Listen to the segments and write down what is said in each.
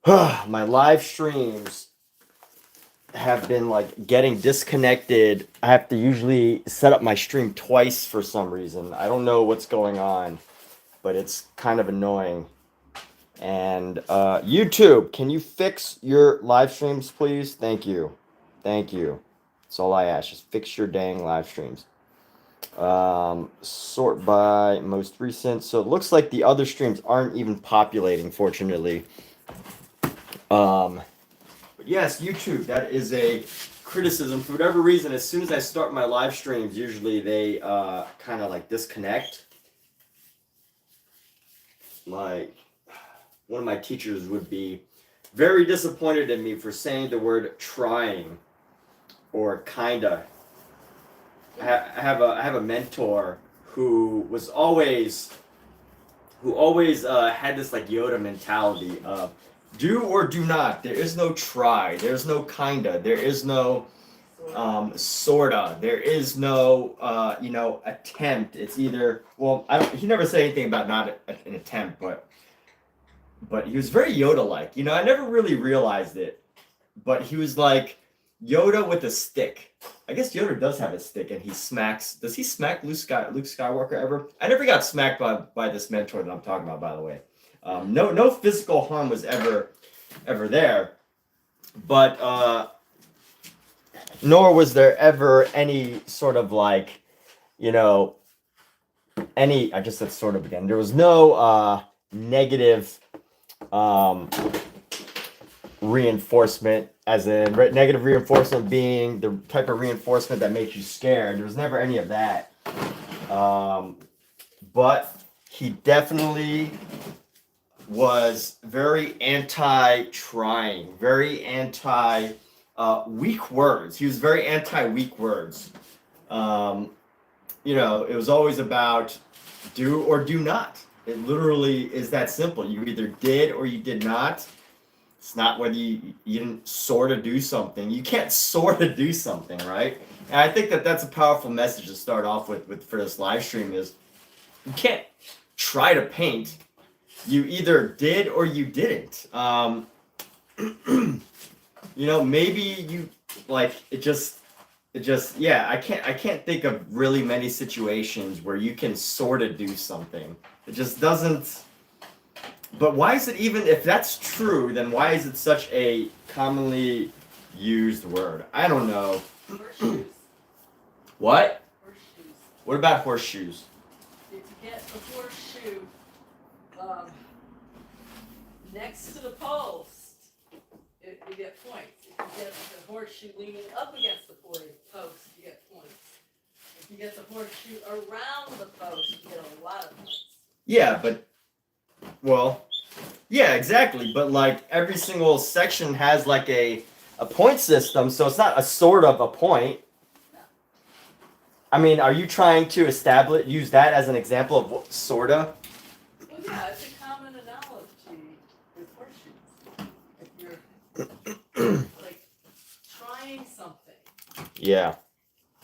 My live streams have been like getting disconnected. I have to usually set up my stream twice for some reason. I don't know what's going on, but it's kind of annoying. And YouTube, can you fix your live streams, please? Thank you. Thank you. That's all I ask. Just fix your dang live streams. Sort by most recent. So it looks like the other streams aren't even populating, fortunately. But yes, YouTube, that is a criticism. For whatever reason, as soon as I start my live streams, usually they kind of like disconnect. Like, one of my teachers would be very disappointed in me for saying the word trying or kinda. I have a mentor who was always had this like Yoda mentality of do or do not. There is no try. There's no kinda. There is no sorta. There is no attempt. It's either he never said anything about not an attempt, but he was very Yoda-like. I never really realized it, but he was like Yoda with a stick. I guess Yoda does have a stick, and he smacks. Does he smack Luke Skywalker ever? I never got smacked by this mentor that I'm talking about, by the way. No physical harm was ever there, but nor was there ever any sort of like, any. I just said sort of again. There was no negative reinforcement, as in negative reinforcement being the type of reinforcement that makes you scared. There was never any of that. But he definitely was very anti-trying, very anti weak words. He was very anti-weak words. It was always about do or do not. It literally is that simple. You either did or you did not. It's not whether you didn't sort of do something. You can't sort of do something, right? And I think that that's a powerful message to start off with for this live stream is you can't try to paint. You either did or you didn't. Maybe you like it just yeah, I can't think of really many situations where you can sort of do something. It just doesn't. But why is it even, if that's true, then why is it such a commonly used word? I don't know. Horseshoes. What? Horseshoes. What about horseshoes? If you get a horseshoe next to the post, you get points. If you get the horseshoe leaning up against the post, you get points. If you get the horseshoe around the post, you get a lot of points. Yeah, but yeah, exactly. But like every single section has like a point system, so it's not a sort of a point. No. I mean, are you trying to use that as an example of what sorta? Well, yeah, it's a common analogy with horseshoes. If you're like trying something. Yeah.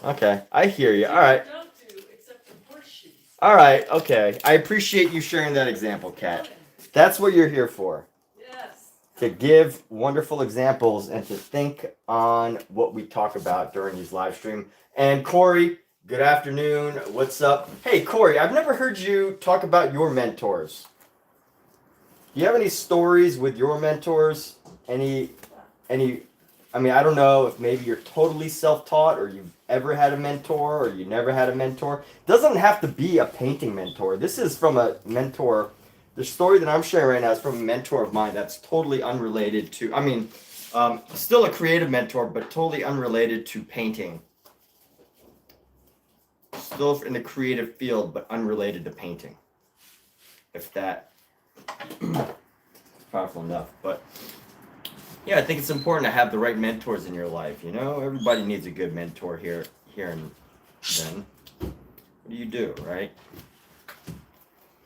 Okay, I hear you. All right. Don't do except for horseshoes. All right. Okay. I appreciate you sharing that example, Kat. That's what you're here for. Yes. To give wonderful examples and to think on what we talk about during these live stream. And Corey, good afternoon. What's up? Hey, Corey, I've never heard you talk about your mentors. Do you have any stories with your mentors? Any? I mean, I don't know if maybe you're totally self-taught or you've ever had a mentor or you never had a mentor. It doesn't have to be a painting mentor. This is from a mentor. The story that I'm sharing right now is from a mentor of mine that's totally unrelated to, still a creative mentor, but totally unrelated to painting. Still in the creative field, but unrelated to painting. If that is powerful enough. But yeah, I think it's important to have the right mentors in your life. Everybody needs a good mentor here and then. What do you do, right?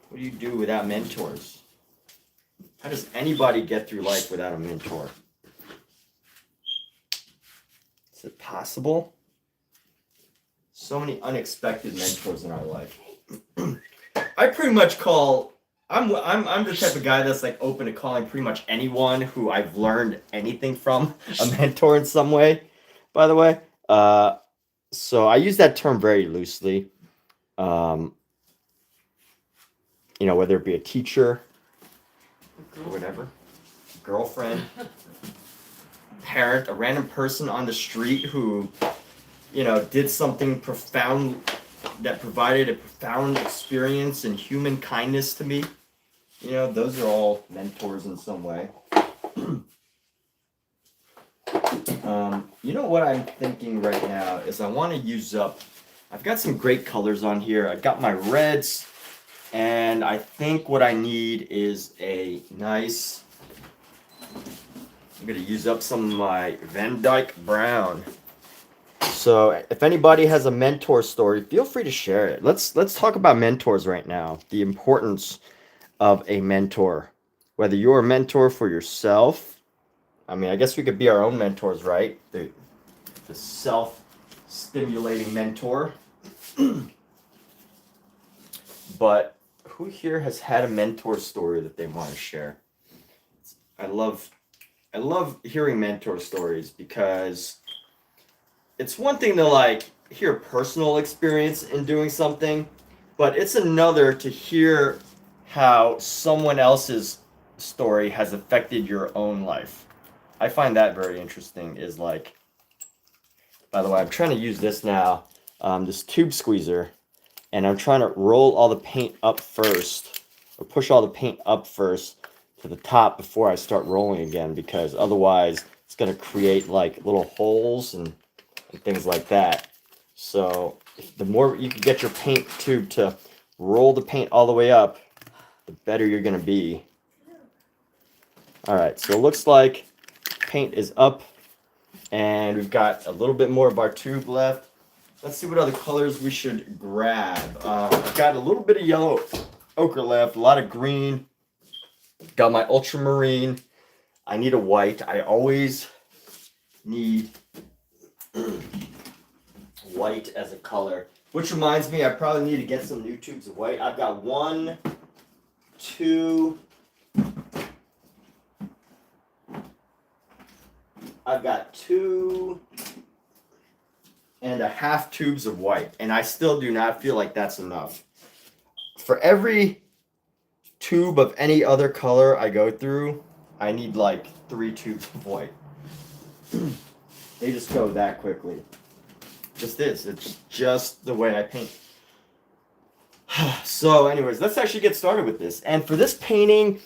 What do you do without mentors? How does anybody get through life without a mentor? Is it possible? So many unexpected mentors in our life. I pretty much call I'm the type of guy that's like open to calling pretty much anyone who I've learned anything from a mentor in some way. By the way, so I use that term very loosely. Um, whether it be a teacher or whatever, girlfriend, parent, a random person on the street who, did something profound that provided a profound experience and human kindness to me. Those are all mentors in some way. What I'm thinking right now is I want to use up, I've got some great colors on here. I've got my reds, and I think what I need is a nice, I'm going to use up some of my Van Dyke brown. So if anybody has a mentor story, feel free to share it. Let's talk about mentors right now. The importance of a mentor. Whether you're a mentor for yourself, I mean, I guess we could be our own mentors, right? The self-stimulating mentor. But who here has had a mentor story that they want to share? I love hearing mentor stories because it's one thing to like hear personal experience in doing something, but it's another to hear how someone else's story has affected your own life. I find that very interesting. Is like, by the way, I'm trying to use this now, this tube squeezer, and I'm trying to roll all the paint up first, or push all the paint up first to the top before I start rolling again, because otherwise it's going to create like little holes and things like that. So the more you can get your paint tube to roll the paint all the way up, the better you're going to be. All right, so it looks like paint is up, and we've got a little bit more of our tube left. Let's see what other colors we should grab. I've got a little bit of yellow ochre left, a lot of green. Got my ultramarine. I need a white. I always need white as a color. Which reminds me, I probably need to get some new tubes of white. I've got 1, 2... I've got 2.5 tubes of white, and I still do not feel like that's enough. For every tube of any other color I go through, I need like 3 tubes of white. They just go that quickly. Just is. It's just the way I paint. So anyways, let's actually get started with this. And for this painting,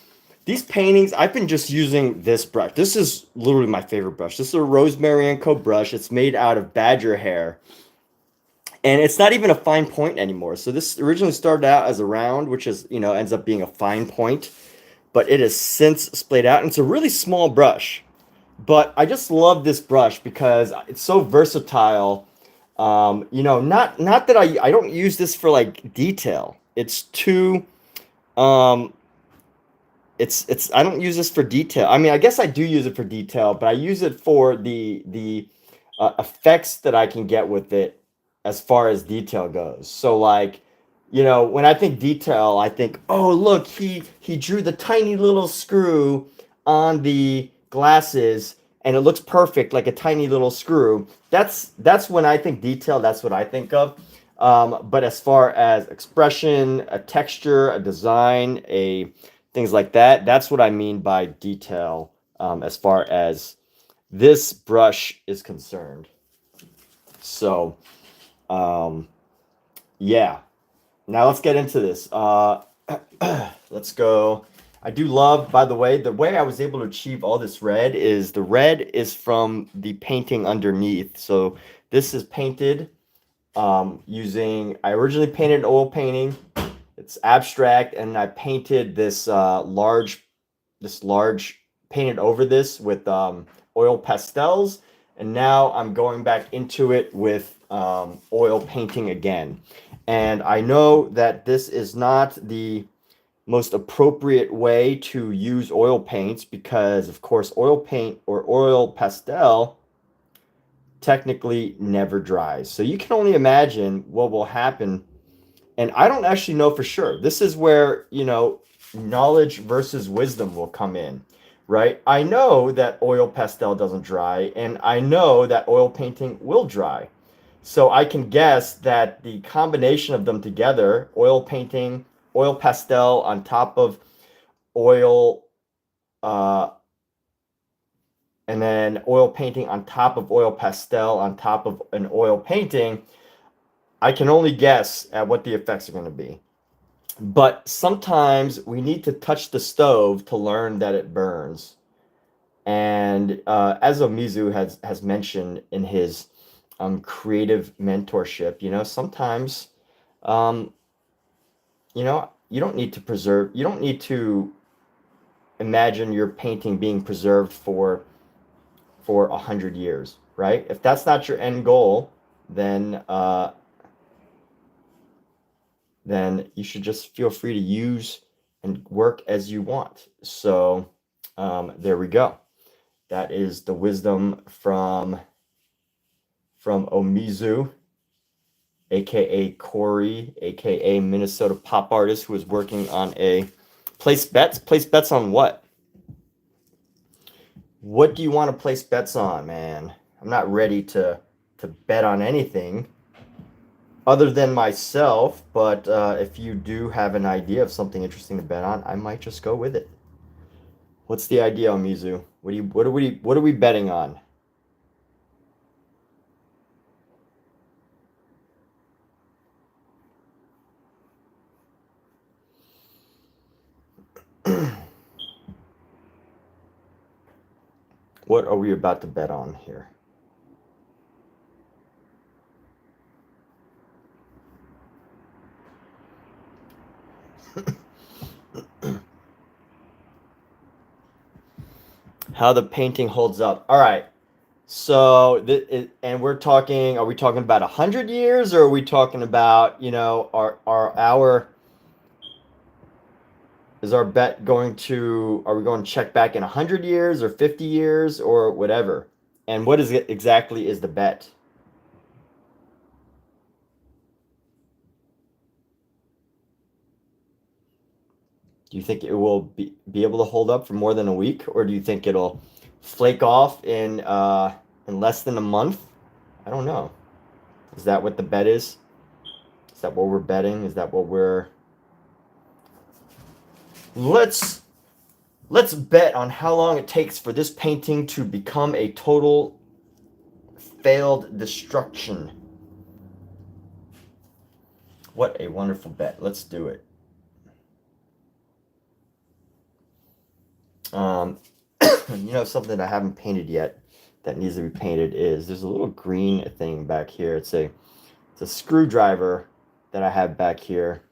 these paintings, I've been just using this brush. This is literally my favorite brush. This is a Rosemary Co brush. It's made out of badger hair. And it's not even a fine point anymore. So this originally started out as a round, which is, ends up being a fine point. But it has since splayed out. And it's a really small brush. But I just love this brush because it's so versatile. Not that I don't use this for like detail. It's too... It's I don't use this for detail. I mean, I guess I do use it for detail, but I use it for the effects that I can get with it as far as detail goes. So like, when I think detail, I think, oh, look, he drew the tiny little screw on the glasses and it looks perfect like a tiny little screw. That's when I think detail, that's what I think of. But as far as expression, a texture, a design, things like that, that's what I mean by detail as far as this brush is concerned. So, yeah. Now let's get into this. Let's go. I do love, by the way I was able to achieve all this red is the red is from the painting underneath. So this is painted using, I originally painted an oil painting. It's abstract, and I painted this large, painted over this with oil pastels, and now I'm going back into it with oil painting again. And I know that this is not the most appropriate way to use oil paints because, of course, oil paint or oil pastel technically never dries. So you can only imagine what will happen. And I don't actually know for sure. This is where, knowledge versus wisdom will come in, right? I know that oil pastel doesn't dry, and I know that oil painting will dry. So I can guess that the combination of them together, oil painting, oil pastel on top of oil, uh, and then oil painting on top of oil pastel on top of an oil painting, I can only guess at what the effects are going to be. But sometimes we need to touch the stove to learn that it burns. And as Omizu has mentioned in his creative mentorship, sometimes, um, you don't need to preserve, you don't need to imagine your painting being preserved for 100 years, right? If that's not your end goal, then you should just feel free to use and work as you want. So there we go. That is the wisdom from Omizu, aka Corey, aka Minnesota pop artist who is working on a place bets. Place bets on what? What do you want to place bets on, man? I'm not ready to bet on anything other than myself, but if you do have an idea of something interesting to bet on, I might just go with it. What's the idea, Omizu? What are we betting on? What are we about to bet on here? How the painting holds up. All right. So, and we're talking, are we talking about 100 years, or are we talking about, is our bet going to, are we going to check back in 100 years or 50 years or whatever? And what is it exactly is the bet? Do you think it will be able to hold up for more than a week, or do you think it'll flake off in less than a month? I don't know. Is that what the bet is? Is that what we're betting? Is that what we're... Let's bet on how long it takes for this painting to become a total failed destruction. What a wonderful bet. Let's do it. Something I haven't painted yet that needs to be painted is there's a little green thing back here. It's a screwdriver that I have back here.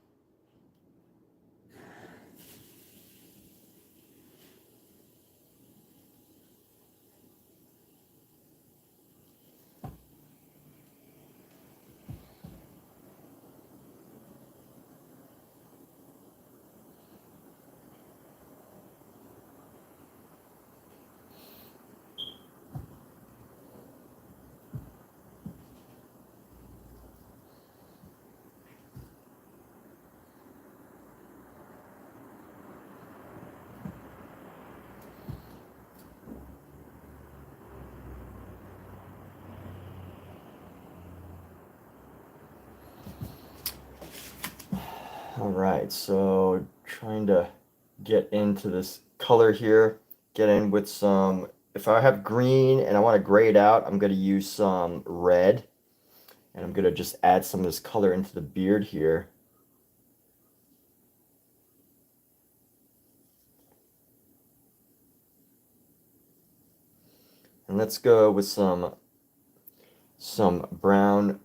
All right, so trying to get into this color here, get in with some, if I have green and I want to gray it out, I'm going to use some red, and I'm going to just add some of this color into the beard here. And let's go with some brown.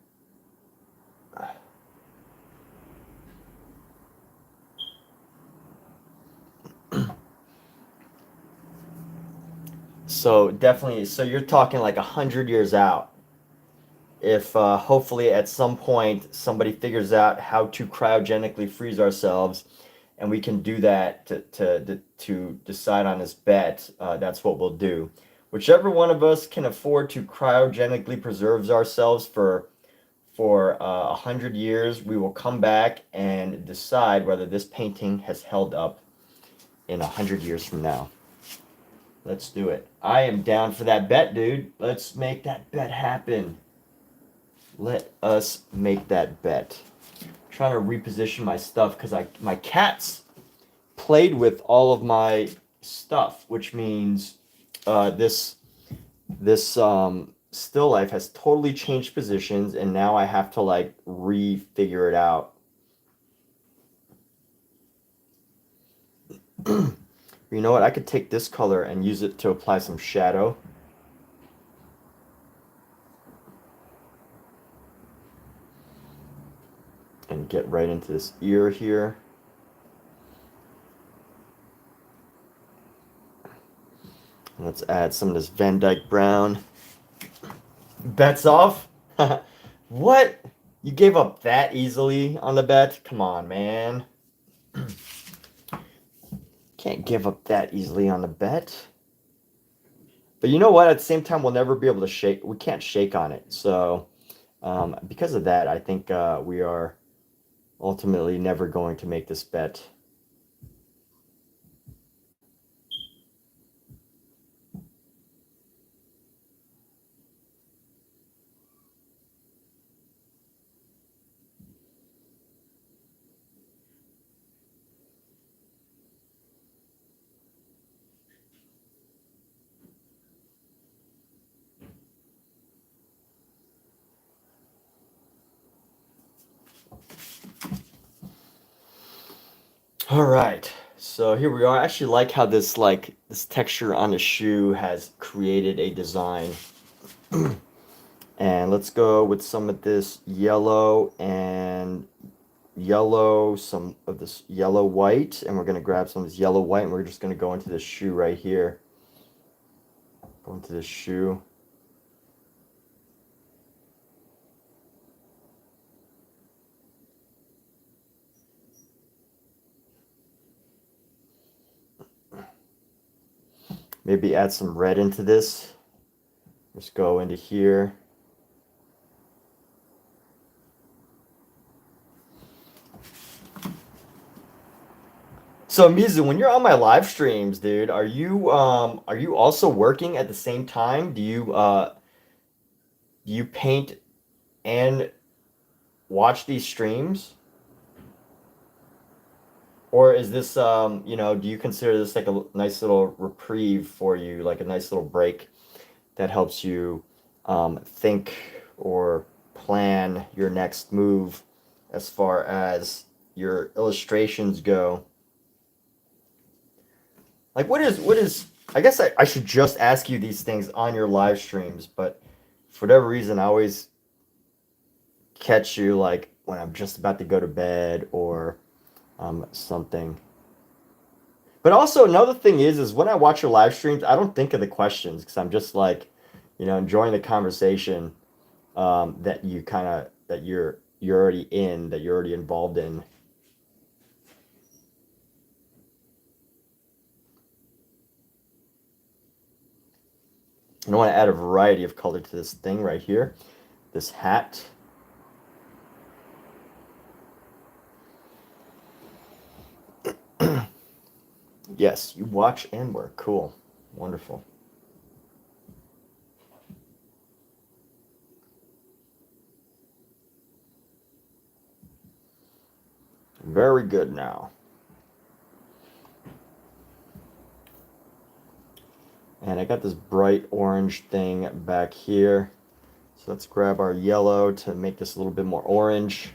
So definitely, so you're talking like 100 years out. If hopefully at some point somebody figures out how to cryogenically freeze ourselves, and we can do that to decide on this bet, that's what we'll do. Whichever one of us can afford to cryogenically preserve ourselves for 100 years, we will come back and decide whether this painting has held up in 100 years from now. Let's do it. I am down for that bet, dude. Let's make that bet happen. Let us make that bet. I'm trying to reposition my stuff because my cats played with all of my stuff, which means this still life has totally changed positions, and now I have to like refigure it out. You know what? I could take this color and use it to apply some shadow. And get right into this ear here. And let's add some of this Van Dyke brown. Bets off? What? You gave up that easily on the bet? Come on, man. Can't give up that easily on the bet. But you know what? At the same time, we'll never be able to shake. We can't shake on it. So because of that, I think we are ultimately never going to make this bet. All right, so here we are. I actually like how this texture on the shoe has created a design. And let's go with some of this yellow and some of this yellow white, and we're gonna grab some of this yellow white, and we're just gonna go into this shoe right here. Go into this shoe. Maybe add some red into this. Just go into here. So Mizu, when you're on my live streams, dude, are you also working at the same time? Do you paint and watch these streams? Or is this do you consider this like a nice little reprieve for you, like a nice little break that helps you think or plan your next move as far as your illustrations go? Like what is I guess I should just ask you these things on your live streams, but for whatever reason I always catch you like when I'm just about to go to bed or something. But also another thing is when I watch your live streams, I don't think of the questions because I'm just like, enjoying the conversation that you're already in, that you're already involved in. And I want to add a variety of color to this thing right here. This hat. Yes, you watch and work. Cool. Wonderful. Very good now. And I got this bright orange thing back here. So let's grab our yellow to make this a little bit more orange.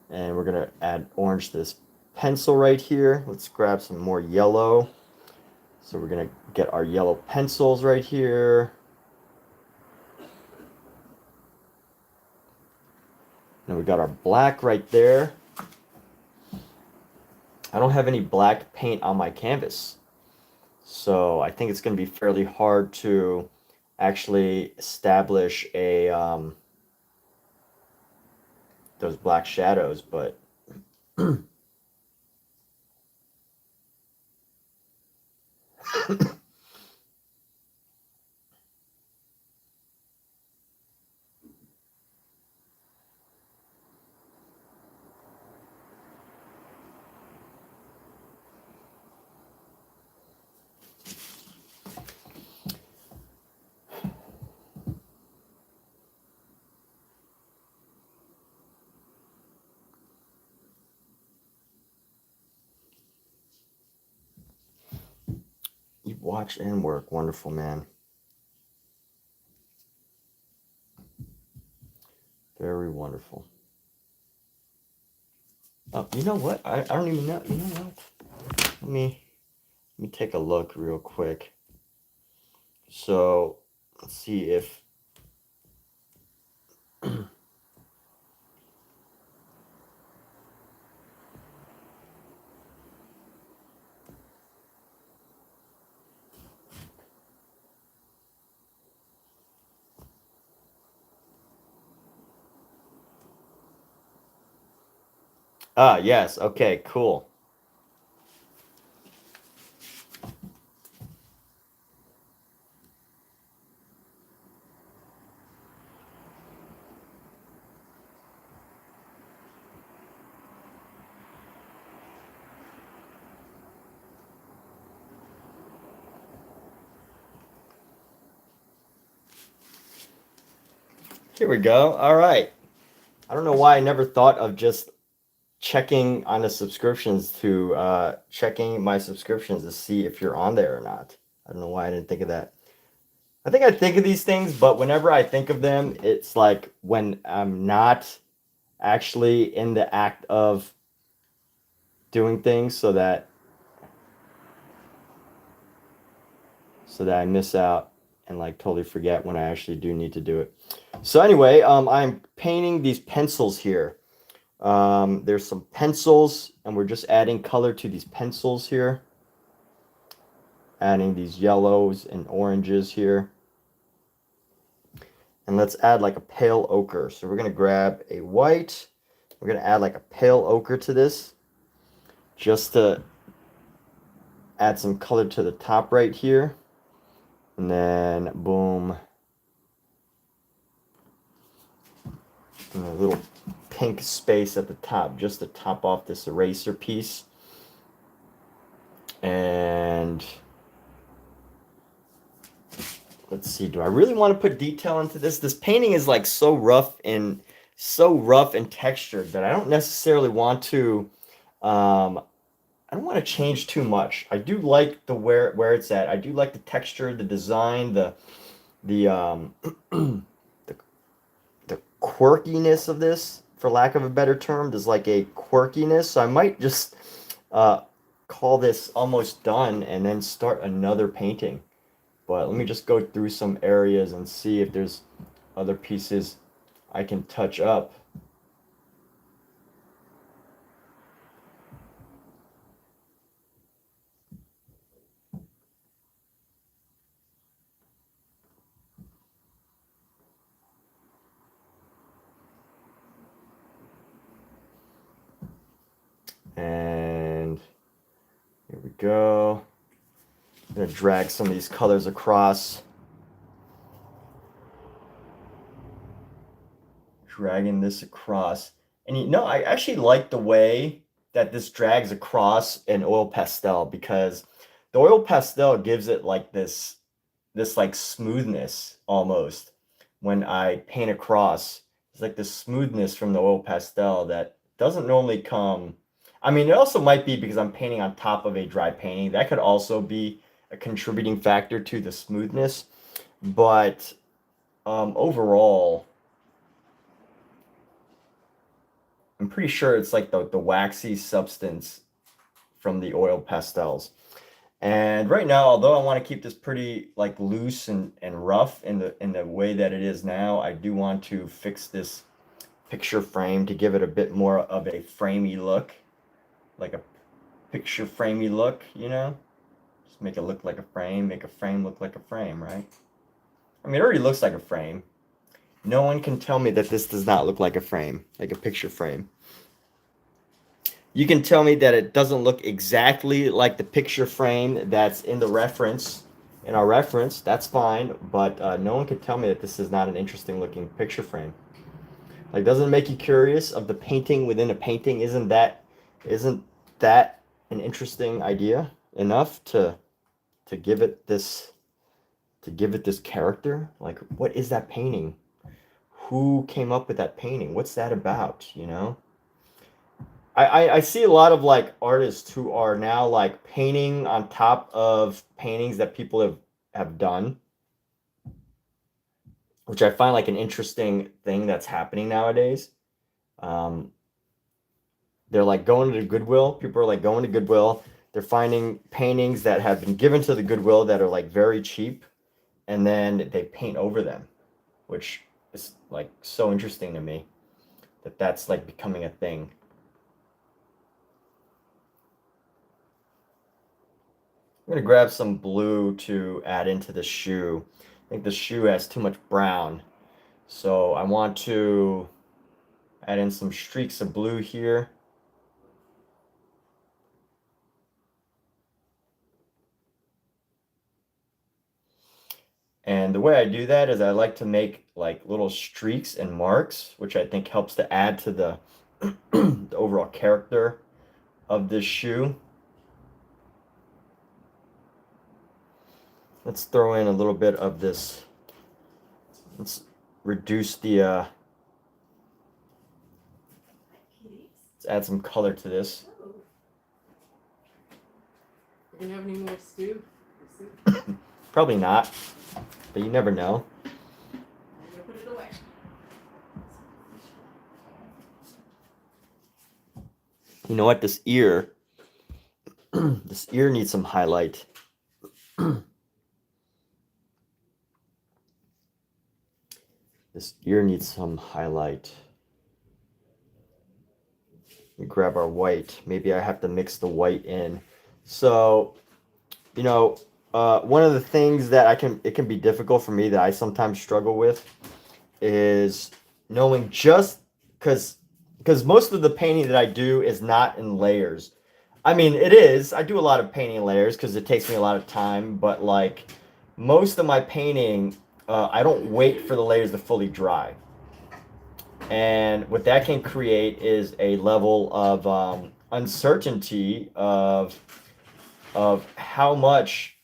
And we're going to add orange to this pencil right here. Let's grab some more yellow. So we're going to get our yellow pencils right here. And we got our black right there. I don't have any black paint on my canvas. So I think it's going to be fairly hard to actually establish those black shadows, but watch and work. Wonderful, man. Very wonderful. Oh, you know what? I don't even know. You know what? Let me take a look real quick. So let's see if yes, okay, cool. Here we go. All right. I don't know why I never thought of just checking on the subscriptions to checking my subscriptions to see if you're on there or not. I don't know why I didn't think of that. I think I think of these things, but whenever I think of them, it's like when I'm not actually in the act of doing things so that I miss out and like totally forget when I actually do need to do it. So anyway, I'm painting these pencils here. There's some pencils, and we're just adding color to these pencils here. Adding these yellows and oranges here. And let's add like a pale ochre. So we're going to grab a white. We're going to add like a pale ochre to this, just to add some color to the top right here. And then boom. And a little pink space at the top, just to top off this eraser piece. And let's see, do I really want to put detail into this? This painting is like so rough and textured that I don't necessarily want to I don't want to change too much. I do like the where it's at. I do like the texture, the design, the the quirkiness of this, for lack of a better term. There's like a quirkiness. So I might just call this almost done and then start another painting. But let me just go through some areas and see if there's other pieces I can touch up. And here we go. I'm going to drag some of these colors across. Dragging this across. And you know, I actually like the way that this drags across an oil pastel, because the oil pastel gives it like this like smoothness almost when I paint across. It's like this smoothness from the oil pastel that doesn't normally come. I mean, it also might be because I'm painting on top of a dry painting. That could also be a contributing factor to the smoothness. But overall, I'm pretty sure it's like the waxy substance from the oil pastels. And right now, although I want to keep this pretty like loose and rough in the way that it is now, I do want to fix this picture frame to give it a bit more of a framey look, like a picture framey look, you know? Just make it look like a frame, make a frame look like a frame, right? I mean, it already looks like a frame. No one can tell me that this does not look like a frame, like a picture frame. You can tell me that it doesn't look exactly like the picture frame that's in the reference, in our reference. That's fine, but no one can tell me that this is not an interesting looking picture frame. Like, doesn't it make you curious of the painting within a painting? Isn't that an interesting idea enough to give it this character? Like, what is that painting? Who came up with that painting? What's that about, you know? I see a lot of like artists who are now like painting on top of paintings that people have done, which I find like an interesting thing that's happening nowadays. Um, they're like going to Goodwill. People are like going to Goodwill. They're finding paintings that have been given to the Goodwill that are like very cheap, and then they paint over them, which is like so interesting to me that that's like becoming a thing. I'm gonna grab some blue to add into the shoe. I think the shoe has too much brown, so I want to add in some streaks of blue here. And the way I do that is I like to make like little streaks and marks, which I think helps to add to the, the overall character of this shoe. Let's throw in a little bit of this. Let's reduce the, let's add some color to this. You gonna have any more stew? Probably not, but you never know. I'm gonna put it away. You know what? This ear, this ear needs some highlight. This ear needs some highlight. We grab our white. Maybe I have to mix the white in. So, you know, one of the things that it can be difficult for me that I sometimes struggle with is knowing just because most of the painting that I do is not in layers. I mean, it is. I do a lot of painting in layers because it takes me a lot of time, but like most of my painting, I don't wait for the layers to fully dry. And what that can create is a level of uncertainty of how much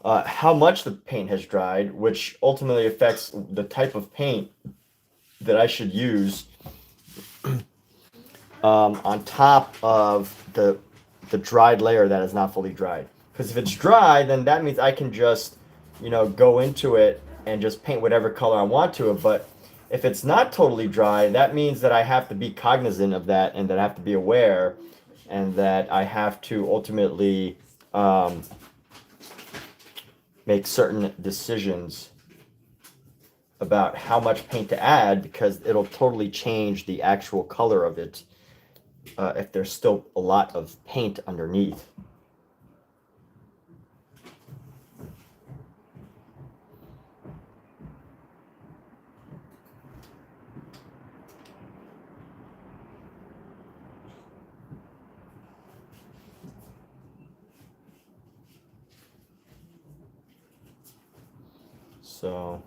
the paint has dried, which ultimately affects the type of paint that I should use on top of the dried layer that is not fully dried. Because if it's dry, then that means I can just, you know, go into it and just paint whatever color I want to it. But if it's not totally dry, that means that I have to be cognizant of that and that I have to be aware and that I have to ultimately make certain decisions about how much paint to add because it'll totally change the actual color of it if there's still a lot of paint underneath. So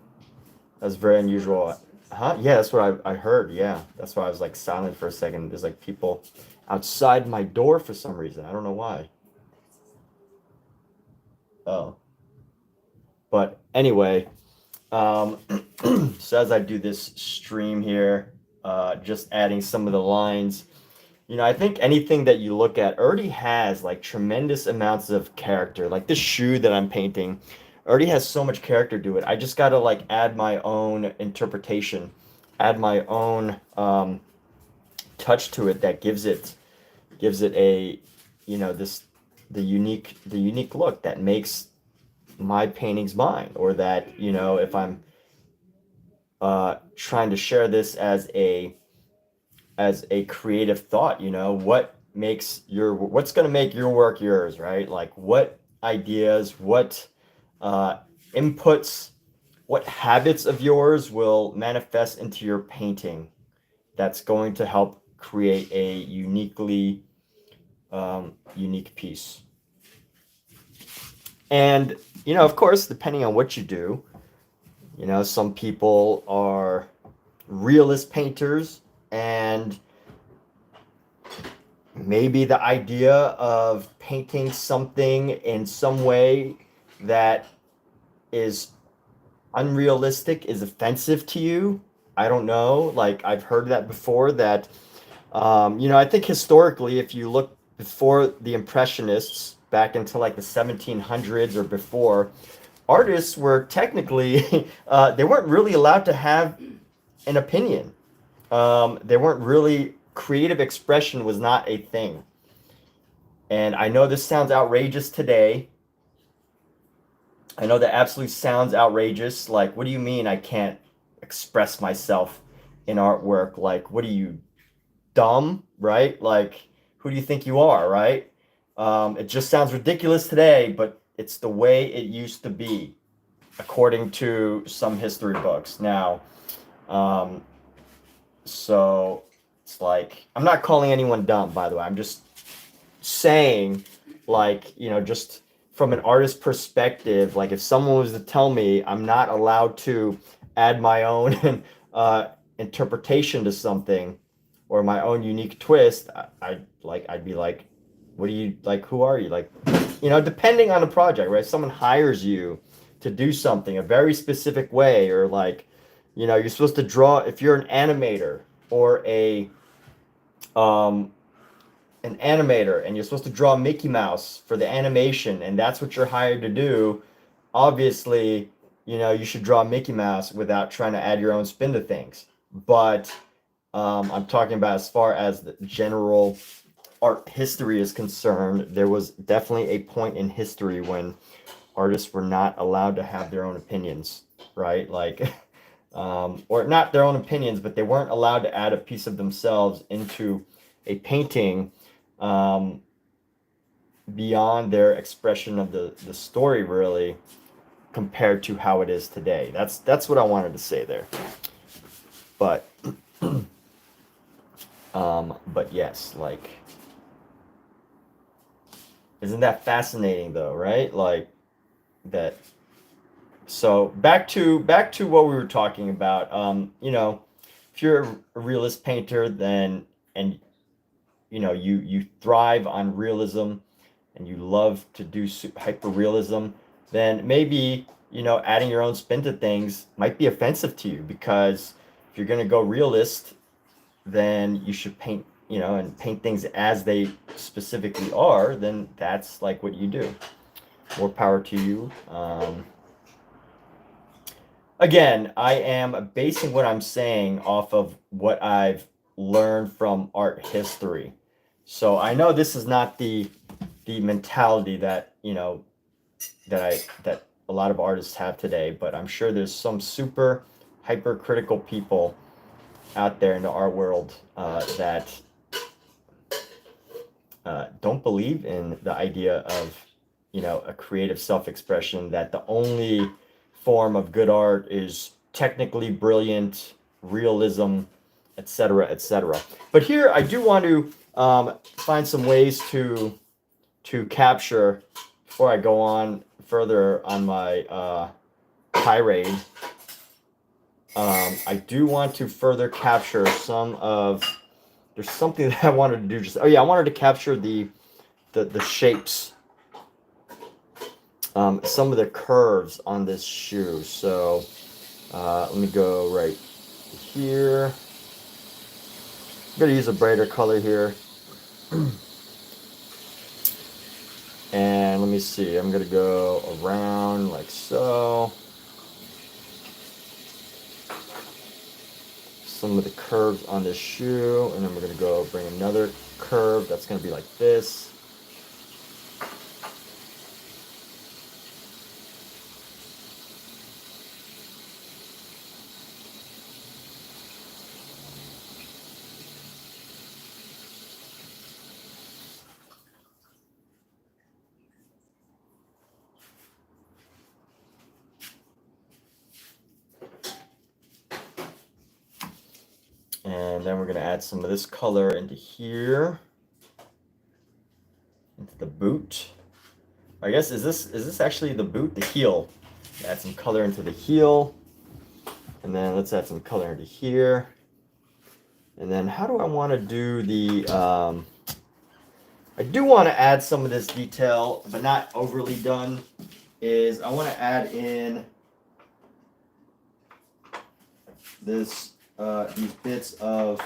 that's very unusual. Huh? Yeah, that's what I heard. Yeah, that's why I was like silent for a second. There's like people outside my door for some reason. I don't know why. Oh, but anyway, so as I do this stream here, just adding some of the lines. You know, I think anything that you look at already has like tremendous amounts of character. Like this shoe that I'm painting already has so much character to it. I just gotta like add my own interpretation, add my own touch to it that gives it a, you know, the unique look that makes my paintings mine, or that, you know, if I'm trying to share this as a creative thought, you know, what's going to make your work yours, right? Like what ideas, what inputs, what habits of yours will manifest into your painting that's going to help create a unique piece. And, you know, of course, depending on what you do, you know, some people are realist painters, and maybe the idea of painting something in some way that is unrealistic is offensive to you. I don't know. Like, I've heard that before, that, I think historically, if you look before the Impressionists, back into like the 1700s or before, artists were technically, they weren't really allowed to have an opinion. They weren't really, creative expression was not a thing. And I know this sounds outrageous today. I know that absolutely sounds outrageous. Like, what do you mean I can't express myself in artwork? Like, what are you, dumb, right? Like, who do you think you are, right? It just sounds ridiculous today, but it's the way it used to be, according to some history books. Now, um, so it's like, I'm not calling anyone dumb, by the way. I'm just saying, like, just from an artist perspective, like, if someone was to tell me I'm not allowed to add my own interpretation to something, or my own unique twist, I'd be like, what are you, like, who are you? Like, depending on the project, right? Someone hires you to do something a very specific way, or like, you're supposed to draw, if you're an animator, or an animator, and you're supposed to draw Mickey Mouse for the animation, and that's what you're hired to do, obviously, you should draw Mickey Mouse without trying to add your own spin to things. But I'm talking about, as far as the general art history is concerned, there was definitely a point in history when artists were not allowed to have their own opinions, right? Like, or not their own opinions, but they weren't allowed to add a piece of themselves into a painting, beyond their expression of the story, really, compared to how it is today. That's what I wanted to say there. But but yes, like, isn't that fascinating though, right? Like, that. So back to what we were talking about. If you're a realist painter, then, and you thrive on realism, and you love to do hyper realism, then maybe, adding your own spin to things might be offensive to you, because if you're going to go realist, then you should paint, and paint things as they specifically are. Then that's like what you do. More power to you. Again, I am basing what I'm saying off of what I've learned from art history. So I know this is not the mentality that, that a lot of artists have today, but I'm sure there's some super hypercritical people out there in the art world, that don't believe in the idea of, a creative self-expression, that the only form of good art is technically brilliant, realism, etc., etc. But here I do want to find some ways to capture, before I go on further on my tirade. I do want to further capture some of. There's something that I wanted to do. I wanted to capture the shapes, some of the curves on this shoe. So let me go right here. I'm gonna use a brighter color here. And let me see, I'm gonna go around like so. Some of the curves on this shoe, and then we're gonna go bring another curve that's gonna be like this. And then we're going to add some of this color into here, into the boot. I guess, is this actually the boot? The heel. Add some color into the heel. And then let's add some color into here. And then how do I want to do the, I do want to add some of this detail, but not overly done, is I want to add in this these bits of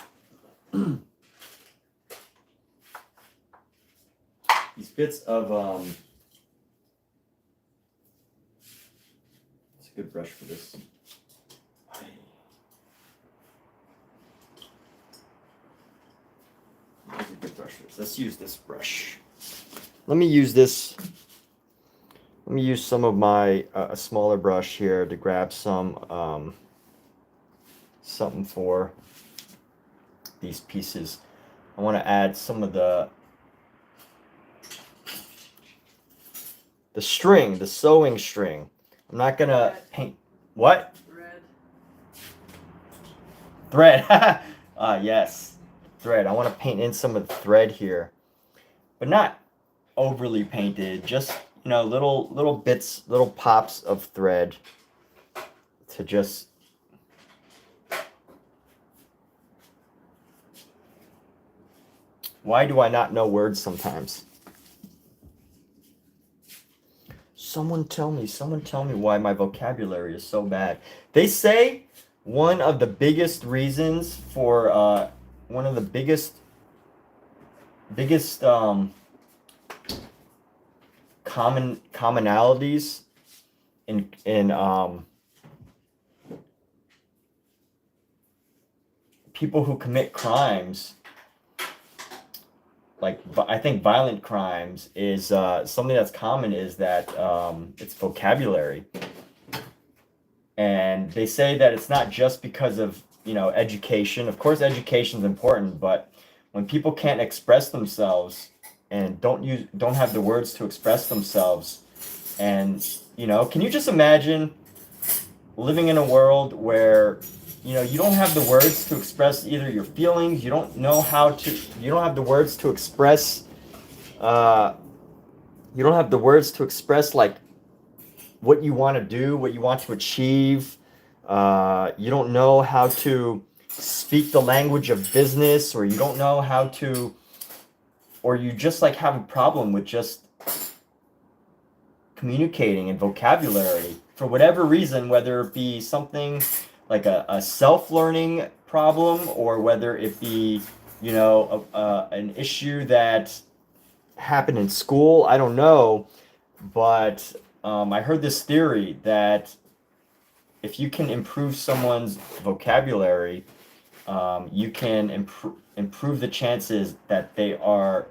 these bits of it's a good brush for this. It's a good brush for this. Let's use this brush. Let me use this. Let me use some of my a smaller brush here to grab some something for these pieces. I want to add some of the string, the sewing string. I'm not gonna paint. What? Thread. Yes, thread. I want to paint in some of the thread here, but not overly painted. Just, you know, little bits, little pops of thread to just Why do I not know words sometimes? Someone tell me why my vocabulary is so bad. They say one of the biggest reasons for one of the biggest commonalities in people who commit crimes, like I think violent crimes, is something that's common is that it's vocabulary. And they say that it's not just because of, you know, education. Of course, education is important, but when people can't express themselves and don't have the words to express themselves, and, you know, can you just imagine living in a world where, you know, you don't have the words to express either your feelings, you don't have the words to express, like what you want to do, what you want to achieve. You don't know how to speak the language of business, or you don't know how to, or you just like have a problem with just communicating and vocabulary for whatever reason, whether it be something like a self-learning problem, or whether it be, you know, an issue that happened in school. I don't know, but I heard this theory that if you can improve someone's vocabulary, you can improve the chances that they are,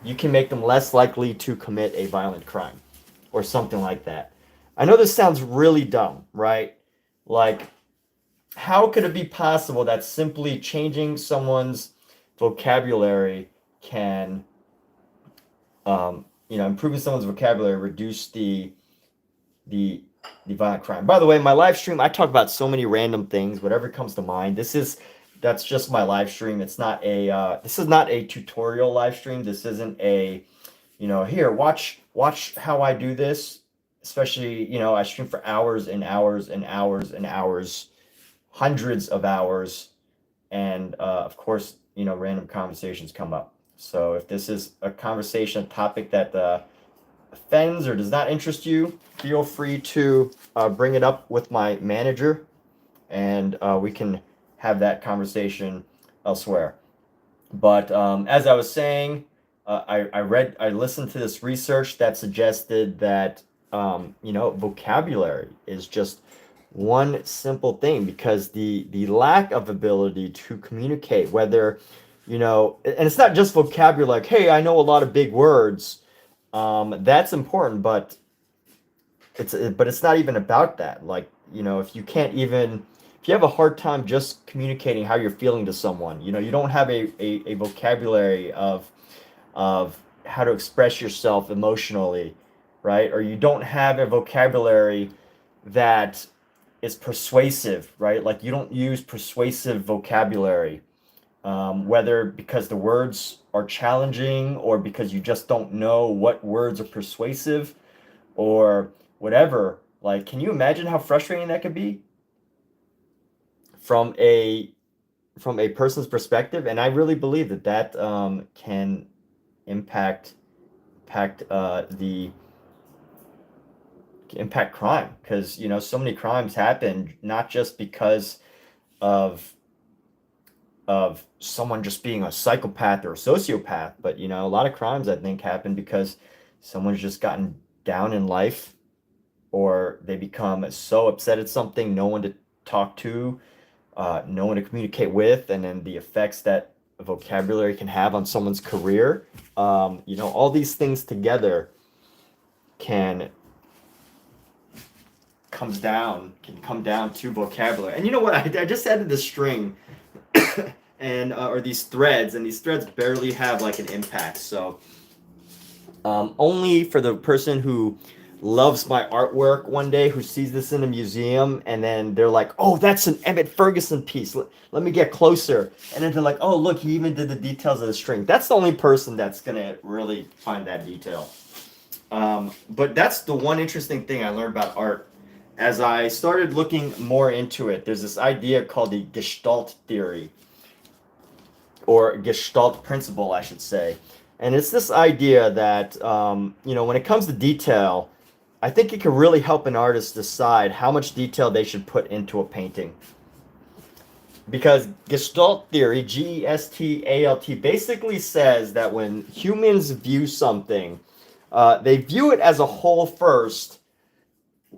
you can make them less likely to commit a violent crime or something like that. I know this sounds really dumb, right? Like, how could it be possible that simply changing someone's vocabulary can, you know, improving someone's vocabulary, reduce the violent crime? By the way, my live stream, I talk about so many random things, whatever comes to mind. That's just my live stream. It's not a, this is not a tutorial live stream. This isn't a, you know, here, watch how I do this. Especially, you know, I stream for hours and hours and hours and hours, hundreds of hours. And of course, you know, random conversations come up. So if this is a conversation, a topic that offends or does not interest you, feel free to bring it up with my manager, and we can have that conversation elsewhere. But as I was saying, I listened to this research that suggested that, you know, vocabulary is just one simple thing, because the lack of ability to communicate, whether, you know, and it's not just vocabulary, like, hey, I know a lot of big words, that's important, but it's not even about that. Like, you know, if you have a hard time just communicating how you're feeling to someone, you know, you don't have a vocabulary of how to express yourself emotionally, right? Or you don't have a vocabulary that is persuasive, right? Like, you don't use persuasive vocabulary, whether because the words are challenging, or because you just don't know what words are persuasive, or whatever. Like, can you imagine how frustrating that could be from a person's perspective? And I really believe that can impact impact crime, because you know so many crimes happen not just because of someone just being a psychopath or a sociopath, but you know a lot of crimes I think happen because someone's just gotten down in life, or they become so upset at something, no one to talk to, no one to communicate with, and then the effects that vocabulary can have on someone's career. You know, all these things together can come down to vocabulary. And you know what? I just added this string and or these threads, and these threads barely have like an impact. So only for the person who loves my artwork one day, who sees this in a museum, and then they're like, oh, that's an Emmett Ferguson piece. Let me get closer. And then they're like, oh, look, he even did the details of the string. That's the only person that's going to really find that detail. But that's the one interesting thing I learned about art. As I started looking more into it, there's this idea called the Gestalt theory, or Gestalt principle, I should say. And it's this idea that, you know, when it comes to detail, I think it can really help an artist decide how much detail they should put into a painting. Because Gestalt theory, Gestalt, basically says that when humans view something, they view it as a whole first.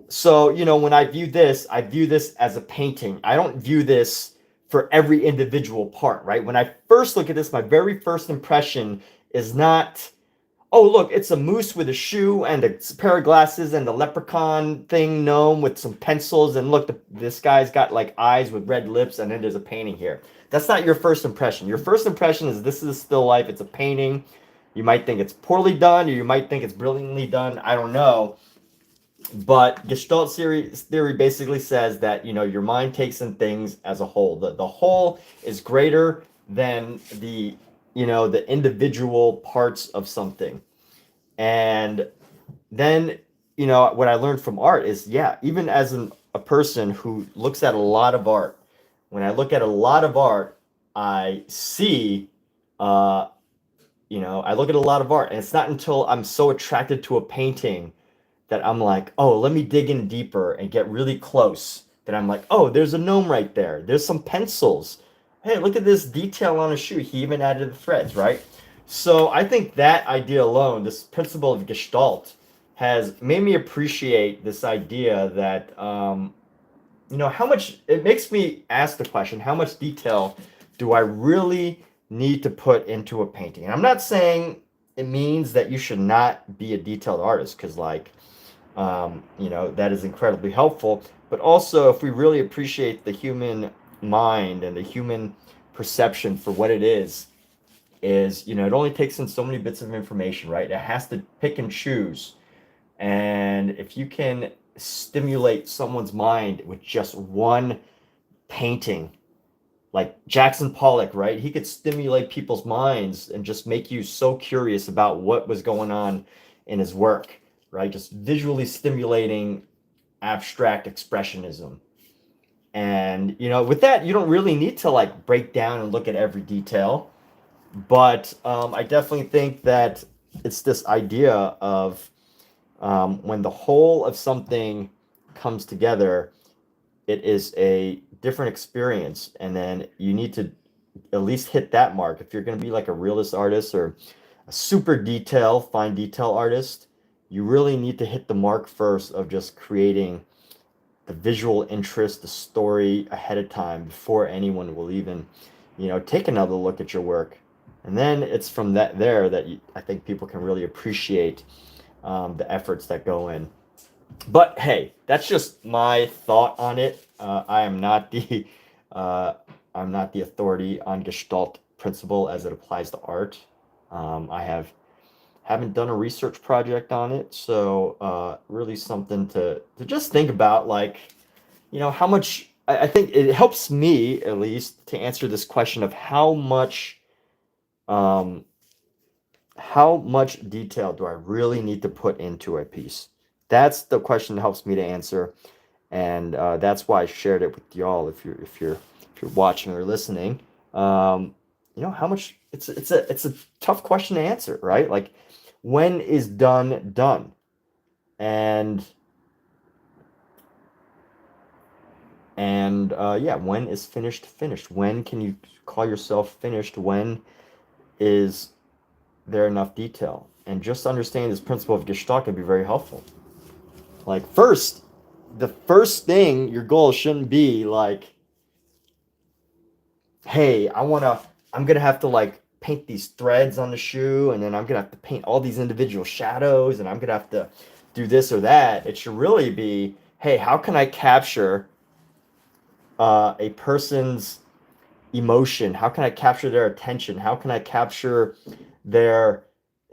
So, you know, when I view this as a painting. I don't view this for every individual part, right? When I first look at this, my very first impression is not, oh, look, it's a moose with a shoe and a pair of glasses and the leprechaun thing gnome with some pencils. And look, this guy's got like eyes with red lips, and then there's a painting here. That's not your first impression. Your first impression is this is a still life. It's a painting. You might think it's poorly done, or you might think it's brilliantly done. I don't know. But Gestalt theory basically says that, you know, your mind takes in things as a whole. The whole is greater than the, you know, the individual parts of something. And then, you know, what I learned from art is, yeah, even as a person who looks at a lot of art, when I look at a lot of art, I see, you know, I look at a lot of art, and it's not until I'm so attracted to a painting that I'm like, oh, let me dig in deeper and get really close. That I'm like, oh, there's a gnome right there. There's some pencils. Hey, look at this detail on a shoe. He even added the threads, right? So I think that idea alone, this principle of Gestalt, has made me appreciate this idea that, you know, how much, it makes me ask the question, how much detail do I really need to put into a painting? And I'm not saying it means that you should not be a detailed artist, because like, you know, that is incredibly helpful. But also, if we really appreciate the human mind and the human perception for what it is, you know, it only takes in so many bits of information, right? It has to pick and choose. And if you can stimulate someone's mind with just one painting, like Jackson Pollock, right? He could stimulate people's minds and just make you so curious about what was going on in his work, right? Just visually stimulating abstract expressionism. And, you know, with that, you don't really need to like break down and look at every detail. But I definitely think that it's this idea of when the whole of something comes together, it is a different experience. And then you need to at least hit that mark. If you're going to be like a realist artist or a super fine detail artist, you really need to hit the mark first of just creating the visual interest, the story ahead of time before anyone will even, you know, take another look at your work. And then it's from that I think people can really appreciate the efforts that go in. But hey, that's just my thought on it. I'm not the authority on Gestalt principle as it applies to art. I haven't done a research project on it, so really something to just think about, like, you know, how much. I think it helps me at least to answer this question of how much detail do I really need to put into a piece. That's the question that helps me to answer, and that's why I shared it with y'all. If you're watching or listening, you know, how much it's a tough question to answer, right? Like, when is done? And And yeah, when is finished finished? When can you call yourself finished? When is there enough detail? And just understanding this principle of Gestalt can be very helpful. Like the first thing, your goal shouldn't be like, hey, I'm gonna have to like paint these threads on the shoe, and then I'm gonna have to paint all these individual shadows, and I'm gonna have to do this or that. It should really be, hey, how can I capture a person's emotion? How can I capture their attention? How can I capture their,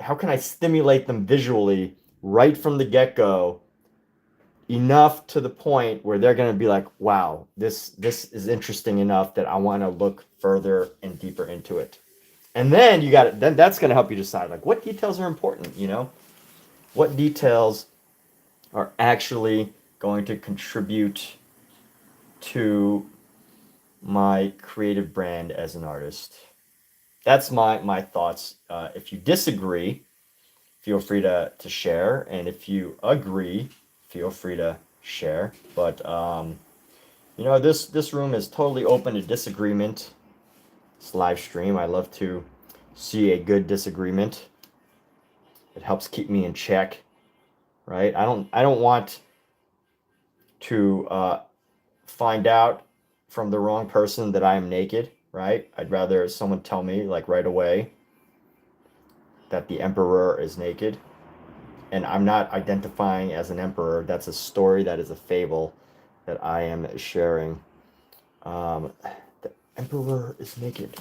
how can I stimulate them visually right from the get-go enough to the point where they're going to be like, wow, this is interesting enough that I want to look further and deeper into it. And then then that's going to help you decide like what details are important, you know? What details are actually going to contribute to my creative brand as an artist. That's my thoughts. If you disagree, feel free to share, and if you agree, feel free to share. But you know, this room is totally open to disagreement. This live stream, I love to see a good disagreement. It helps keep me in check, right? I don't want to find out from the wrong person that I am naked, right? I'd rather someone tell me like right away that the emperor is naked, and I'm not identifying as an emperor. That's a story, that is a fable that I am sharing. The emperor is naked.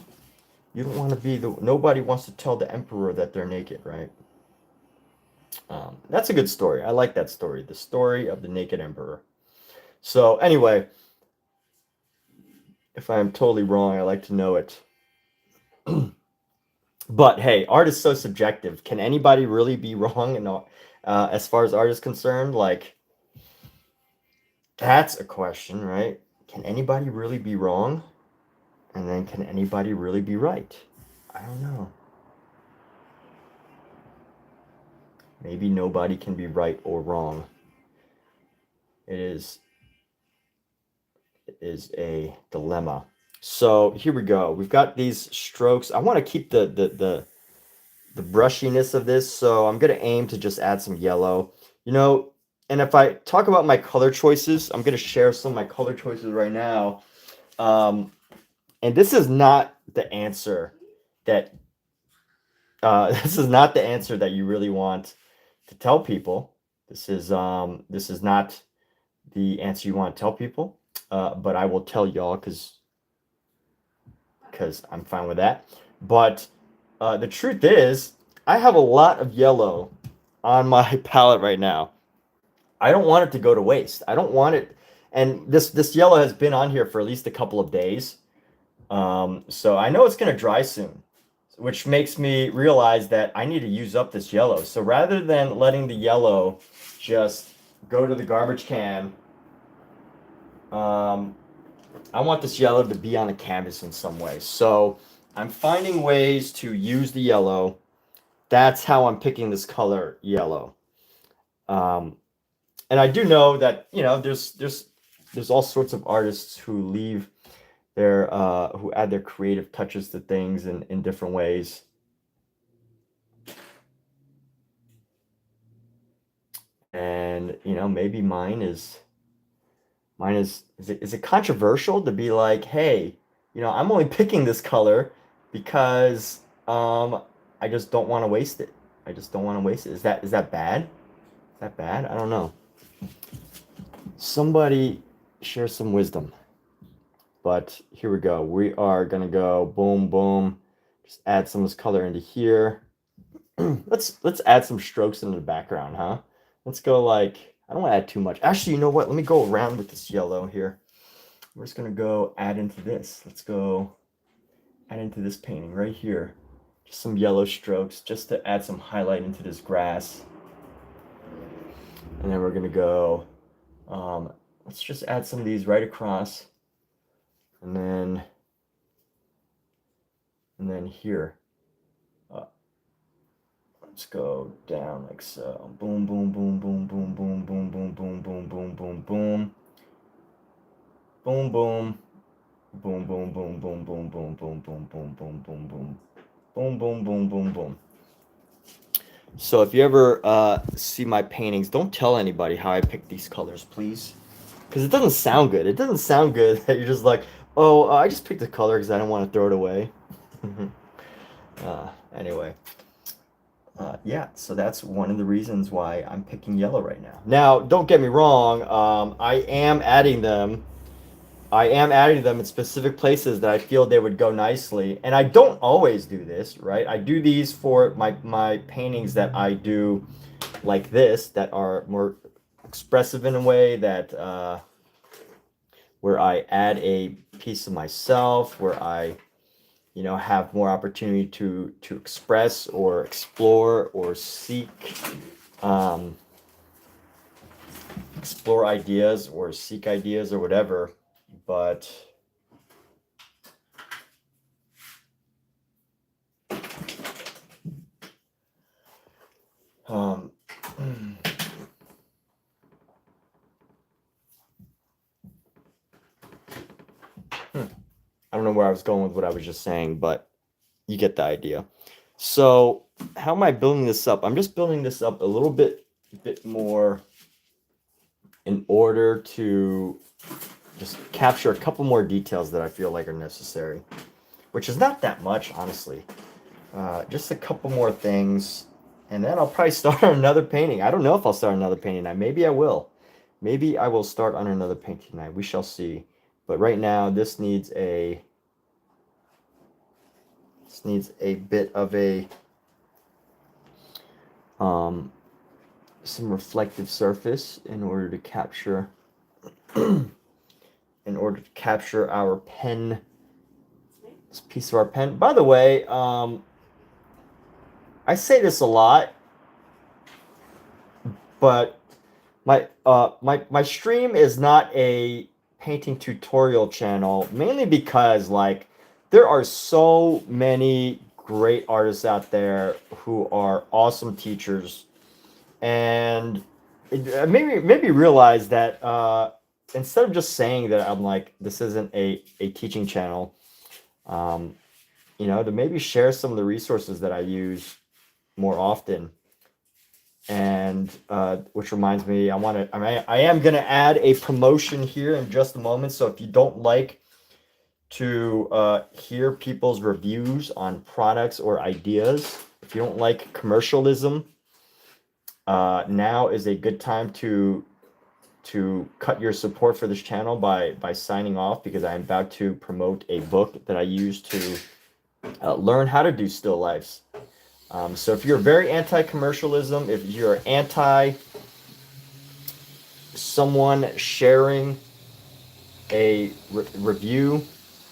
You don't want to be nobody wants to tell the emperor that they're naked, right? That's a good story. I like that story, the story of the naked emperor. So anyway, if I am totally wrong, I like to know it. But hey, art is so subjective. Can anybody really be wrong as far as art is concerned? Like, that's a question, right? Can anybody really be wrong? And then can anybody really be right? I don't know. Maybe nobody can be right or wrong. It is a dilemma. So here we go. We've got these strokes. I want to keep the brushiness of this, so I'm gonna aim to just add some yellow. You know, and if I talk about my color choices, I'm gonna share some of my color choices right now. And this is not the answer that this is not the answer that you really want to tell people. This is not the answer you want to tell people. But I will tell y'all because I'm fine with that. But the truth is, I have a lot of yellow on my palette right now. I don't want it to go to waste. I don't want it, and this yellow has been on here for at least a couple of days. So I know it's gonna dry soon, which makes me realize that I need to use up this yellow. So rather than letting the yellow just go to the garbage can, I want this yellow to be on a canvas in some way. So I'm finding ways to use the yellow. That's how I'm picking this color yellow. And I do know that, you know, there's all sorts of artists who leave their who add their creative touches to things in different ways. And you know, maybe is it controversial to be like, hey, you know, I'm only picking this color because I just don't want to waste it. I just don't want to waste it. Is that bad? Is that bad? I don't know. Somebody share some wisdom. But here we go. We are gonna go boom, boom. Just add some of this color into here. let's add some strokes into the background, huh? Let's go like, I don't want to add too much. Actually, you know what? Let me go around with this yellow here. We're just gonna go add into this. Let's go add into this painting right here. Just some yellow strokes just to add some highlight into this grass. And then we're gonna go, let's just add some of these right across. And then here. Let's go down like so. Boom, boom, boom, boom, boom, boom, boom, boom, boom, boom, boom, boom, boom. Boom, boom. Boom, boom, boom, boom, boom, boom, boom, boom, boom, boom, boom, boom. Boom, boom, boom, boom, boom. So if you ever see my paintings, don't tell anybody how I pick these colors, please. Because it doesn't sound good. It doesn't sound good that you're just like, oh, I just picked the color because I don't want to throw it away. Anyway. Yeah, so that's one of the reasons why I'm picking yellow right now. Now, don't get me wrong. I am adding them. I am adding them in specific places that I feel they would go nicely. And I don't always do this, right? I do these for my paintings that I do like this, that are more expressive in a way, that where I add a piece of myself, where I have more opportunity to express or explore or seek, explore ideas or seek ideas or whatever. But I don't know where I was going with what I was just saying, but you get the idea. So how am I building this up? I'm just building this up a little bit more in order to just capture a couple more details that I feel like are necessary, which is not that much, honestly. Just a couple more things, and then I'll probably start on another painting. I don't know if I'll start another painting tonight. Maybe I will. Maybe I will start on another painting tonight. We shall see. But right now, this needs a bit of a some reflective surface in order to capture our pen, this piece of our pen. By the way, I say this a lot, but my stream is not a painting tutorial channel, mainly because like there are so many great artists out there who are awesome teachers, and it made me realize that instead of just saying that I'm like, this isn't a teaching channel, to maybe share some of the resources that I use more often. And which reminds me, I am gonna add a promotion here in just a moment. So if you don't like to hear people's reviews on products or ideas, if you don't like commercialism, now is a good time to cut your support for this channel by signing off, because I'm about to promote a book that I use to learn how to do still lifes. So if you're very anti-commercialism, if you're anti someone sharing a review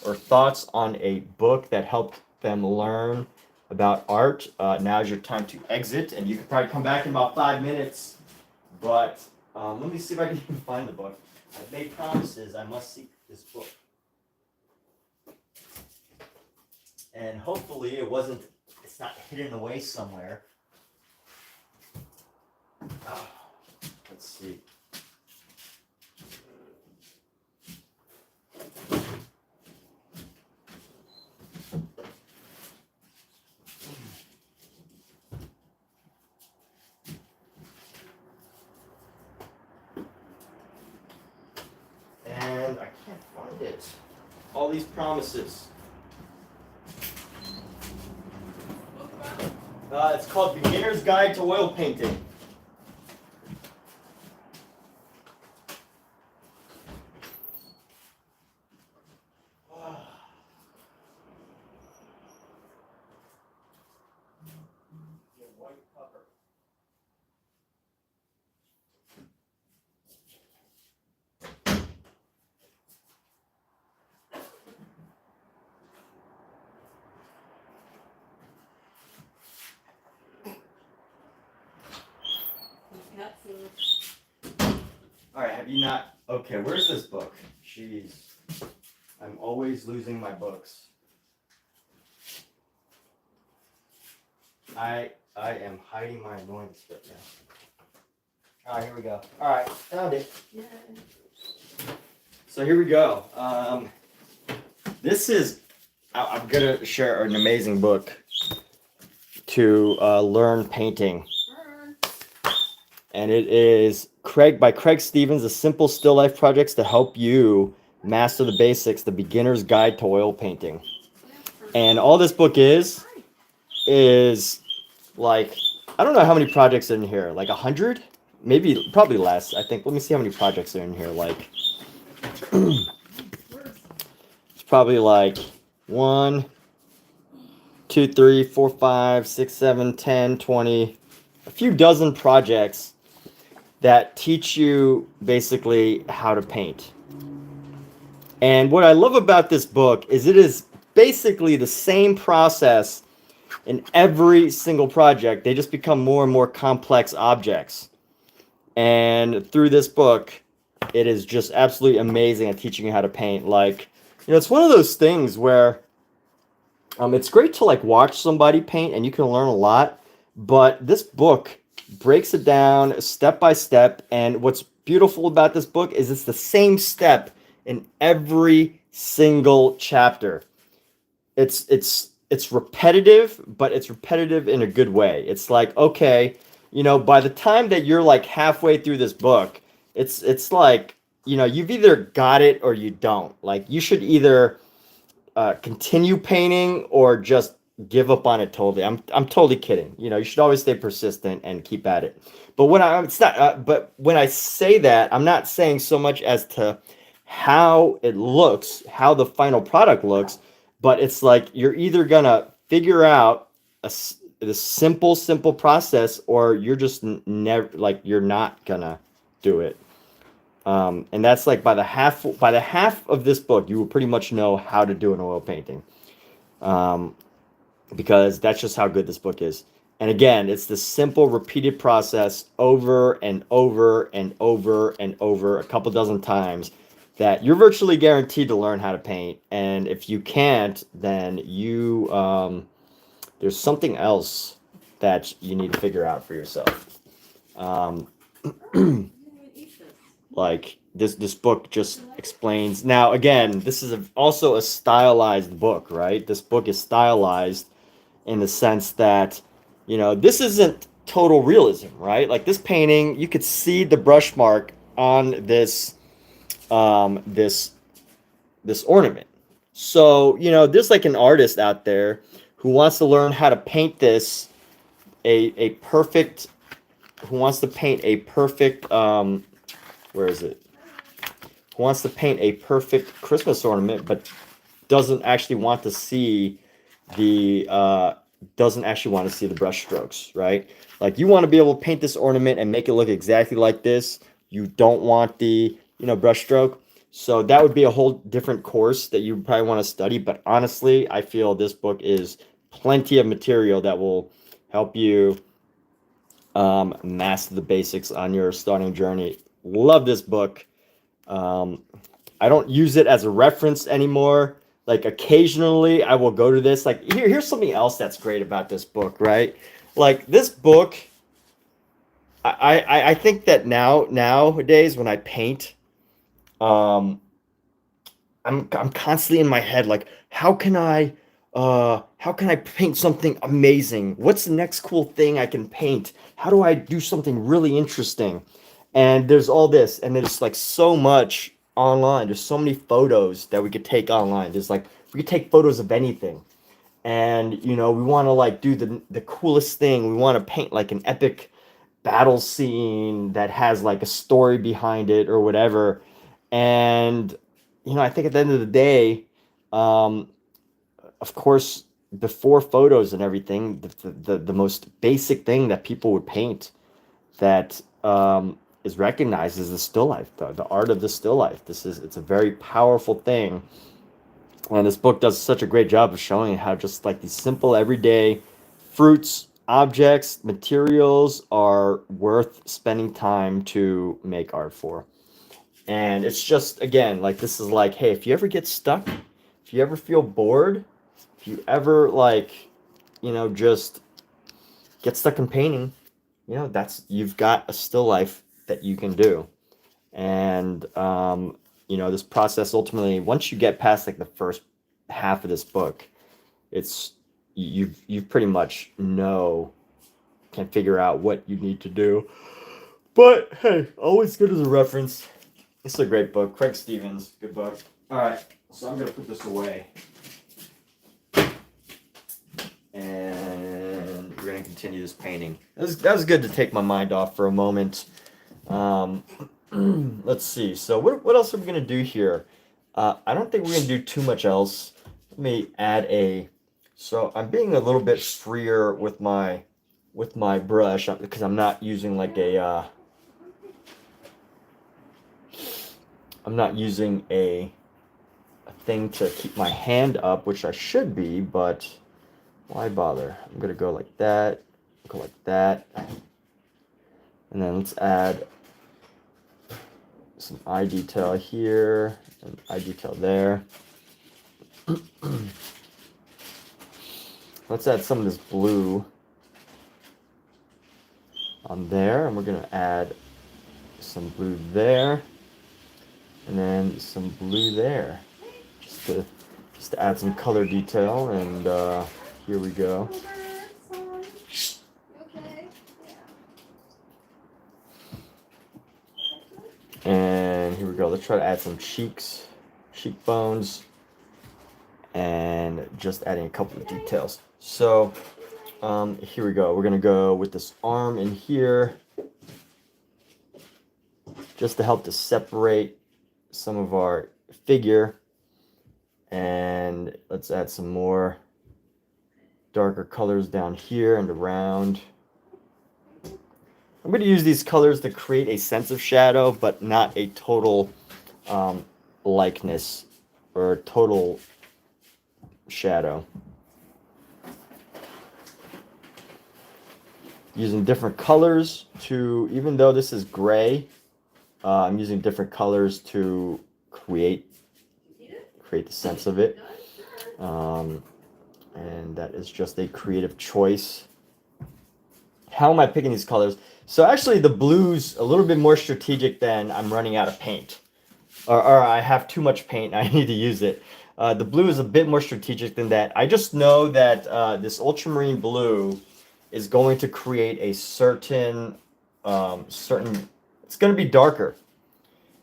or thoughts on a book that helped them learn about art, now's your time to exit, and you can probably come back in about 5 minutes. But let me see if I can even find the book. I've made promises. I must seek this book. And hopefully it's not hidden away somewhere. Let's see. And I can't find it. All these promises. It's called Beginner's Guide to Oil Painting. Alright, have you not... Okay, where's this book? Jeez. I'm always losing my books. I am hiding my annoyance right now. Alright, here we go. Alright, found it. Yay. So here we go. This is, I'm gonna share an amazing book to learn painting. And it is by Craig Stevens, A Simple Still Life Projects to Help You Master the Basics, The Beginner's Guide to Oil Painting. And all this book is like, I don't know how many projects are in here, like 100? Maybe, probably less, I think. Let me see how many projects are in here, like, it's probably like 1, 2, 3, 4, 5, 6, 7, 10, 20, a few dozen projects that teach you basically how to paint. And what I love about this book is it is basically the same process in every single project. They just become more and more complex objects. And through this book, it is just absolutely amazing at teaching you how to paint. Like, you know, it's one of those things where it's great to like watch somebody paint and you can learn a lot, but this book breaks it down step by step. And what's beautiful about this book is it's the same step in every single chapter. It's repetitive, but it's repetitive in a good way. It's like, okay, you know, by the time that you're like halfway through this book, it's like, you know, you've either got it or you don't. Like, you should either continue painting or just give up on it totally. I'm totally kidding. You know, you should always stay persistent and keep at it. But but when I say that, I'm not saying so much as to how it looks, how the final product looks, but it's like you're either gonna figure out the simple process, or you're just never, like, you're not gonna do it. And that's like by the half of this book, you will pretty much know how to do an oil painting. Because that's just how good this book is. And again, it's the simple repeated process over and over and over and over a couple dozen times that you're virtually guaranteed to learn how to paint. And if you can't, then you there's something else that you need to figure out for yourself. Like this book just explains. Now again, this is also a stylized book, right? This book is stylized in the sense that, you know, this isn't total realism, right? Like, this painting, you could see the brush mark on this this ornament. So, you know, there's like an artist out there who wants to learn how to paint this a perfect, who wants to paint a perfect where is it? Who wants to paint a perfect Christmas ornament, but doesn't actually want to see the brush strokes, right? Like, you want to be able to paint this ornament and make it look exactly like this. You don't want the, you know, brush stroke. So that would be a whole different course that you probably want to study. But honestly, I feel this book is plenty of material that will help you master the basics on your starting journey. Love this book. I don't use it as a reference anymore. Like, occasionally I will go to this. Like, here's something else that's great about this book, right? Like, this book, I think that nowadays when I paint, I'm constantly in my head, like, how can I paint something amazing? What's the next cool thing I can paint? How do I do something really interesting? And there's all this, and there's like so much online. There's so many photos that we could take online. There's like, we could take photos of anything. And, you know, we want to like do the coolest thing. We want to paint like an epic battle scene that has like a story behind it or whatever. And, you know, I think at the end of the day, of course, before photos and everything, the most basic thing that people would paint that is recognized as the still life, the art of the still life. It's a very powerful thing. And this book does such a great job of showing how just like these simple everyday fruits, objects, materials are worth spending time to make art for. And it's just, again, like, this is like, hey, if you ever get stuck, if you ever feel bored, if you ever, like, you know, just get stuck in painting, you know, you've got a still life that you can do. And you know, this process ultimately, once you get past like the first half of this book, it's you pretty much can figure out what you need to do. But hey, always good as a reference. It's a great book. Craig Stevens, good book. All right, so I'm gonna put this away, and we're gonna continue this painting. That was good to take my mind off for a moment. Let's see. So what else are we gonna do here? I don't think we're gonna do too much else. Let me add a. So I'm being a little bit freer with my brush because I'm not using like a. I'm not using a thing to keep my hand up, which I should be, but why bother? I'm gonna go like that, go like that, and then let's add some eye detail here and eye detail there. Let's add some of this blue on there, and we're gonna add some blue there, and then some blue there, just to add some color detail. And here we go. And here we go. Let's try to add some cheekbones, and just adding a couple of details. So here we go. We're gonna go with this arm in here, just to help to separate some of our figure. And let's add some more darker colors down here and around. I'm going to use these colors to create a sense of shadow, but not a total likeness or total shadow. Using different colors to, even though this is gray, I'm using different colors to create the sense of it. And that is just a creative choice. How am I picking these colors? So actually the blue's a little bit more strategic than I'm running out of paint. Or I have too much paint and I need to use it. The blue is a bit more strategic than that. I just know that this ultramarine blue is going to create a certain, it's going to be darker.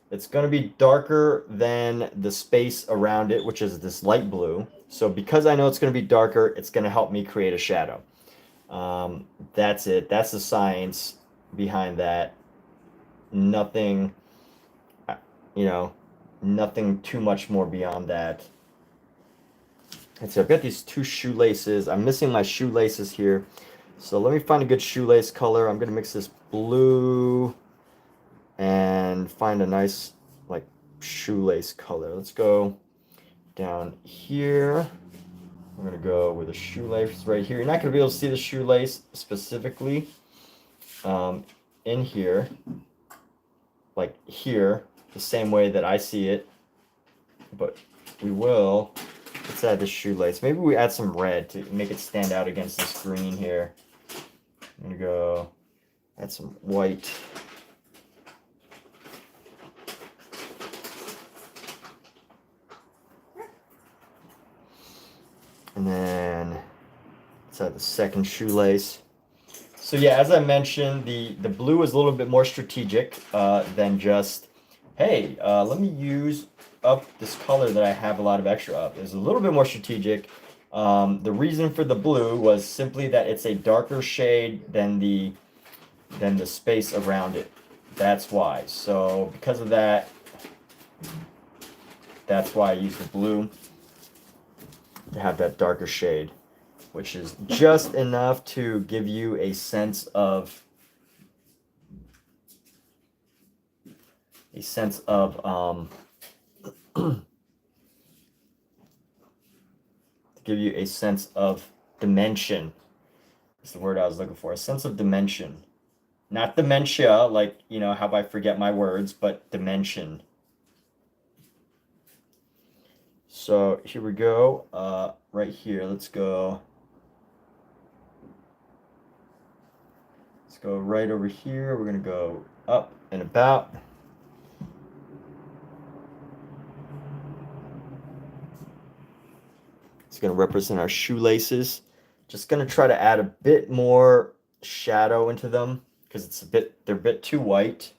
It's going to be darker than the space around it, which is this light blue. So because I know it's going to be darker, it's going to help me create a shadow. That's it. That's the science behind that. Nothing, nothing too much more beyond that. And so I've got these two shoelaces. I'm missing my shoelaces here. So let me find a good shoelace color. I'm going to mix this blue and find a nice like shoelace color. Let's go down here. I'm gonna go with a shoelace right here. You're not gonna be able to see the shoelace specifically in here, like here, the same way that I see it, but we will. Let's add the shoelace. Maybe we add some red to make it stand out against this green here. I'm gonna go add some white. And then let's add the second shoelace. So yeah, as I mentioned, the blue is a little bit more strategic than just, hey, let me use up this color that I have a lot of extra of. It's a little bit more strategic. The reason for the blue was simply that it's a darker shade than the space around it. That's why. So because of that, that's why I use the blue, to have that darker shade, which is just enough to give you a sense of give you a sense of dimension. That's the word I was looking for. A sense of dimension. Not dementia, like, how I forget my words, but dimension. So here we go, right here, let's go right over here. We're gonna go up and about. It's going to represent our shoelaces. Just going to try to add a bit more shadow into them because they're a bit too white.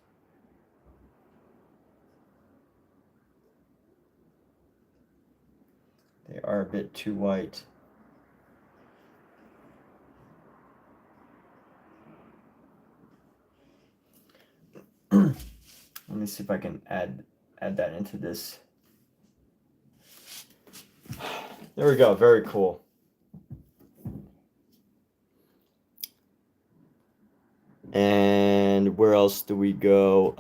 They are a bit too white. Let me see if I can add that into this. There we go. Very cool. And where else do we go?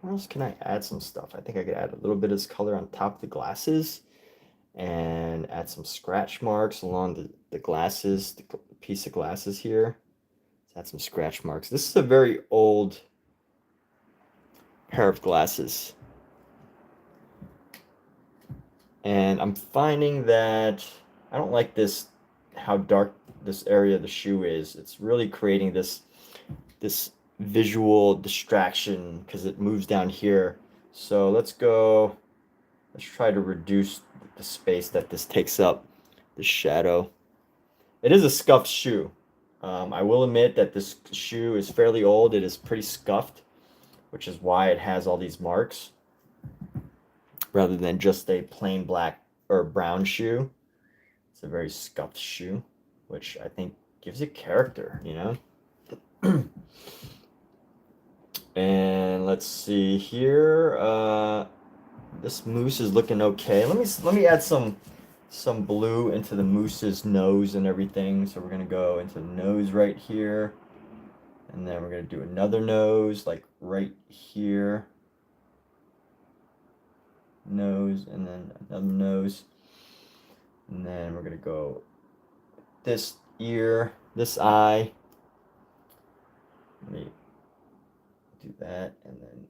Where else can I add some stuff? I think I could add a little bit of this color on top of the glasses and add some scratch marks along the glasses, the piece of glasses here. Let's add some scratch marks. This is a very old pair of glasses. And I'm finding that I don't like this, how dark this area of the shoe is. It's really creating this visual distraction because it moves down here. So let's try to reduce the space that this takes up, the shadow. It is a scuffed shoe. I will admit that this shoe is fairly old. It is pretty scuffed, which is why it has all these marks rather than just a plain black or brown shoe. It's a very scuffed shoe, which I think gives it character, you know? And let's see here. This moose is looking okay. Let me add some blue into the moose's nose and everything. So we're gonna go into the nose right here, and then we're gonna do another nose like right here. Nose, and then another nose, and then we're gonna go this ear, this eye. Let me do that, and then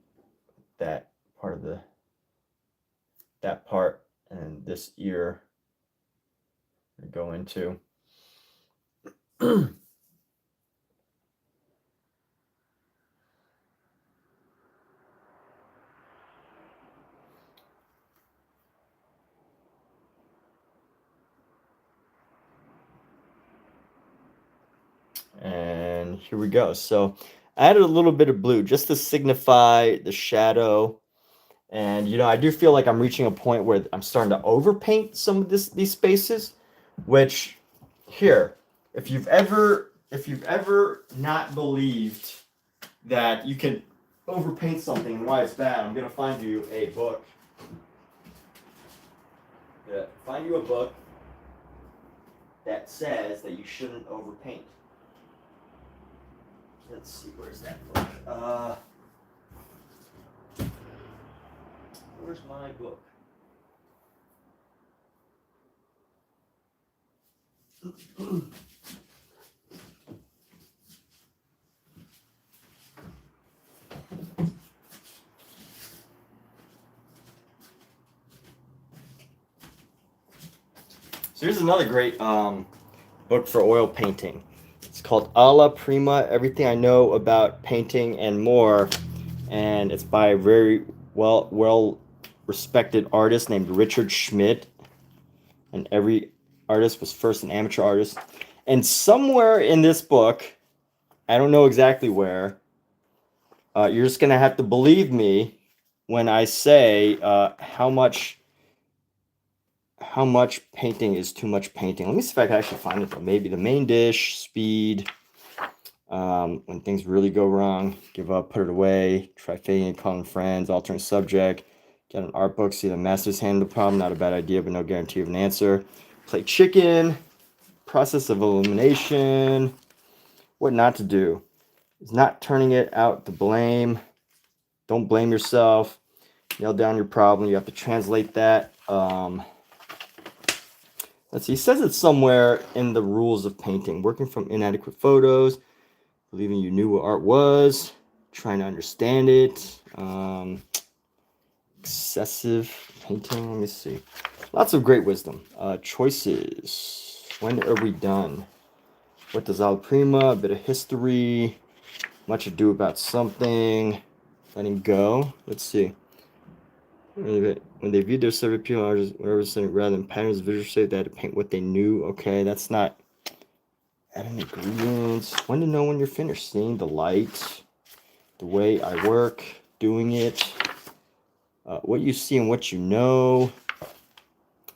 that part of that part, and then this ear go into. And here we go. So I added a little bit of blue just to signify the shadow. And, you know, I do feel like I'm reaching a point where I'm starting to overpaint some of these spaces, which here, if you've ever not believed that you can overpaint something and why it's bad, I'm going to find you a book. Find you a book that says that you shouldn't overpaint. Let's see, where's that book? Where's my book? So here's another great book for oil painting. It's called Prima, Everything I Know About Painting and More, and it's by a very well respected artist named Richard Schmidt. And every artist was first an amateur artist. And somewhere in this book, I don't know exactly where, you're just gonna have to believe me when I say how much painting is too much painting. Let me see if I can actually find it though. Maybe the main dish, speed, when things really go wrong, give up, put it away, try fading and calling friends, alternate subject, get an art book, see the master's handle the problem, not a bad idea, but no guarantee of an answer. Play chicken, process of elimination, what not to do is not turning it out to blame. Don't blame yourself. Nail down your problem. You have to translate that. Let's see. He says it somewhere in the rules of painting. Working from inadequate photos. Believing you knew what art was. Trying to understand it. Excessive painting. Let me see. Lots of great wisdom. Choices. When are we done? What does Al Prima? A bit of history. Much ado about something. Letting go. Let's see. When they viewed their survey, people whatever rather than patterns, visual shape, they had to paint what they knew. Okay, that's not adding ingredients. When to know when you're finished? Seeing the light, the way I work, doing it, what you see and what you know. I'm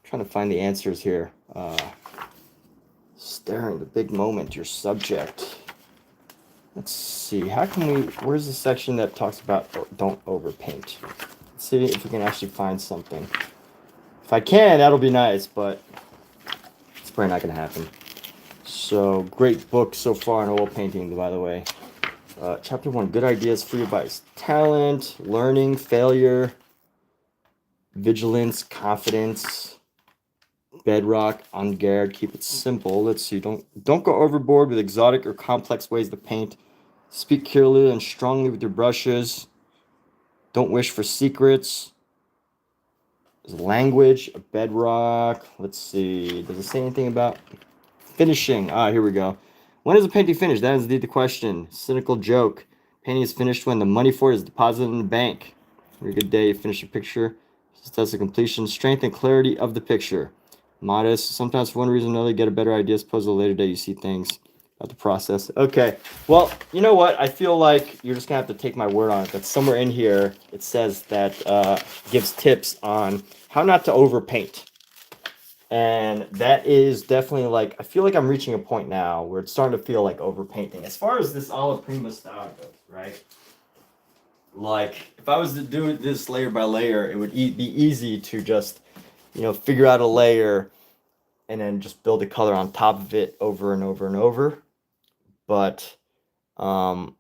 trying to find the answers here. Staring, the big moment, your subject. Let's see. How can we? Where's the section that talks about don't overpaint? Let's see if we can actually find something. If I can, that'll be nice, but it's probably not going to happen. So, great book so far on oil painting, by the way. Chapter 1, good ideas, free advice. Talent, learning, failure, vigilance, confidence, bedrock, en garde, keep it simple. Let's see, don't go overboard with exotic or complex ways to paint. Speak clearly and strongly with your brushes. Don't wish for secrets. There's language, a bedrock. Let's see, does it say anything about finishing? Here we go. When is a painting finished? That is indeed the question. Cynical joke. Painting is finished when the money for it is deposited in the bank. Very good day. You finish your picture. That's the completion. Strength and clarity of the picture. Modest. Sometimes for one reason or another, you get a better idea. Suppose a later day you see things about the process. Okay. Well, you know what? I feel like you're just going to have to take my word on it. That somewhere in here, it says that gives tips on how not to overpaint. And that is definitely like, I feel like I'm reaching a point now where it's starting to feel like overpainting. As far as this olive prima style goes, right? Like, if I was to do this layer by layer, it would be easy to just, figure out a layer and then just build a color on top of it over and over and over. But, I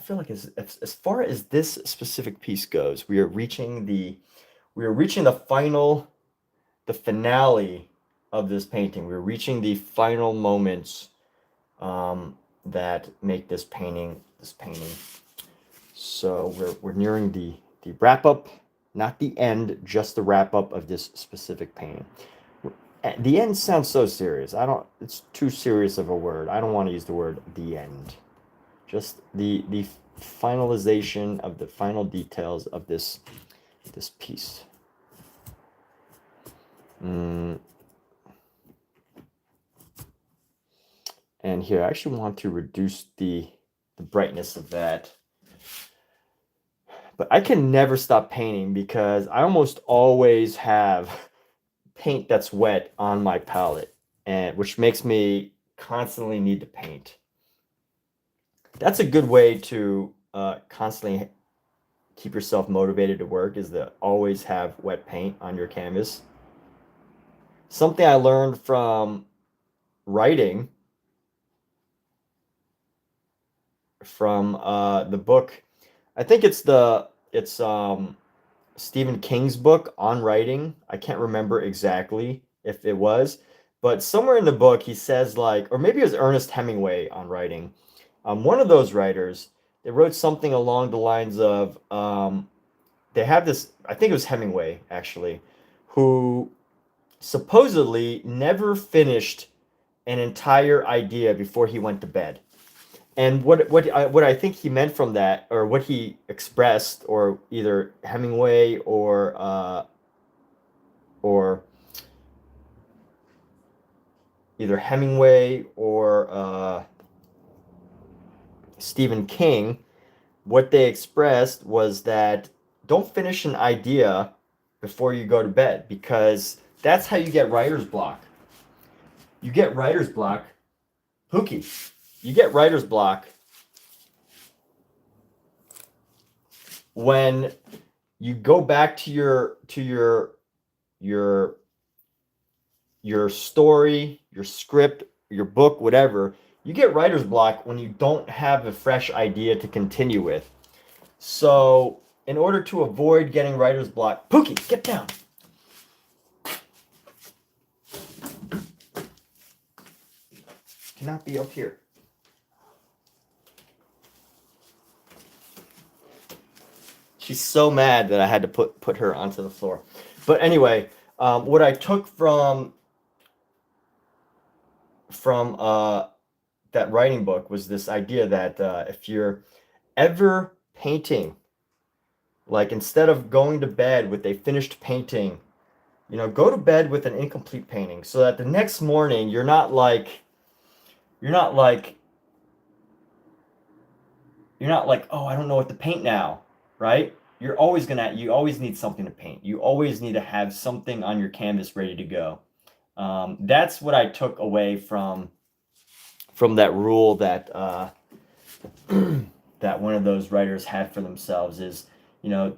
feel like as far as this specific piece goes, we are reaching the finale of this painting. We're reaching the final moments that make this painting. So we're nearing the wrap up, not the end, just the wrap up of this specific painting. The end sounds so serious. It's too serious of a word. I don't want to use the word the end. Just the finalization of the final details of this piece. And here, I actually want to reduce the brightness of that. But I can never stop painting because I almost always have paint that's wet on my palette, and which makes me constantly need to paint. That's a good way to constantly keep yourself motivated to work, is to always have wet paint on your canvas. Something I learned from writing, from the book. I think it's Stephen King's book on writing. I can't remember exactly if it was, but somewhere in the book he says, like, or maybe it was Ernest Hemingway on writing. One of those writers, they wrote something along the lines of, they have this, I think it was Hemingway actually, who supposedly never finished an entire idea before he went to bed. And what I think he meant from that, or what he expressed, or either Hemingway or either Hemingway or Stephen King, what they expressed was that don't finish an idea before you go to bed, because that's how you get writer's block. You get writer's block, Pookie. You get writer's block when you go back to your story, your script, your book, whatever. You get writer's block when you don't have a fresh idea to continue with. So, in order to avoid getting writer's block, Pookie, get down. Cannot be up here. She's so mad that I had to put her onto the floor. But anyway, what I took from that writing book was this idea that if you're ever painting Like, instead of going to bed with a finished painting, you know, go to bed with an incomplete painting so that the next morning you're not like, you're not like, oh, I don't know what to paint now, right? You always need something to paint. You always need to have something on your canvas ready to go. That's what I took away from that rule that that one of those writers had for themselves is, you know,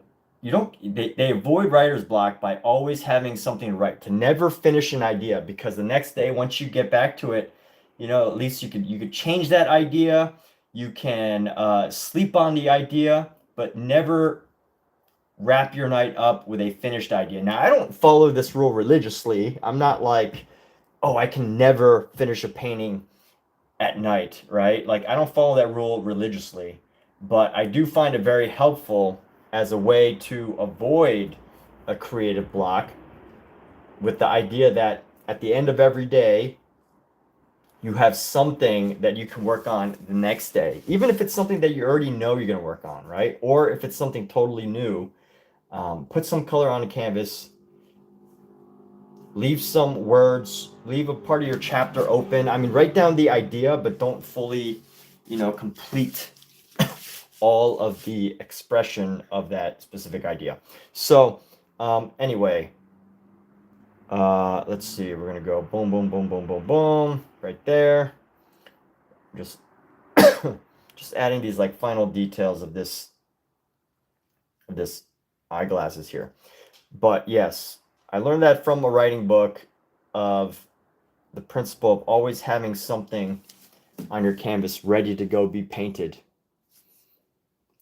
they avoid writer's block by always having something to write, to never finish an idea, because the next day, once you get back to it, you know, at least you could change that idea. You can sleep on the idea, but never wrap your night up with a finished idea. Now, I don't follow this rule religiously. I'm not like, oh, I can never finish a painting at night, right? Like, I don't follow that rule religiously, but I do find it very helpful as a way to avoid a creative block, with the idea that at the end of every day, you have something that you can work on the next day, even if it's something that you already know you're going to work on, right? Or if it's something totally new, put some color on the canvas, leave some words, leave a part of your chapter open. I mean, write down the idea, but don't fully, you know, complete all of the expression of that specific idea. So anyway, let's see, we're gonna go boom, boom, boom, boom, boom, boom, right there. Just just adding these like final details of this eyeglasses here. But yes, I learned that from a writing book, of the principle of always having something on your canvas ready to go be painted.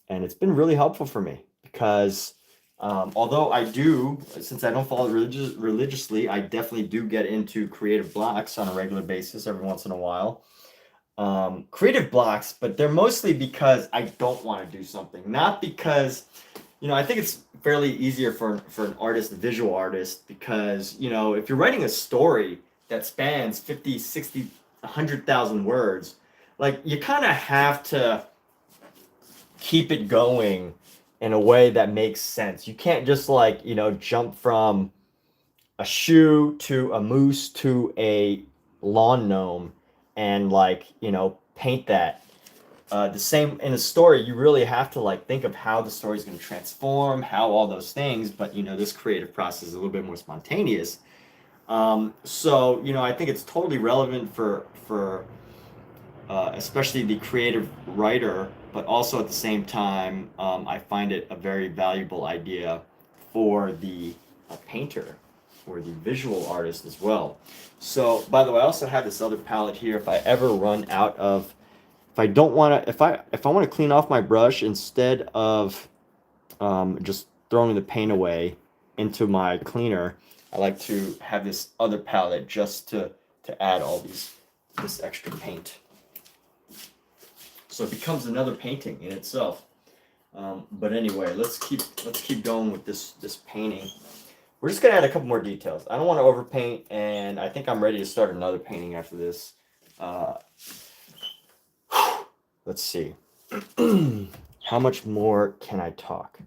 And it's been really helpful for me because although I do, since I don't follow it religiously, I definitely do get into creative blocks on a regular basis every once in a while. Creative blocks, but they're mostly because I don't want to do something, not because, you know, I think it's fairly easier for an artist, a visual artist, because, you know, if you're writing a story that spans 50, 60, 100,000 words, like, you kind of have to keep it going in a way that makes sense. You can't just, like, you know, jump from a shoe to a moose to a lawn gnome and, like, you know, paint that. The same in a story, you really have to, like, think of how the story is going to transform, how all those things. But, you know, this creative process is a little bit more spontaneous. So, you know, I think it's totally relevant for especially the creative writer, but also at the same time, I find it a very valuable idea for the painter, or the visual artist as well. So, by the way, I also have this other palette here. If I ever run out of, if I don't want to, if I want to clean off my brush, instead of just throwing the paint away into my cleaner, I like to have this other palette just to add all this extra paint. So it becomes another painting in itself. But anyway, let's keep going with this painting. We're just gonna add a couple more details. I don't want to overpaint, and I think I'm ready to start another painting after this. Let's see. How much more can I talk?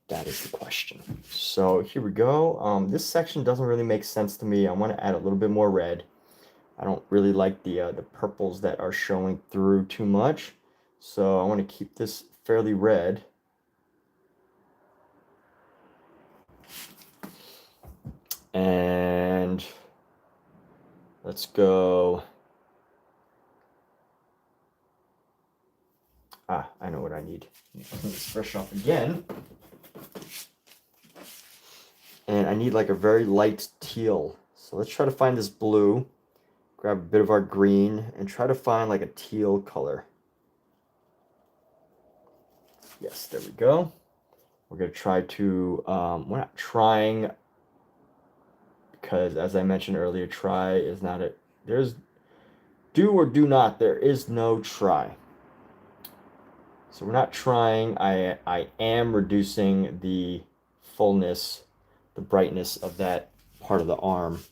That is the question. So here we go. This section doesn't really make sense to me. I want to add a little bit more red. I don't really like the purples that are showing through too much. So I want to keep this fairly red. And let's go. I know what I need. Clean this brush off again. And I need like a very light teal. So let's try to find this blue. Grab a bit of our green and try to find like a teal color. Yes, there we go. We're going to try to, we're not trying, because as I mentioned earlier, try is not a, there's do or do not, there is no try. So we're not trying. I am reducing the fullness, the brightness of that part of the arm.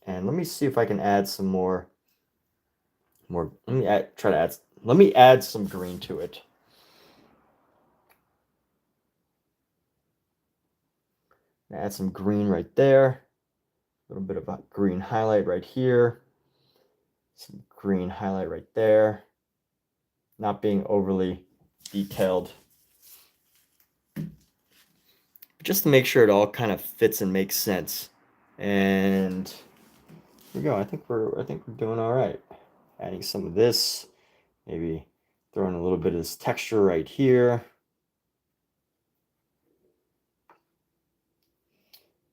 And let me see if I can add some more, let me add some green to it. Add some green right there. A little bit of a green highlight right here. Some green highlight right there. Not being overly detailed. Just to make sure it all kind of fits and makes sense. And here we go. I think we're doing all right. Adding some of this, maybe throwing a little bit of this texture right here.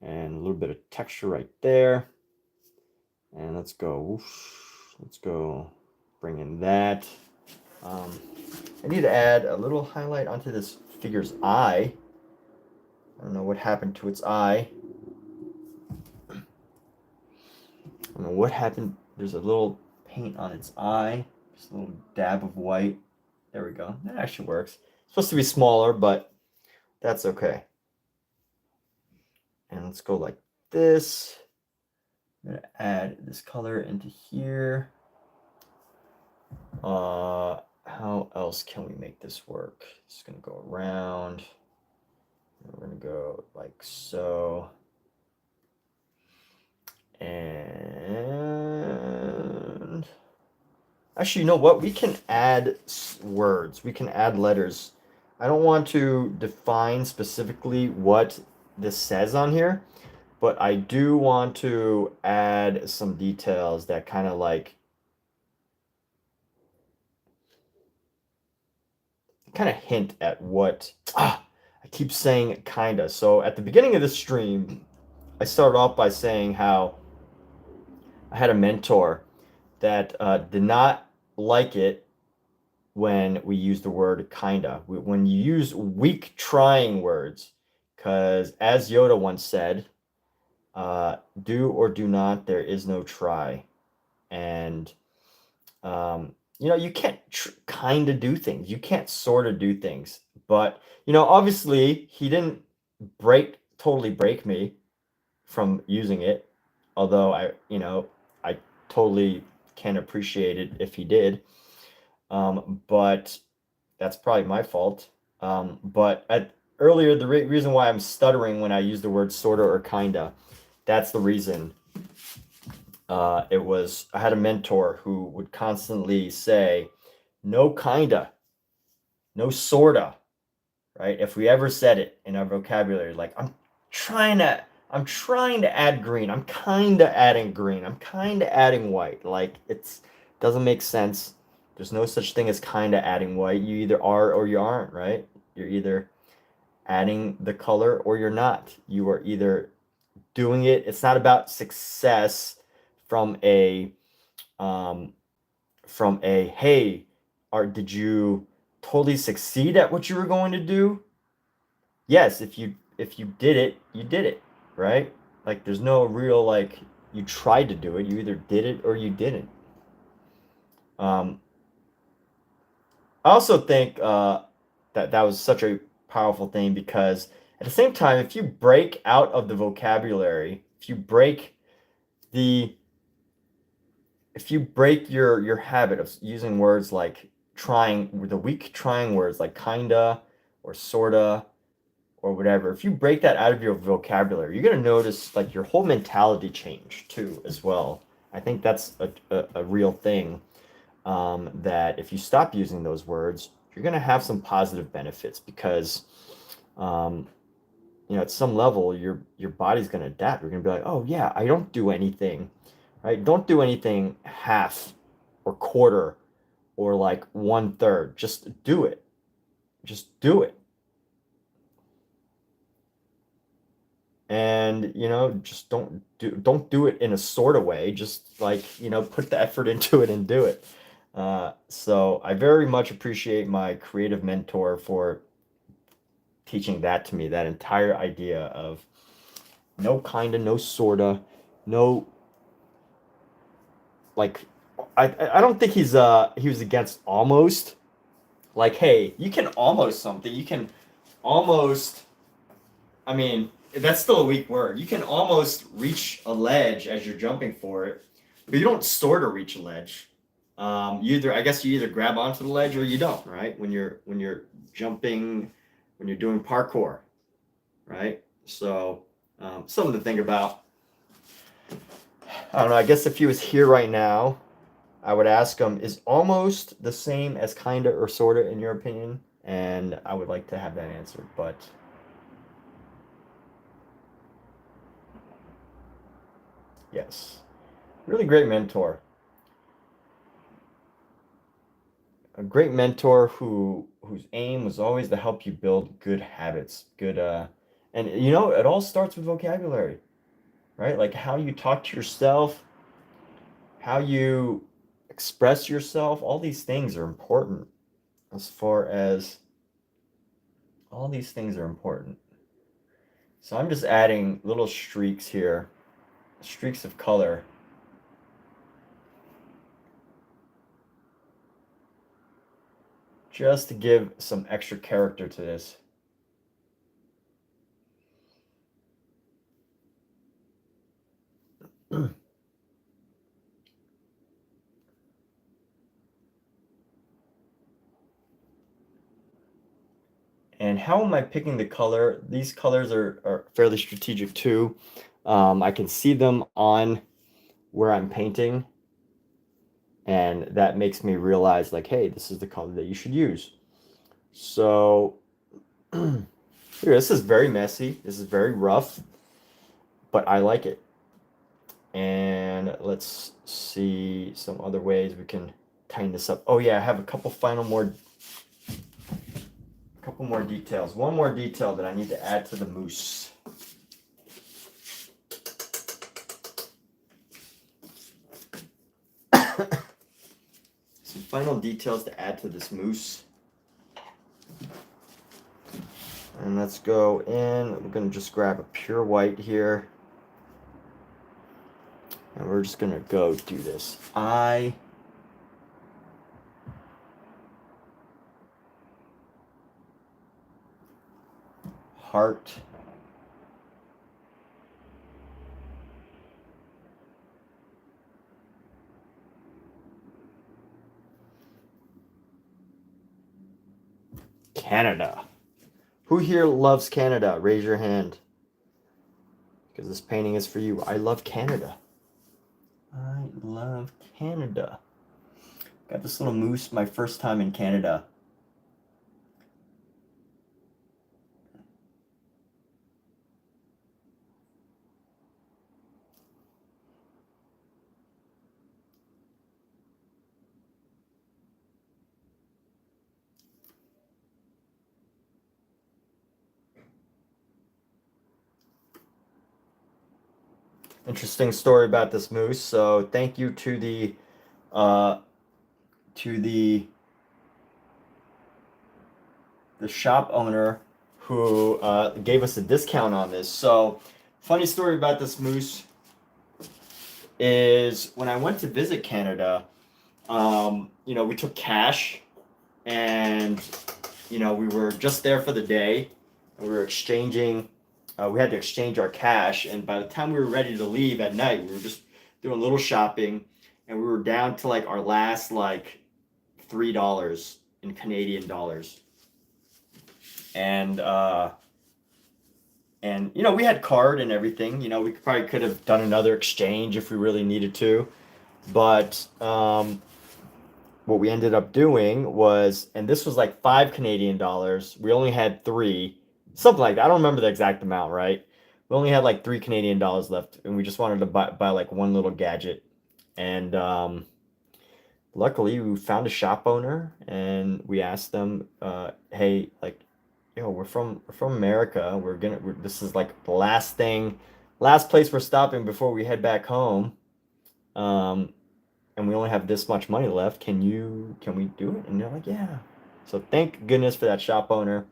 And a little bit of texture right there. And let's go, let's go bring in that. I need to add a little highlight onto this figure's eye. I don't know what happened to its eye. I don't know what happened. There's a little paint on its eye. Just a little dab of white. There we go. That actually works. It's supposed to be smaller, but that's okay. And let's go like this. I'm gonna add this color into here. How else can we make this work? It's gonna go around. We're gonna go like so. And actually, you know what? We can add words. We can add letters. I don't want to define specifically what this says on here, but I do want to add some details that kind of like hint at what I keep saying kinda. So at the beginning of the stream, I started off by saying how I had a mentor that did not like it when we use the word kinda. When you use weak trying words, because as Yoda once said, do or do not, there is no try. And you can't kind of do things. You can't sort of do things. But obviously he didn't totally break me from using it. Although I totally can appreciate it if he did. But that's probably my fault. But earlier, the reason why I'm stuttering when I use the word sorta or kinda, that's the reason. I had a mentor who would constantly say, no kinda, no sorta, right? If we ever said it in our vocabulary, like I'm trying to add green. I'm kind of adding green. I'm kind of adding white. Like it doesn't make sense. There's no such thing as kind of adding white. You either are or you aren't, right? You're either adding the color or you're not. You are either doing it. It's not about success from a hey, did you totally succeed at what you were going to do? Yes, if you did it, you did it, right? Like there's no real like you tried to do it. You either did it or you didn't. I also think that was such a powerful thing because at the same time, if you break out of the vocabulary, if you break your habit of using words like the weak trying words like kinda or sorta or whatever, if you break that out of your vocabulary, you're going to notice like your whole mentality change too as well. I think that's a real thing, that if you stop using those words, you're going to have some positive benefits because at some level your body's going to adapt. You're going to be like, oh yeah, I don't do anything, right? Don't do anything half or quarter or like 1/3. Just do it. Just do it. And just don't do it in a sort of way. Just like put the effort into it and do it. So I very much appreciate my creative mentor for teaching that to me, that entire idea of no kinda, no sorta, no, like I don't think he was against almost. Like, hey, you can almost something. You can almost, I mean, that's still a weak word. You can almost reach a ledge as you're jumping for it, but you don't sort of reach a ledge. I guess you either grab onto the ledge or you don't, right? When you're jumping, when you're doing parkour, right? So Something to think about. I don't know, I guess if he was here right now, I would ask him, is almost the same as kinda or sorta in your opinion? And I would like to have that answered, but yes. Really great mentor. A great mentor whose aim was always to help you build good habits, good and you know, it all starts with vocabulary, right? Like how you talk to yourself, how you express yourself, all these things are important as far as all these things are important. So I'm just adding little streaks here, streaks of color. Just to give some extra character to this. And how am I picking the color? These colors are fairly strategic too. I can see them on where I'm painting, and that makes me realize like, hey, this is the color that you should use. So here, this is very messy. This is very rough, but I like it. And let's see some other ways we can tighten this up. Oh yeah, I have a couple more details. One more detail that I need to add to the mousse. Some final details to add to this mousse. And let's go in. We're going to just grab a pure white here. And we're just going to go do this. Heart. Canada. Who here loves Canada? Raise your hand. Because this painting is for you. I love Canada. I love Canada. Got this little mousse my first time in Canada. Interesting story about this mousse. So thank you to the shop owner who gave us a discount on this. So funny story about this mousse is when I went to visit Canada, you know, we took cash and you know, we were just there for the day and we were exchanging. We had to exchange our cash, and by the time we were ready to leave at night, we were just doing a little shopping, and we were down to like our last like $3 in Canadian dollars. And you know, we had card and everything. You know, we probably could have done another exchange if we really needed to, but what we ended up doing was, and this was like 5 Canadian dollars. We only had 3. Something like that. I don't remember the exact amount, right? We only had like 3 Canadian dollars left, and we just wanted to buy like one little gadget. And luckily, we found a shop owner, and we asked them, "Hey, like, yo, we're from America. This is like the last place we're stopping before we head back home. And we only have this much money left. Can we do it?" And they're like, "Yeah." So thank goodness for that shop owner.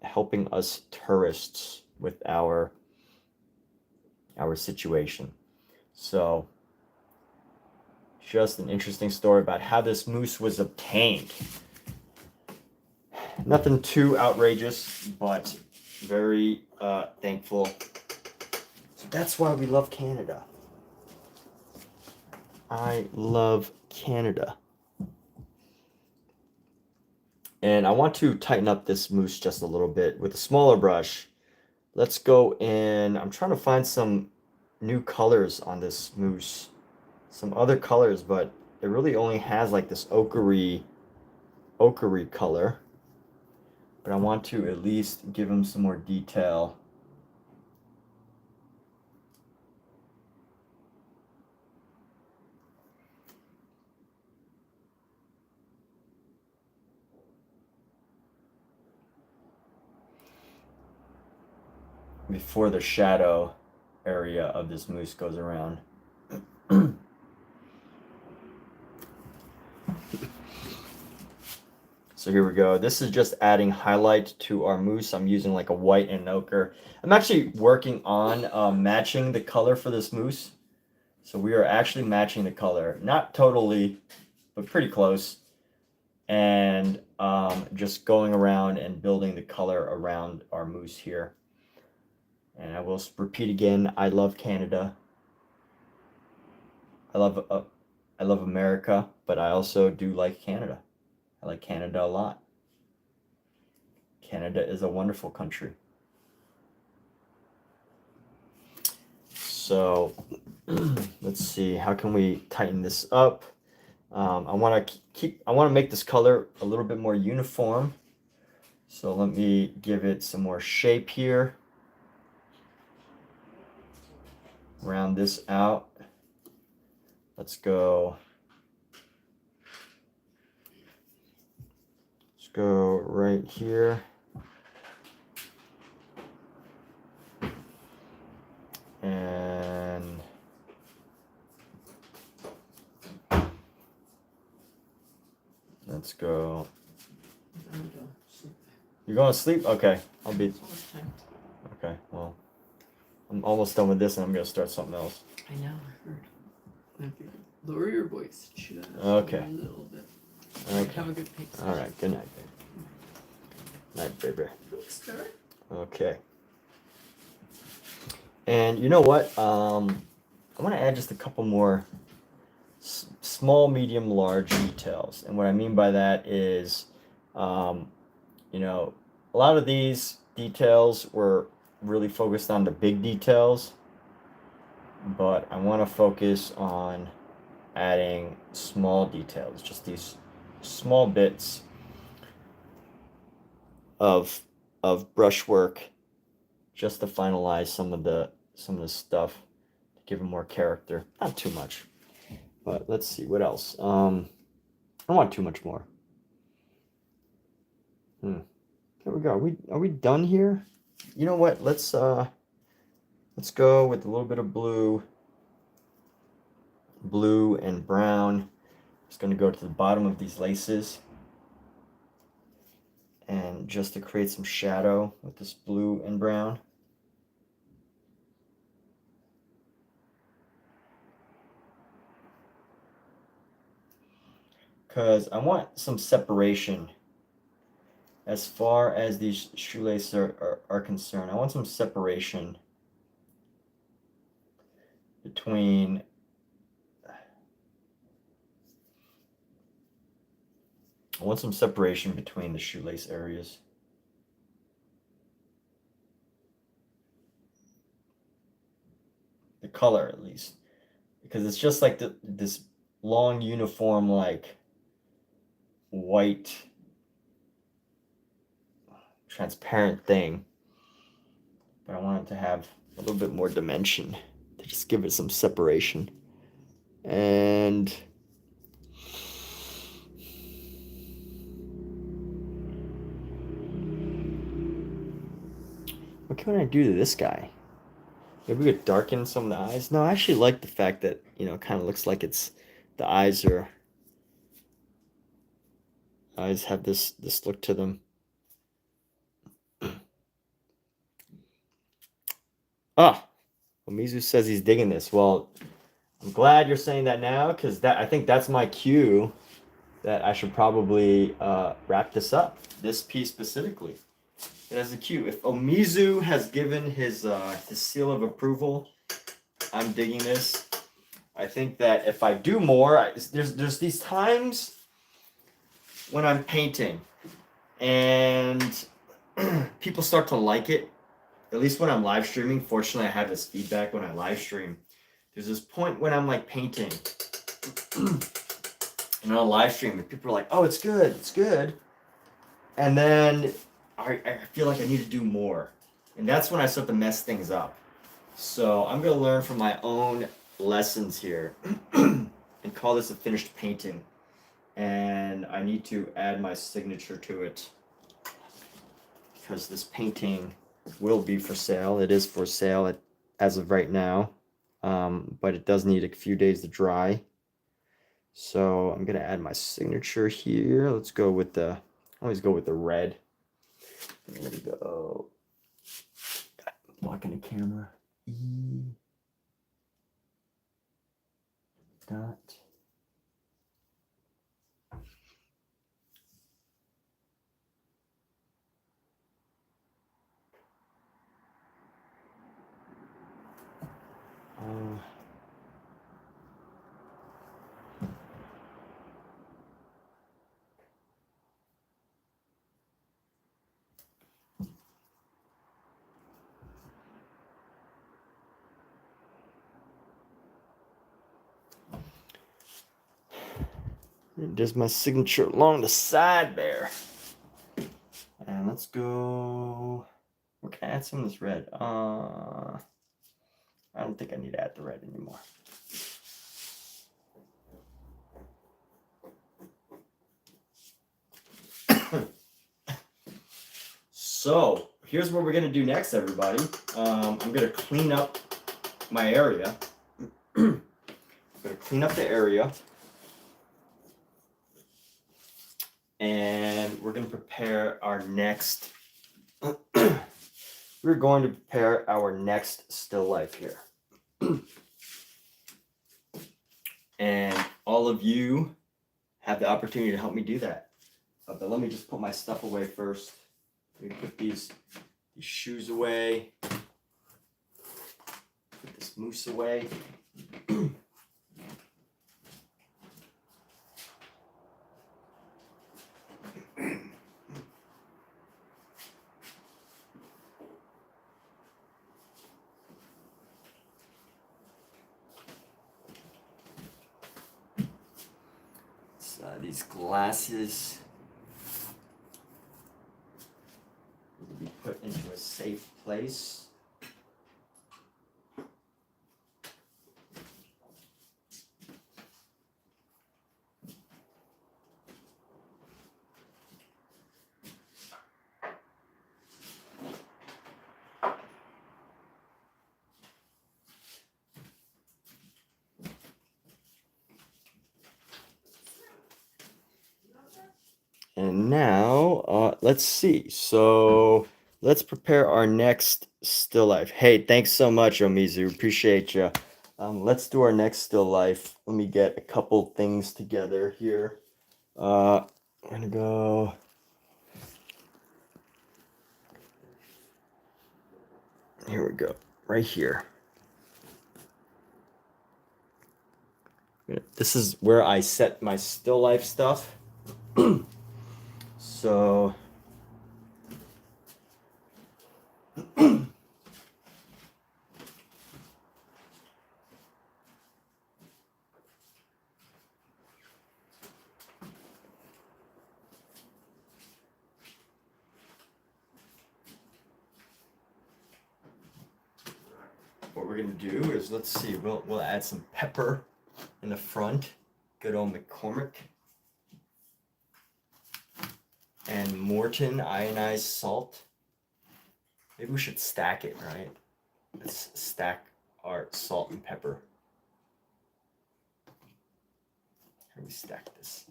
Helping us tourists with our situation. So just an interesting story about how this mousse was obtained. Nothing too outrageous, but very thankful. So that's why we love Canada. I love Canada. And I want to tighten up this mousse just a little bit with a smaller brush. let's go in. I'm trying to find some new colors on this mousse. Some other colors, but it really only has like this ochre color. But I want to at least give him some more detail. Before the shadow area of this mousse goes around. So here we go. This is just adding highlight to our mousse. I'm using like a white and an ochre. I'm actually working on matching the color for this mousse. So we are actually matching the color. Not totally, but pretty close. And just going around and building the color around our mousse here. And I will repeat again, I love Canada. I love America, but I also do like Canada. I like Canada a lot. Canada is a wonderful country. So let's see, how can we tighten this up? I want to make this color a little bit more uniform. So let me give it some more shape here. Round this out. Let's go. Let's go right here. And let's go. You're going to sleep? Okay. I'll be. Okay. Well, I'm almost done with this and I'm going to start something else. I know, I heard. Lower your voice just okay. a little bit. Okay. Have a good paint session. All right. Good night, baby. Night, baby. Okay. And you know what? I want to add just a couple more small, medium, large details. And what I mean by that is, you know, a lot of these details were really focused on the big details, but I want to focus on adding small details, just these small bits of brushwork, just to finalize some of the stuff, to give it more character. Not too much, but let's see what else. I don't want too much more. There we go. Are we done here? You know what? Let's go with a little bit of blue and brown. Just going to go to the bottom of these laces, and just to create some shadow with this blue and brown. Because I want some separation as far as these shoelaces are concerned. I want some separation between the shoelace areas. The color, at least. Because it's just like this long, uniform, like white, transparent thing. But I want it to have a little bit more dimension, to just give it some separation. And what can I do to this guy? Maybe we could darken some of the eyes. No, I actually like the fact that, you know, it kind of looks like it's the eyes have this look to them. Mizu says he's digging this. Well, I'm glad you're saying that now, because I think that's my cue that I should probably wrap this up. This piece specifically. It has a cue. If Omizu has given his seal of approval, I'm digging this. I think that if I do more, there's these times when I'm painting and people start to like it, at least when I'm live streaming, fortunately I have this feedback when I live stream. There's this point when I'm like painting and on live stream and people are like, oh, it's good. And then I feel like I need to do more. And that's when I start to mess things up. So I'm gonna learn from my own lessons here and call this a finished painting. And I need to add my signature to it because this painting will be for sale. It is for sale as of right now, but it does need a few days to dry. So I'm gonna add my signature here. Let's go with the, always go with the red. There we go. Blocking the camera. E dot. There's my signature along the side there. And let's go. Where can I add some of this red? I don't think I need to add the red anymore. So here's what we're gonna do next, everybody. I'm gonna clean up my area. I'm gonna clean up the area. And we're going to prepare our next, we're going to prepare our next still life here. And all of you have the opportunity to help me do that. But let me just put my stuff away first. Let me put these shoes away. Put this moose away. These glasses will be put into a safe place. And now, let's see. So let's prepare our next still life. Hey, thanks so much, Omizu. Appreciate you. Let's do our next still life. Let me get a couple things together here. I'm gonna go. Here we go. Right here. This is where I set my still life stuff. So what we're gonna do is, let's see, we'll add some pepper in the front. Good old McCormick. And Morton ionized salt. Maybe we should stack it, right? Let's stack our salt and pepper. How do we stack this?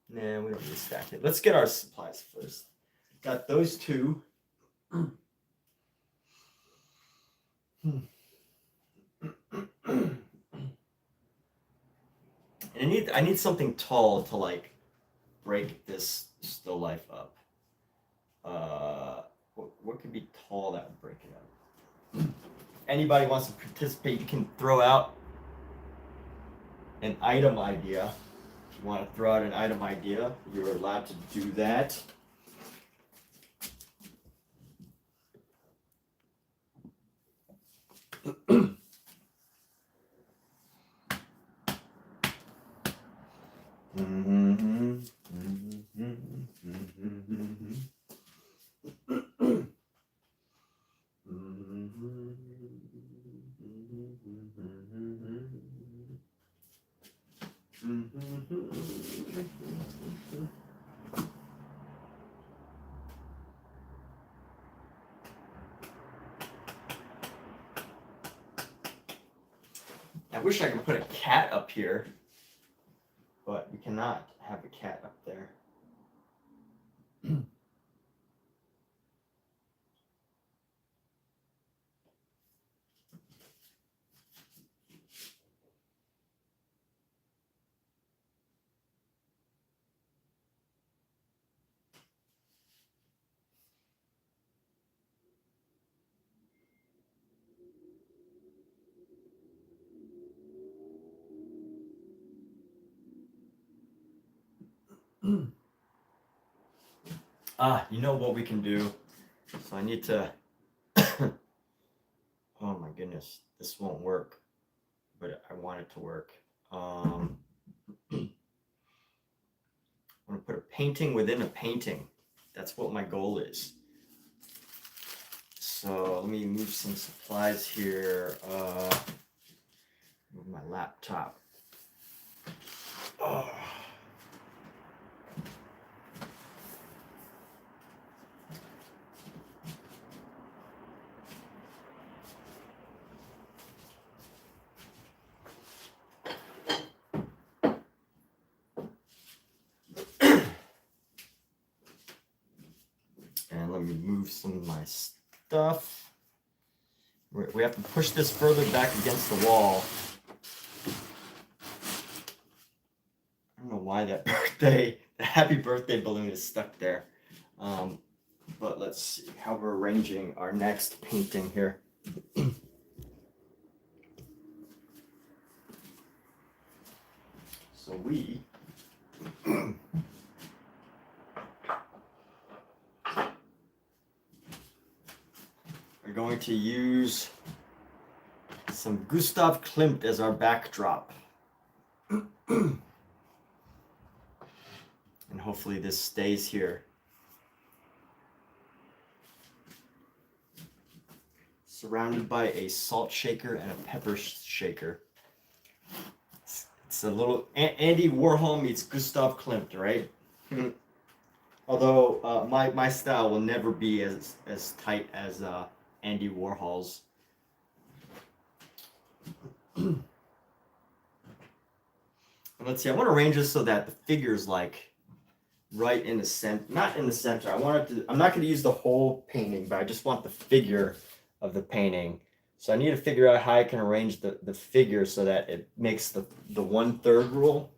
Nah, we don't need to stack it. Let's get our supplies first. Got those two. I need something tall to like break this still life up. What could be tall that would break it up? Anybody wants to participate, you can throw out an item idea. If you want to throw out an item idea, you're allowed to do that. wish I could put a cat up here, but we cannot have a cat up there. You know what we can do? So I need to, oh my goodness, this won't work, but I want it to work. I'm gonna put a painting within a painting. That's what my goal is. So let me move some supplies here. Move my laptop. Oh. And let me move some of my stuff. We have to push this further back against the wall. I don't know why that the happy birthday balloon is stuck there. But let's see how we're arranging our next painting here. So we are going to use some Gustav Klimt as our backdrop. And hopefully this stays here. Surrounded by a salt shaker and a pepper shaker. It's a little Andy Warhol meets Gustav Klimt, right? Although my style will never be as tight as Andy Warhol's. And let's see, I want to arrange this so that the figure's like right in the center, not in the center. I'm not going to use the whole painting, but I just want the figure of the painting. So I need to figure out how I can arrange the figure so that it makes the 1/3 rule.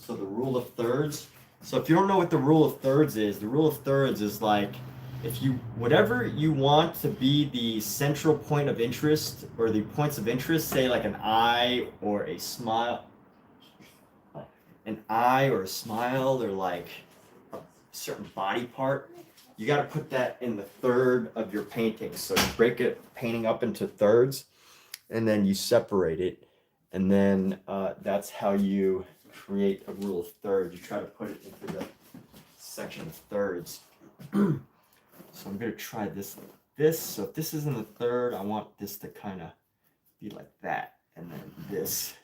So the rule of thirds. So if you don't know what the rule of thirds is, the rule of thirds is like if you whatever you want to be the central point of interest or the points of interest, say like an eye or a smile, or like a certain body part, you got to put that in the third of your painting. So you break it painting up into thirds, and then you separate it, and then that's how you create a rule of thirds. You try to put it into the section of thirds. So I'm going to try this like this. So if this is in the third, I want this to kind of be like that, and then this.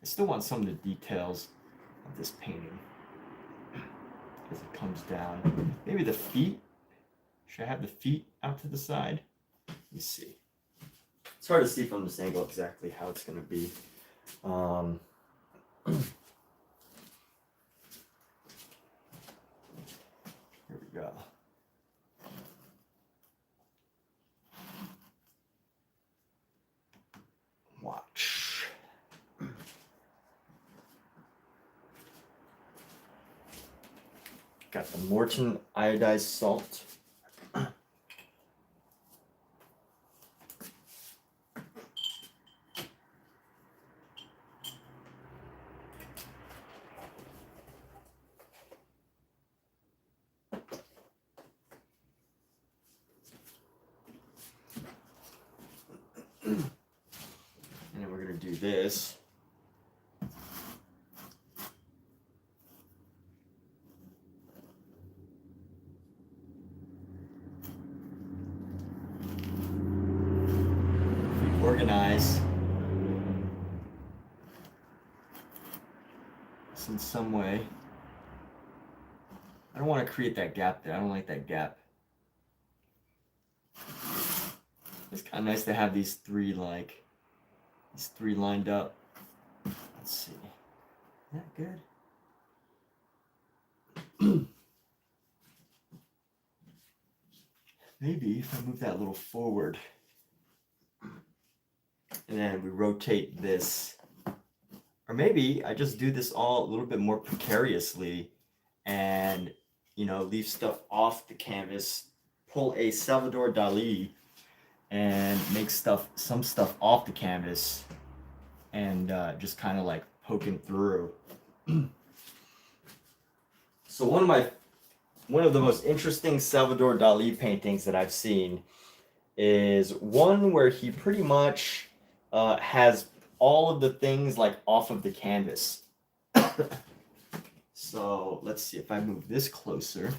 I still want some of the details of this painting as it comes down. Maybe the feet. Should I have the feet out to the side? Let me see. It's hard to see from this angle exactly how it's going to be. Here we go. Watch. Got the Morton iodized salt. And then we're going to do this. Organize this in some way. I don't want to create that gap there. I don't like that gap. It's kind of nice to have these three lined up. Let's see. Is that good? Maybe if I move that a little forward. And then we rotate this. Or maybe I just do this all a little bit more precariously and, you know, leave stuff off the canvas, pull a Salvador Dali and make some stuff off the canvas and just kind of like poking through. So one of the most interesting Salvador Dali paintings that I've seen is one where he pretty much has all of the things like off of the canvas. So let's see, if I move this closer,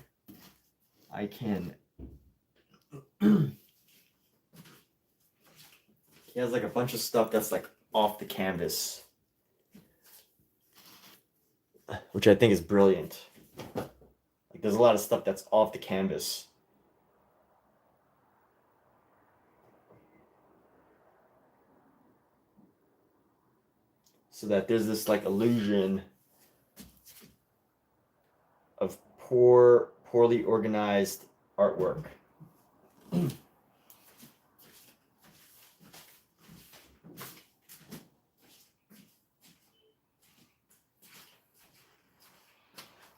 I can. He has like a bunch of stuff that's like off the canvas, which I think is brilliant. Like there's a lot of stuff that's off the canvas. So that there's this like illusion of poorly organized artwork.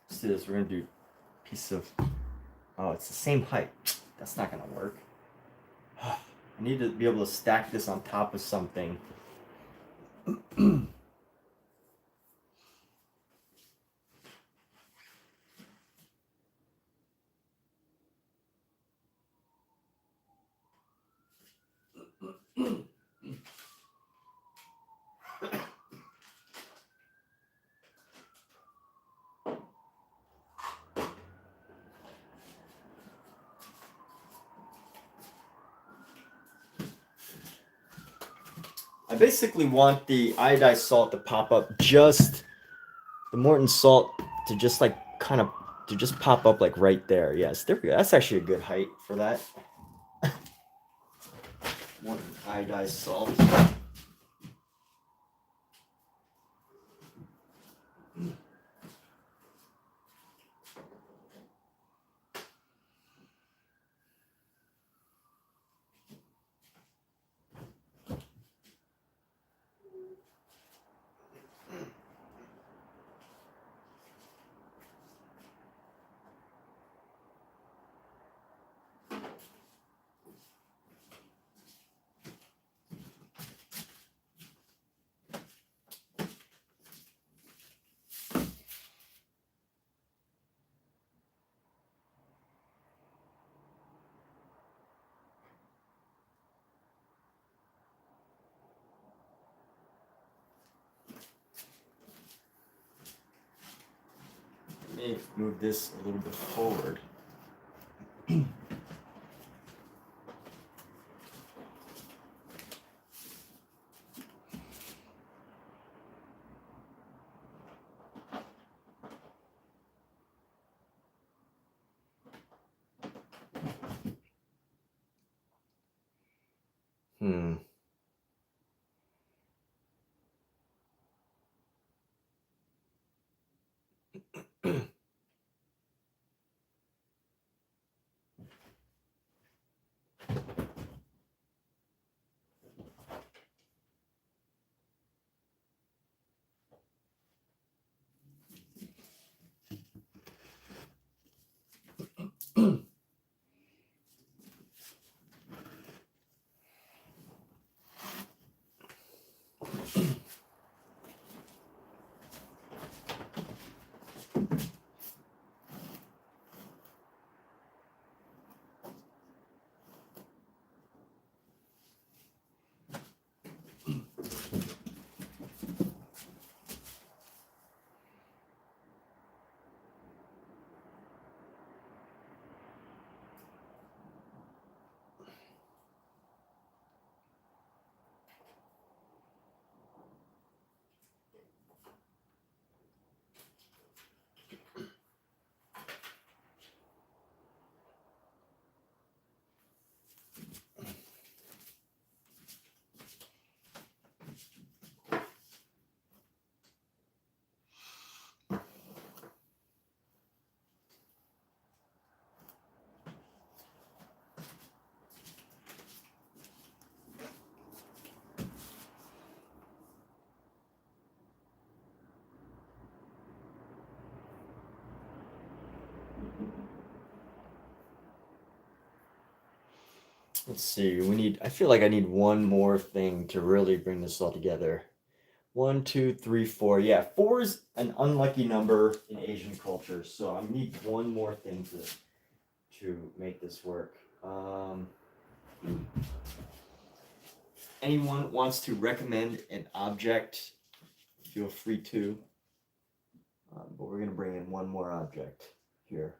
Let's do this. We're gonna do a piece of. Oh, it's the same height. That's not gonna work. I need to be able to stack this on top of something. I basically want the iodized salt to pop up just the Morton salt to just like kind of to just pop up like right there. Yes, there we go. That's actually a good height for that. Morton iodized salt. Let me move this a little bit forward. Let's see, I feel like I need one more thing to really bring this all together. 1, 2, 3, 4. Yeah, 4 is an unlucky number in Asian culture, so I need one more thing to make this work. Anyone wants to recommend an object, feel free to. But we're going to bring in one more object here.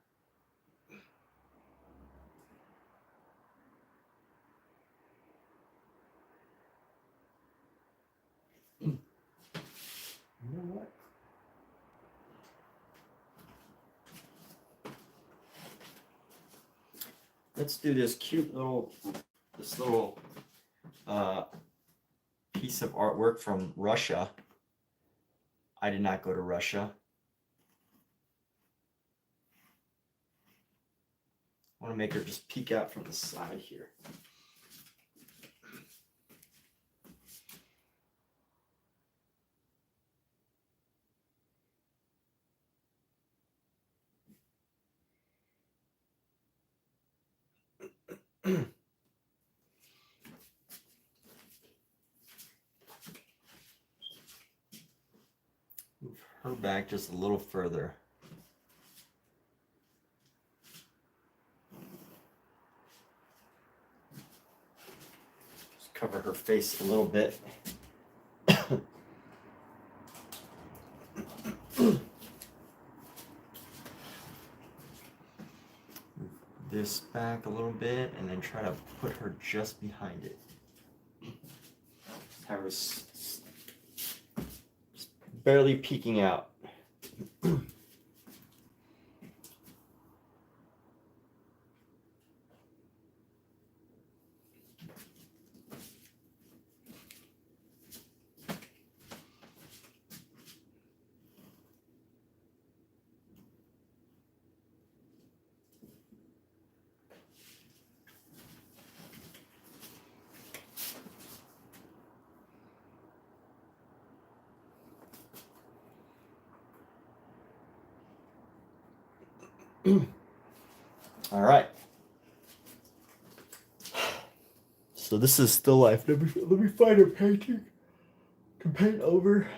You know what? Let's do this cute little, piece of artwork from Russia. I did not go to Russia. I want to make her just peek out from the side here. Move her back just a little further. Just cover her face a little bit. This back a little bit and then try to put her just behind it. Have her just barely peeking out. All right. So this is still life. Let me find a painting to paint over.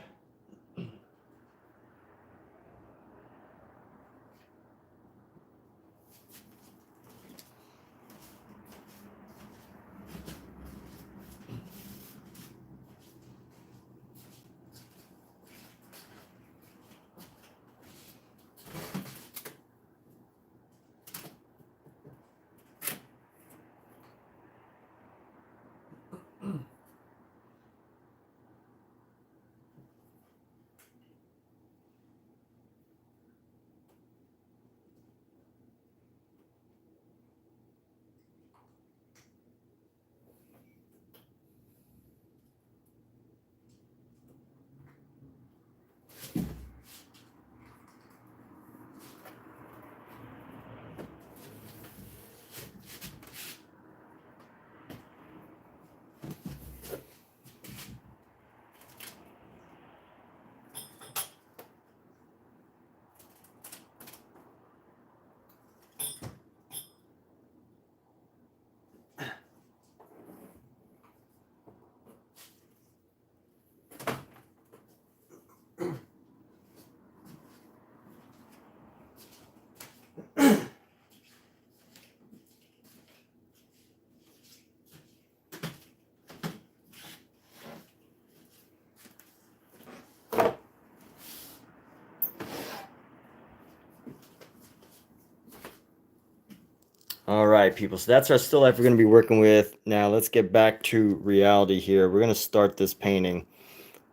All right, people. So that's our still life we're going to be working with. Now let's get back to reality here. We're going to start this painting.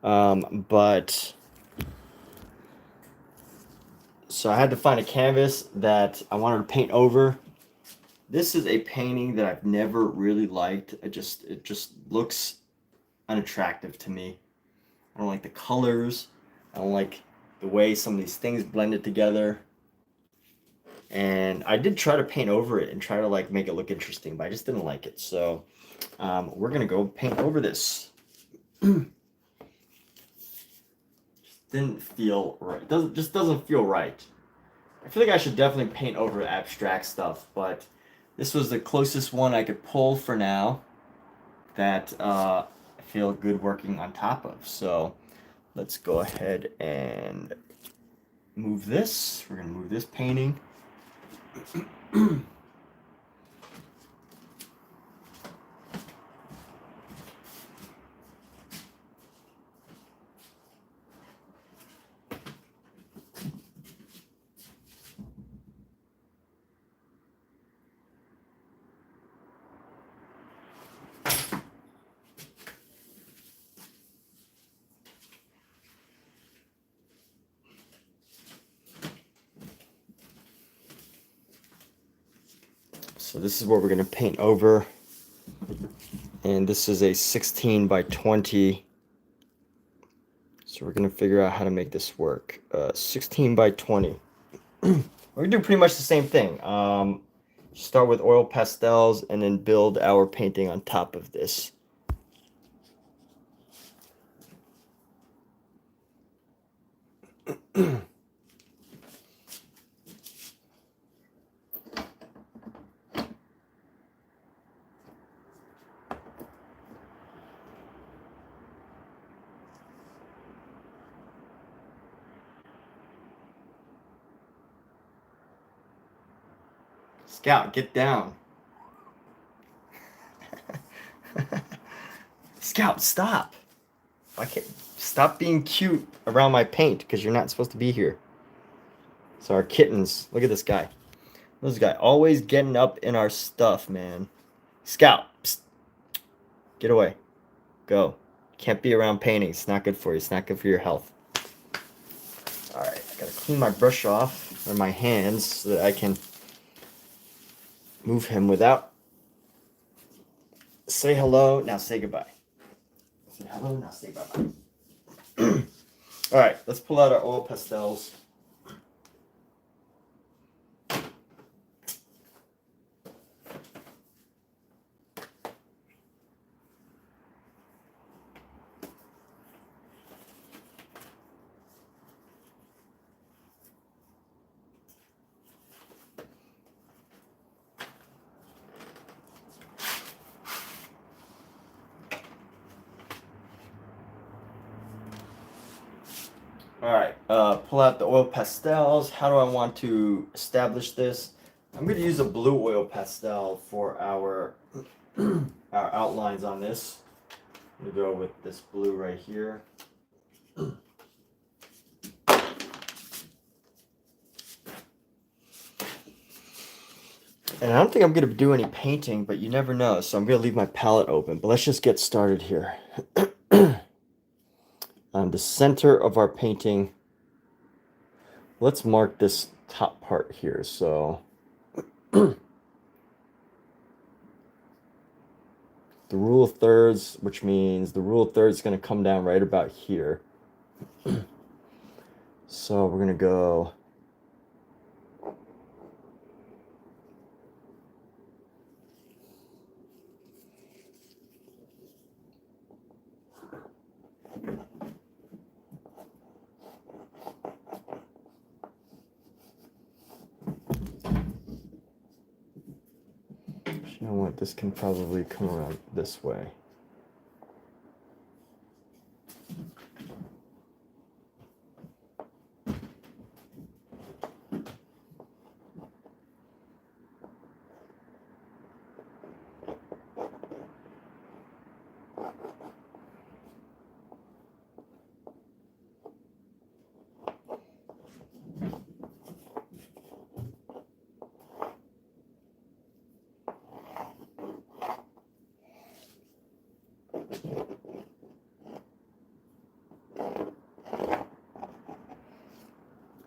So I had to find a canvas that I wanted to paint over. This is a painting that I've never really liked. It just looks unattractive to me. I don't like the colors. I don't like the way some of these things blended together. And I did try to paint over it and try to like make it look interesting, but I just didn't like it. So we're gonna go paint over this. Didn't feel right. Just doesn't feel right. I feel like I should definitely paint over abstract stuff, but This was the closest one I could pull for now that I feel good working on top of. So let's go ahead and move this. We're gonna move this painting. So this is what we're going to paint over, and this is a 16 by 20. So we're going to figure out how to make this work. 16 by 20. We're going to do pretty much the same thing. Start with oil pastels and then build our painting on top of this. Scout, get down. Scout, stop. I can't stop being cute around my paint because you're not supposed to be here. So our kittens, look at this guy. This guy always getting up in our stuff, man. Scout, psst. Get away. Go. Can't be around painting. It's not good for you. It's not good for your health. Alright, I gotta clean my brush off, or my hands, so that I can move him without. Say hello, now say goodbye. Say hello, now say bye-bye. Alright, let's pull out our oil pastels. Alright, pull out the oil pastels. How do I want to establish this? I'm going to use a blue oil pastel for our outlines on this. I'm going to go with this blue right here. And I don't think I'm going to do any painting, but you never know, so I'm going to leave my palette open. But let's just get started here. On the center of our painting, let's mark this top part here. So the rule of thirds, which means the rule of thirds is going to come down right about here. So we're going to go you know what, this can probably come around this way.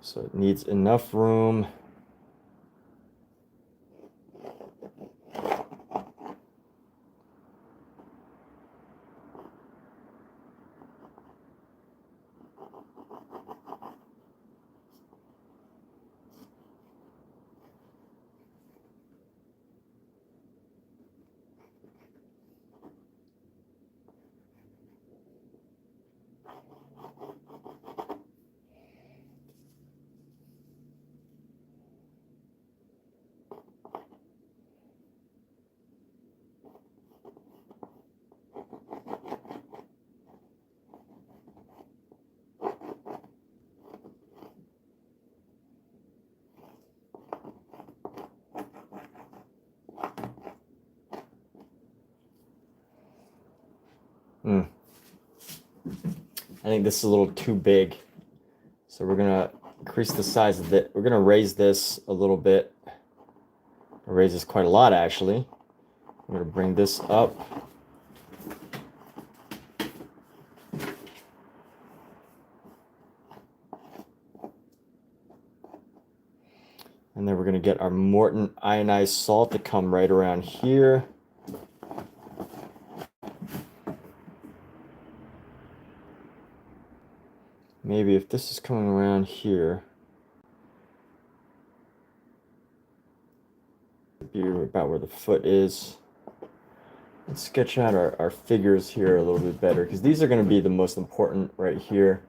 So it needs enough room. I think this is a little too big. So we're gonna increase the size of it. We're gonna raise this a little bit. Raise this quite a lot, actually. I'm gonna bring this up. And then we're gonna get our Morton ionized salt to come right around here. Maybe if this is coming around here, be about where the foot is. Let's sketch out our figures here a little bit better, because these are going to be the most important right here.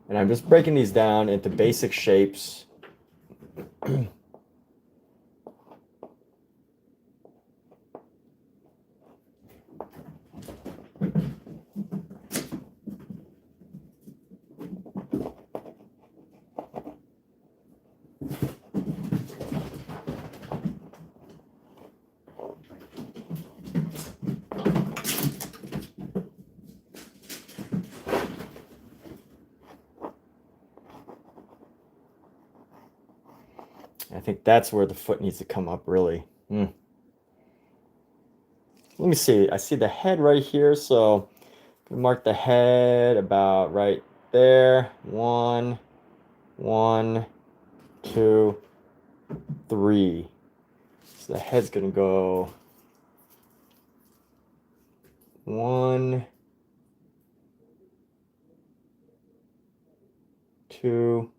And I'm just breaking these down into basic shapes. I think that's where the foot needs to come up, really. Let me see. I see the head right here, so mark the head about right there. 1, 1, 2, 3. So the head's gonna go 1, 2,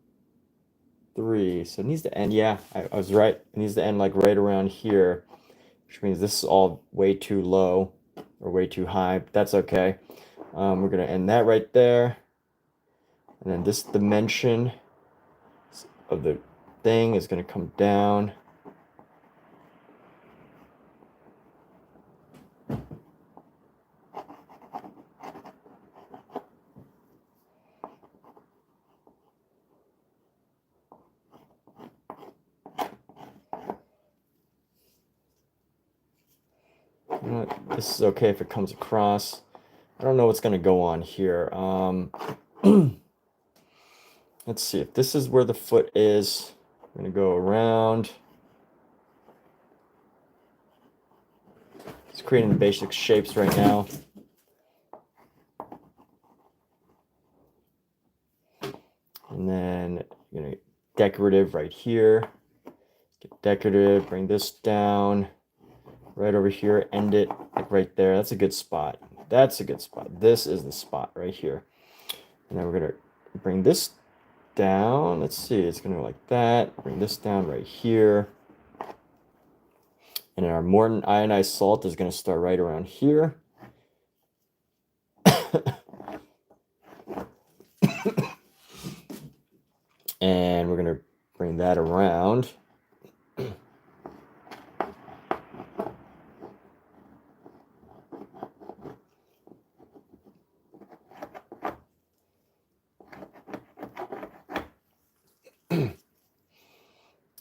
3. So it needs to end. Yeah, I was right. It needs to end like right around here, which means this is all way too low or way too high. But that's okay. We're gonna end that right there, and then this dimension of the thing is gonna come down. This is okay if it comes across. I don't know what's going to go on here. Let's see if this is where the foot is. I'm going to go around. Just creating the basic shapes right now. And then you're going to decorative right here. Get decorative, bring this down. Right over here, end it like right there. That's a good spot. That's a good spot. This is the spot right here. And then we're going to bring this down. Let's see. It's going to go like that. Bring this down right here. And our Morton ionized salt is going to start right around here. And we're going to bring that around.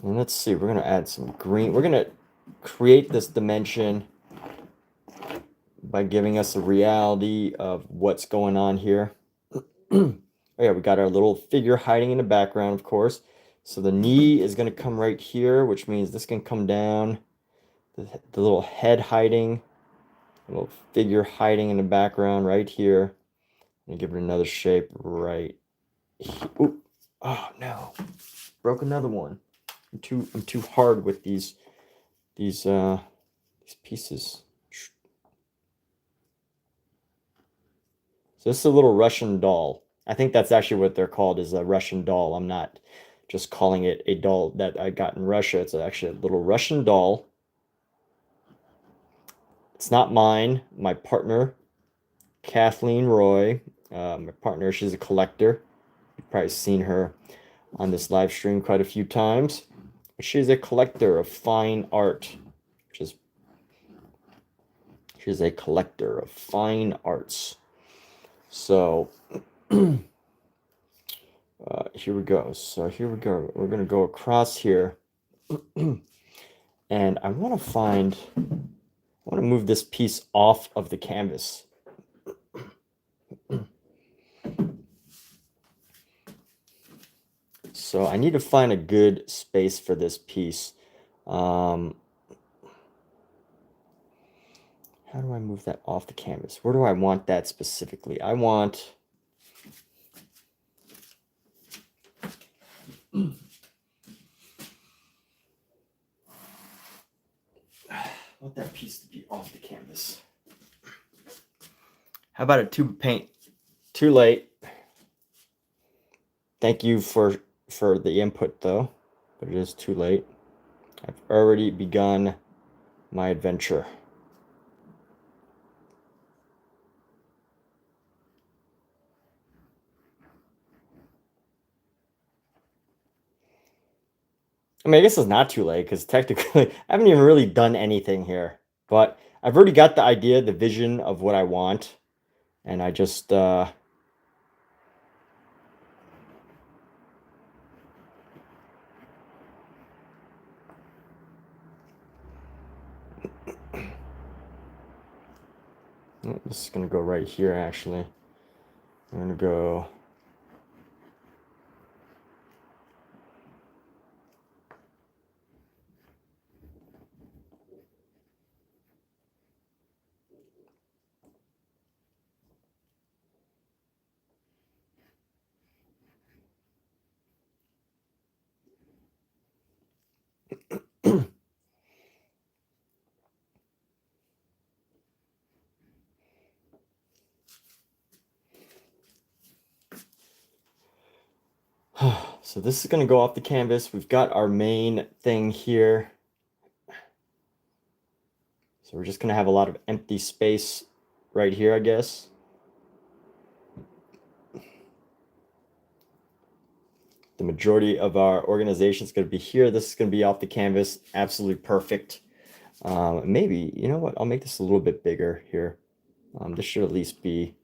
And let's see, we're going to add some green. We're going to create this dimension by giving us a reality of what's going on here. Oh yeah, we got our little figure hiding in the background, of course. So the knee is going to come right here, which means this can come down. The little head hiding, a little figure hiding in the background right here. And give it another shape right here. Ooh. Oh no, broke another one. I'm too hard with these pieces. So this is a little Russian doll. I think that's actually what they're called, is a Russian doll. I'm not just calling it a doll that I got in Russia. It's actually a little Russian doll. It's not mine. My partner, Kathleen Roy, my partner, she's a collector. You've probably seen her on this live stream quite a few times. She's a collector of fine art. She's a collector of fine arts. So here we go. So here we go. We're going to go across here. And I want to find I want to move this piece off of the canvas. So I need to find a good space for this piece. How do I move that off the canvas? Where do I want that specifically? I want... I want that piece to be off the canvas. How about a tube of paint? Too late. Thank you for the input though, but it is too late. I've already begun my adventure. I mean, I guess it's not too late because technically I haven't even really done anything here, but I've already got the idea, the vision of what I want, and I just this is gonna go right here actually. I'm gonna go so this is going to go off the canvas. We've got our main thing here. So we're just going to have a lot of empty space right here, I guess. The majority of our organization is going to be here. This is going to be off the canvas. Absolutely perfect. Maybe, you know what? I'll make this a little bit bigger here. This should at least be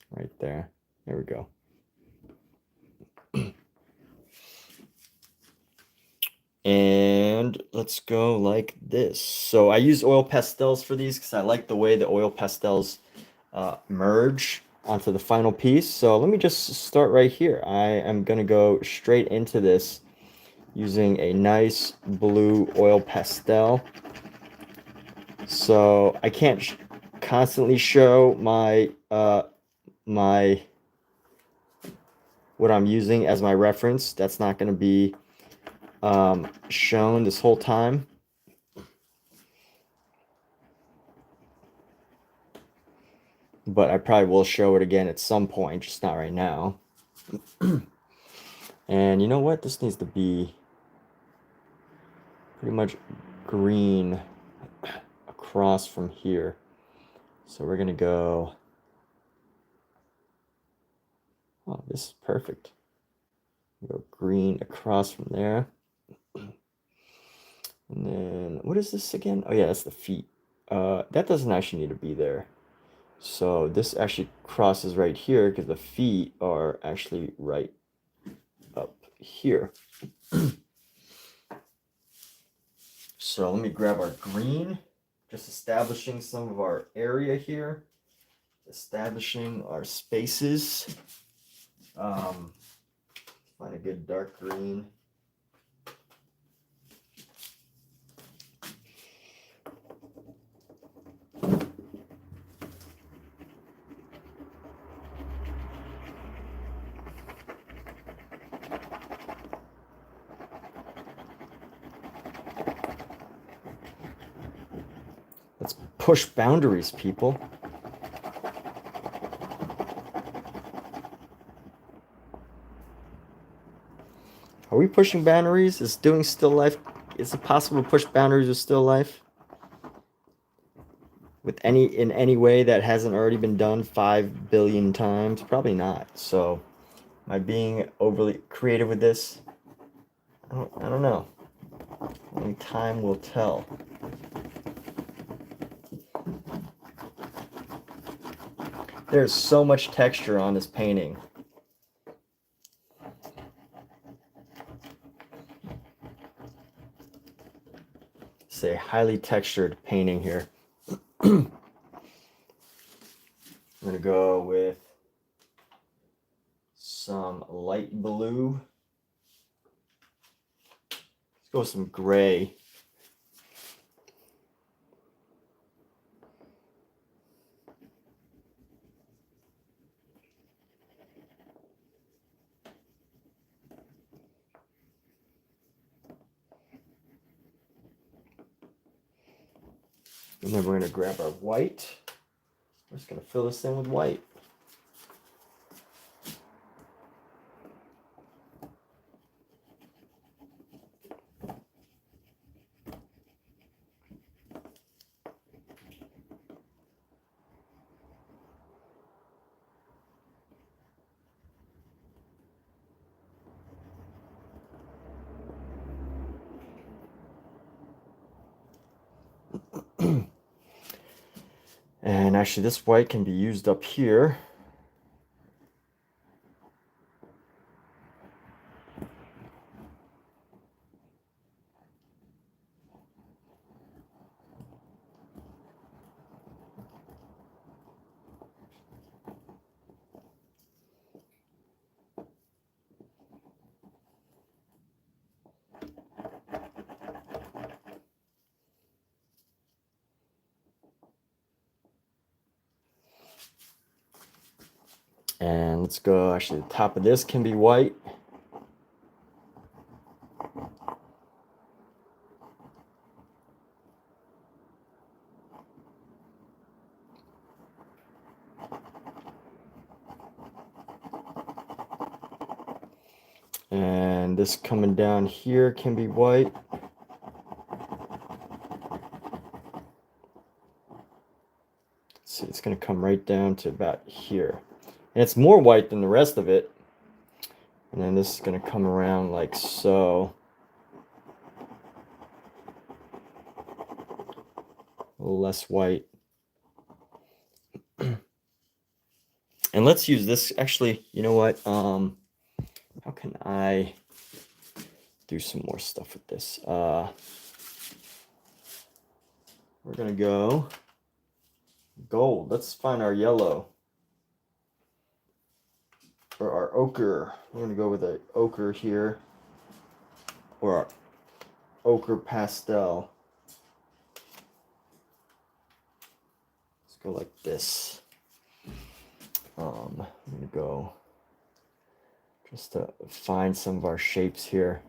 right there. There we go. And let's go like this. So I use oil pastels for these because I like the way the oil pastels merge onto the final piece. So let me just start right here. I am going to go straight into this using a nice blue oil pastel. So I can't constantly show my what I'm using as my reference. That's not going to be shown this whole time. But I probably will show it again at some point, just not right now. And you know what? This needs to be pretty much green across from here. So we're going to go... Oh, this is perfect. Go green across from there. And then, what is this again? Oh yeah, that's the feet. That doesn't actually need to be there. So this actually crosses right here because the feet are actually right up here. So let me grab our green, just establishing some of our area here, establishing our spaces. Find a good dark green. Let's push boundaries, people. Are we pushing boundaries? Is doing still life? Is it possible to push boundaries with still life? In any way that hasn't already been done 5 billion times? Probably not. So, am I being overly creative with this? I don't know. Only time will tell. There's so much texture on this painting. say highly textured painting here. I'm gonna go with some light blue. Let's go with some gray. And then we're going to grab our white. We're just going to fill this in with white. And actually this white can be used up here. And let's go, actually the top of this can be white. And this coming down here can be white. See, it's going to come right down to about here. And it's more white than the rest of it. And then this is going to come around like so. A little less white. And let's use this. Actually, you know what? How can I do some more stuff with this? We're going to go gold. Let's find our yellow. Or our ochre. We're going to go with an ochre here. Or our ochre pastel. Let's go like this. I'm going to go just to find some of our shapes here.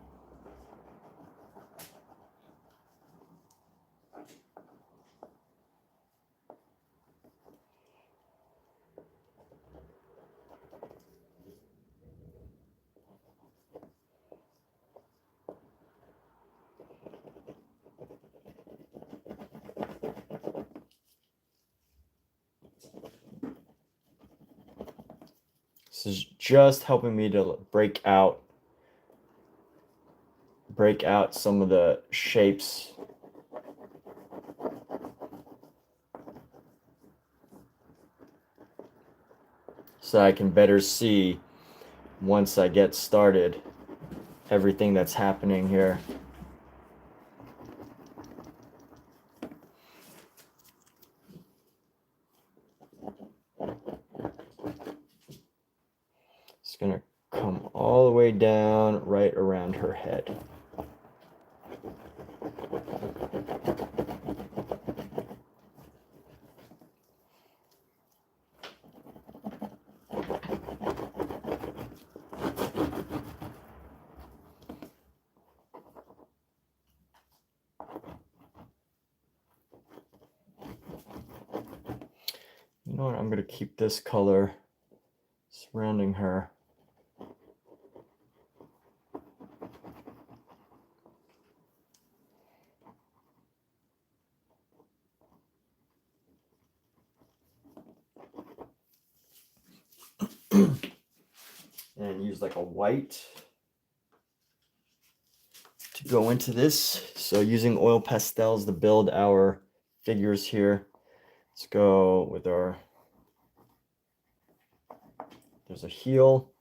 This is just helping me to break out some of the shapes. So I can better see once I get started everything that's happening here. It's gonna come all the way down right around her head. You know what, I'm gonna keep this color surrounding her. And use like a white to go into this. So using oil pastels to build our figures here. Let's go with our, there's a heel,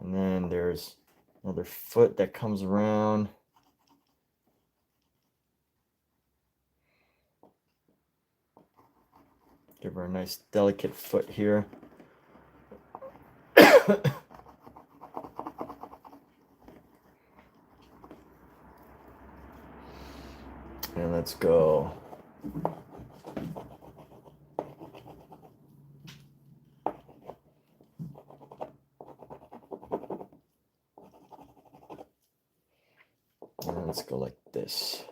and then there's another foot that comes around. Give her a nice delicate foot here. And let's go. And let's go like this.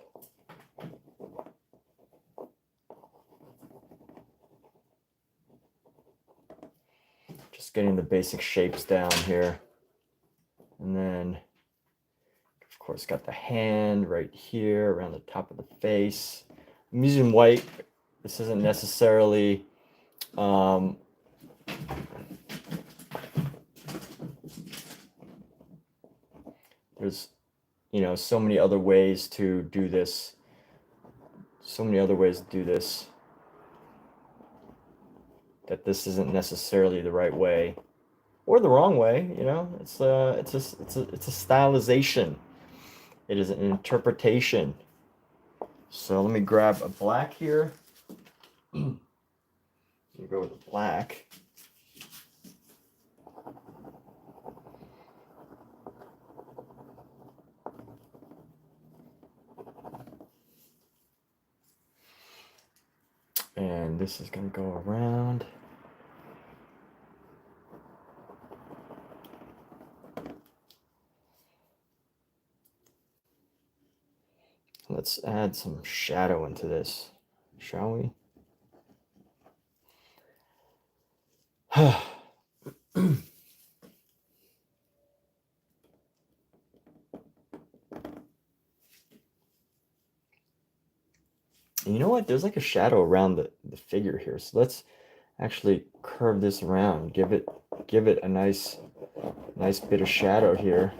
Just getting the basic shapes down here. And then, of course, got the hand right here around the top of the face. I'm using white. This isn't necessarily there's, you know, so many other ways to do this. So many other ways to do this. That this isn't necessarily the right way or the wrong way. You know, it's a stylization. It is an interpretation. So let me grab a black here. You go with the black. And this is going to go around. Let's add some shadow into this, shall we? You know what? There's like a shadow around the figure here. So let's actually curve this around. Give it a nice bit of shadow here.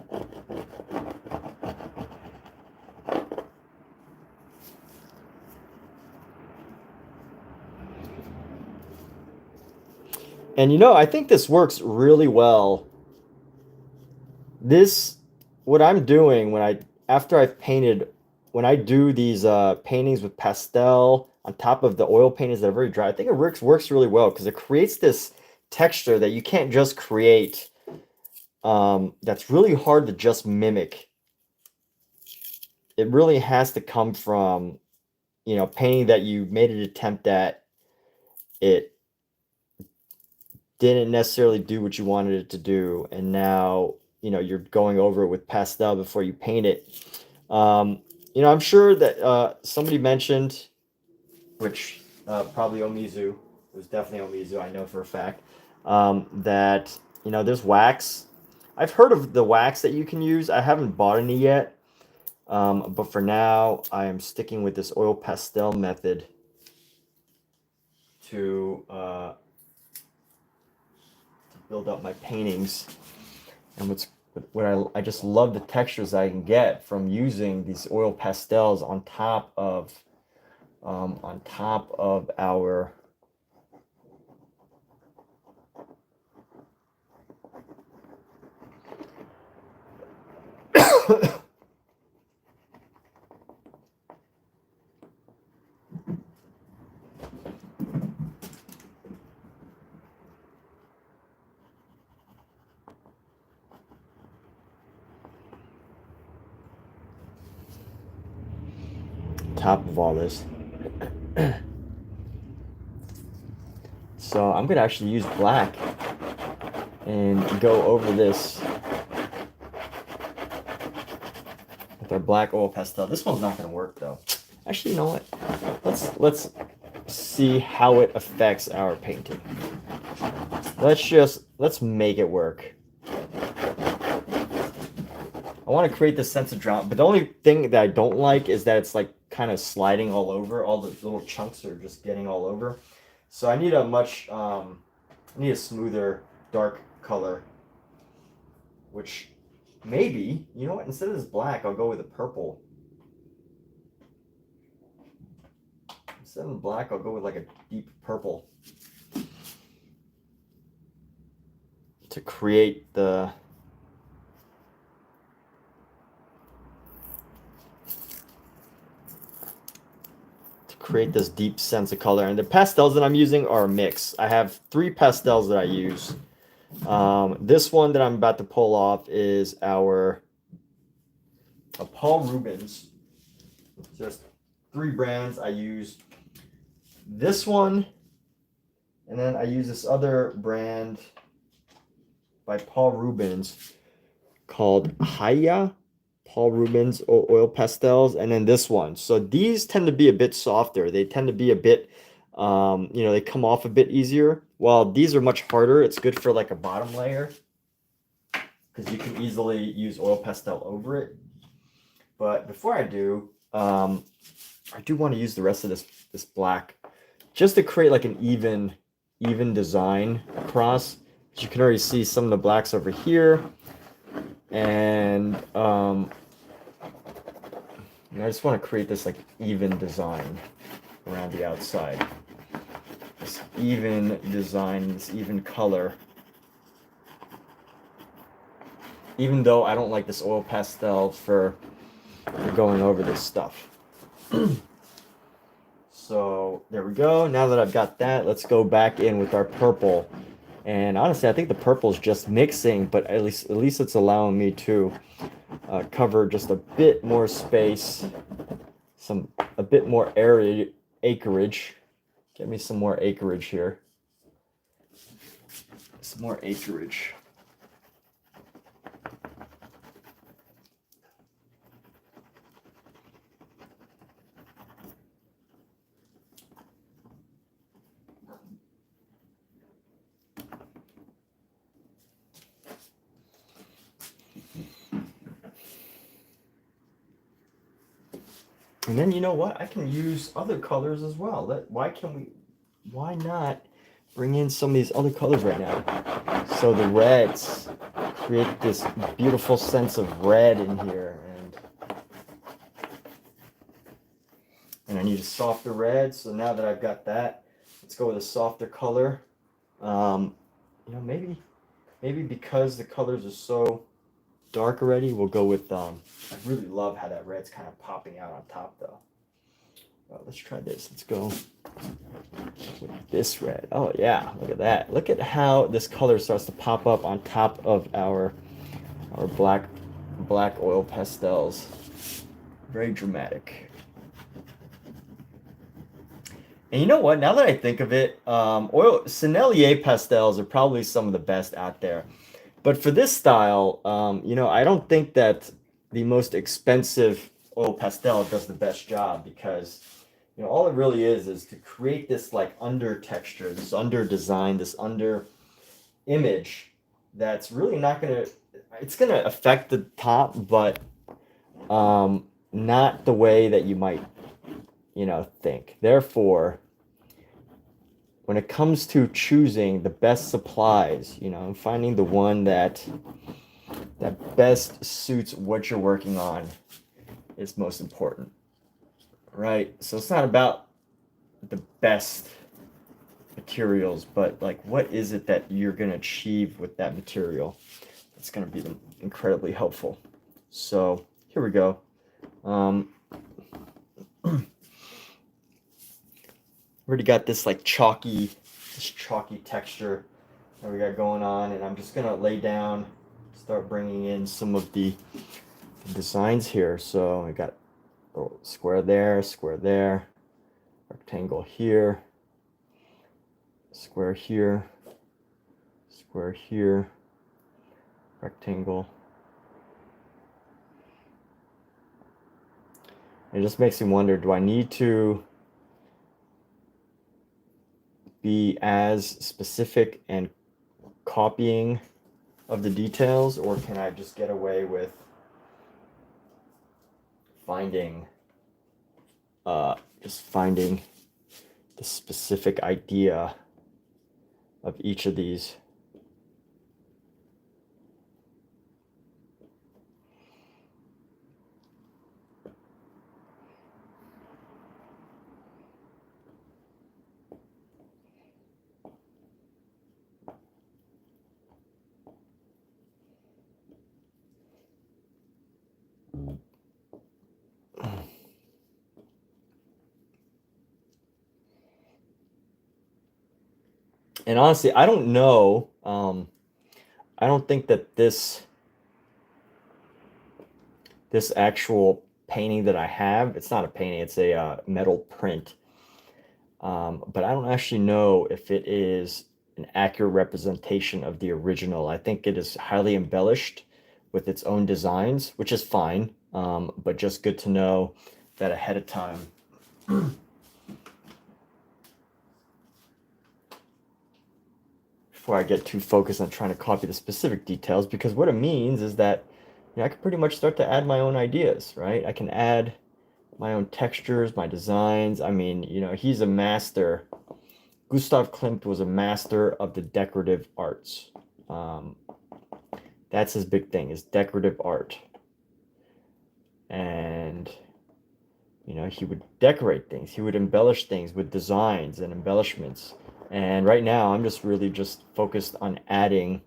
And you know, I think this works really well. What I'm doing after I've painted, when I do these paintings with pastel on top of the oil paintings that are very dry, I think it works really well because it creates this texture that you can't just create. That's really hard to just mimic. It really has to come from, you know, painting that you made an attempt at. It didn't necessarily do what you wanted it to do, and now, you know, you're going over it with pastel before you paint it. You know, I'm sure that somebody mentioned, which probably Omizu, it was definitely Omizu, I know for a fact, that, you know, there's wax. I've heard of the wax that you can use. I haven't bought any yet, but for now, I am sticking with this oil pastel method to build up my paintings. And I just love the textures I can get from using these oil pastels on top of our top of all this. So I'm gonna actually use black and go over this with our black oil pastel. This one's not gonna work though. Actually, you know what? Let's see how it affects our painting. Let's make it work. I want to create this sense of drama, but the only thing that I don't like is that it's like kind of sliding all over. All the little chunks are just getting all over. So I need a smoother, dark color, which maybe, you know what, instead of this black, I'll go with a purple. Instead of black, I'll go with like a deep purple to create the create this deep sense of color. And the pastels that I'm using are a mix. I have 3 pastels that I use. This one that I'm about to pull off is our Paul Rubens. Just 3 brands. I use this one, and then I use this other brand by Paul Rubens called Haya. Paul Rubens oil pastels, and then this one. So these tend to be a bit softer. They tend to be a bit, they come off a bit easier. While these are much harder. It's good for like a bottom layer because you can easily use oil pastel over it. But before I do want to use the rest of this black just to create like an even design across. As you can already see some of the blacks over here, and I just want to create this like even design around the outside. This even design, this even color. Even though I don't like this oil pastel for going over this stuff. So there we go. Now that I've got that, let's go back in with our purple. And honestly, I think the purple is just mixing, but at least it's allowing me to cover just a bit more space, a bit more area, acreage. Get me some more acreage here. Some more acreage. And then you know what? I can use other colors as well. Why not bring in some of these other colors right now? So the reds create this beautiful sense of red in here. And I need a softer red. So now that I've got that, let's go with a softer color. Maybe because the colors are so dark already, we'll go with I really love how that red's kind of popping out on top though. Let's try this. Let's go with this red. Oh yeah, look at that. Look at how this color starts to pop up on top of our black oil pastels. Very dramatic. And you know what? Now that I think of it, Sennelier pastels are probably some of the best out there. But for this style, I don't think that the most expensive oil pastel does the best job, because all it really is to create this like under texture, this under design, this under image that's really not it's gonna affect the top, but not the way that you might think. Therefore, when it comes to choosing the best supplies, finding the one that best suits what you're working on is most important, right? So it's not about the best materials, but like what is it that you're going to achieve with that material that's going to be incredibly helpful. So here we go. Already got this like chalky texture that we got going on, and I'm just gonna lay down, start bringing in some of the designs here. So I got a square there, rectangle here, square here, rectangle. It just makes me wonder, do I need to be as specific and copying of the details, or can I just get away with finding the specific idea of each of these? And honestly, I don't know. I don't think that this actual painting that I have, it's not a painting, it's a metal print. But I don't actually know if it is an accurate representation of the original. I think it is highly embellished with its own designs, which is fine, but just good to know that ahead of time. Before I get too focused on trying to copy the specific details, because what it means is that, you know, I can pretty much start to add my own ideas, right? I can add my own textures, my designs. I mean, you know, he's a master. Gustav Klimt was a master of the decorative arts. Um, that's his big thing, is decorative art. And, you know, he would decorate things. He would embellish things with designs and embellishments. And right now, I'm just really just focused on adding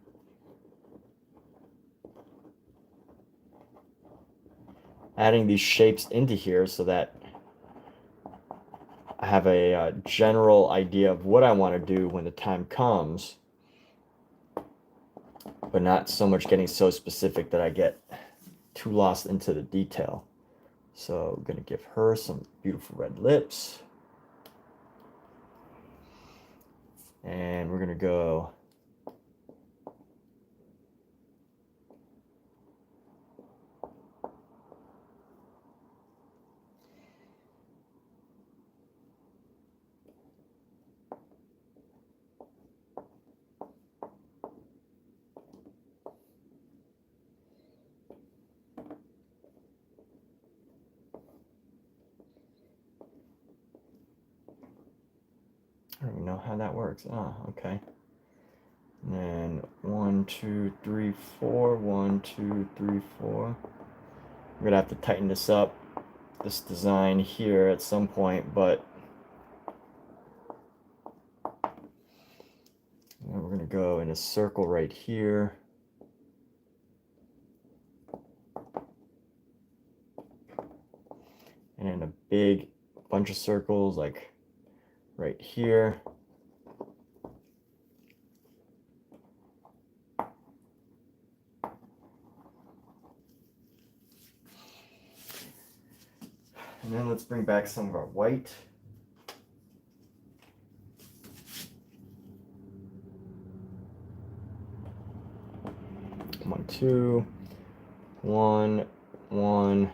these shapes into here so that I have a general idea of what I want to do when the time comes, but not so much getting so specific that I get too lost into the detail. So I'm going to give her some beautiful red lips. And we're going to go I don't even know how that works. Ah, okay. And then 1, 2, 3, 4. 1, 2, 3, 4. We're gonna have to tighten this up, this design here at some point, but we're gonna go in a circle right here. And then a big bunch of circles like right here. And then let's bring back some of our white. One, 2, 1, 1,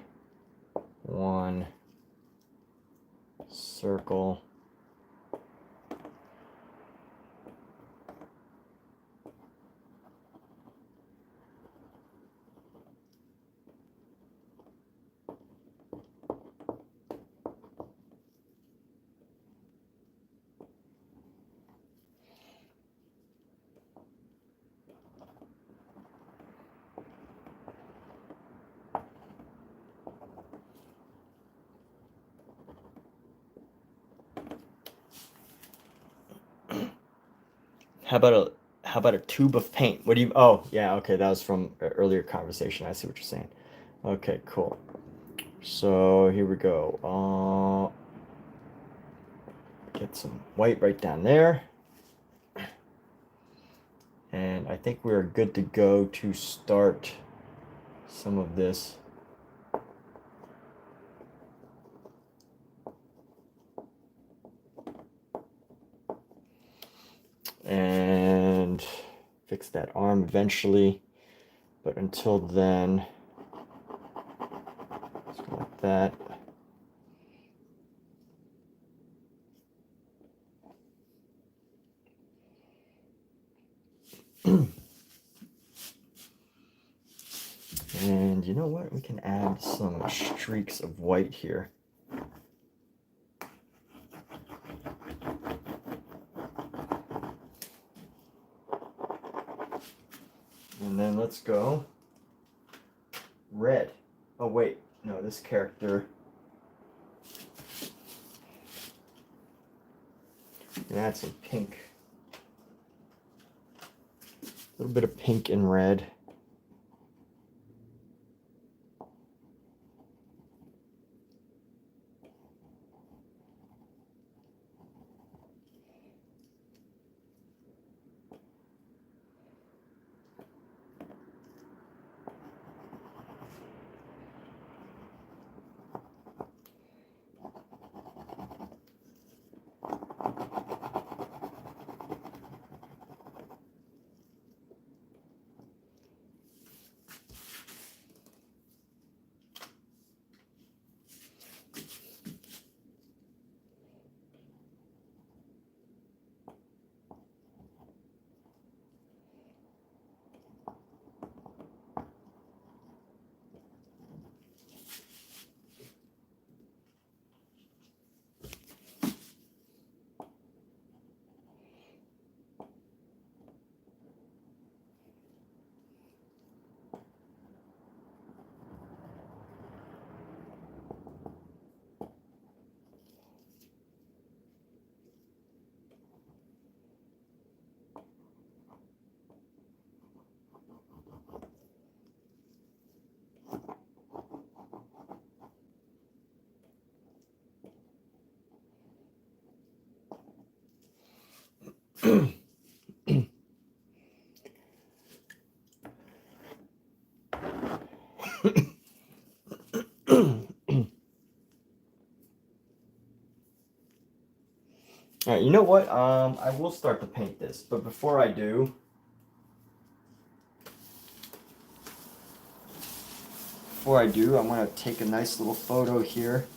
1, circle. How about a tube of paint? What do you? Oh, yeah, okay, that was from an earlier conversation. I see what you're saying. Okay, cool. So here we go. Get some white right down there. And I think we're good to go to start some of this. And fix that arm eventually. But until then, let's go like that. And you know what? We can add some streaks of white here. And then let's go red. Oh wait, no, this character. Add some pink. A little bit of pink and red. All right, you know what? I will start to paint this, but before I do, I'm gonna take a nice little photo here.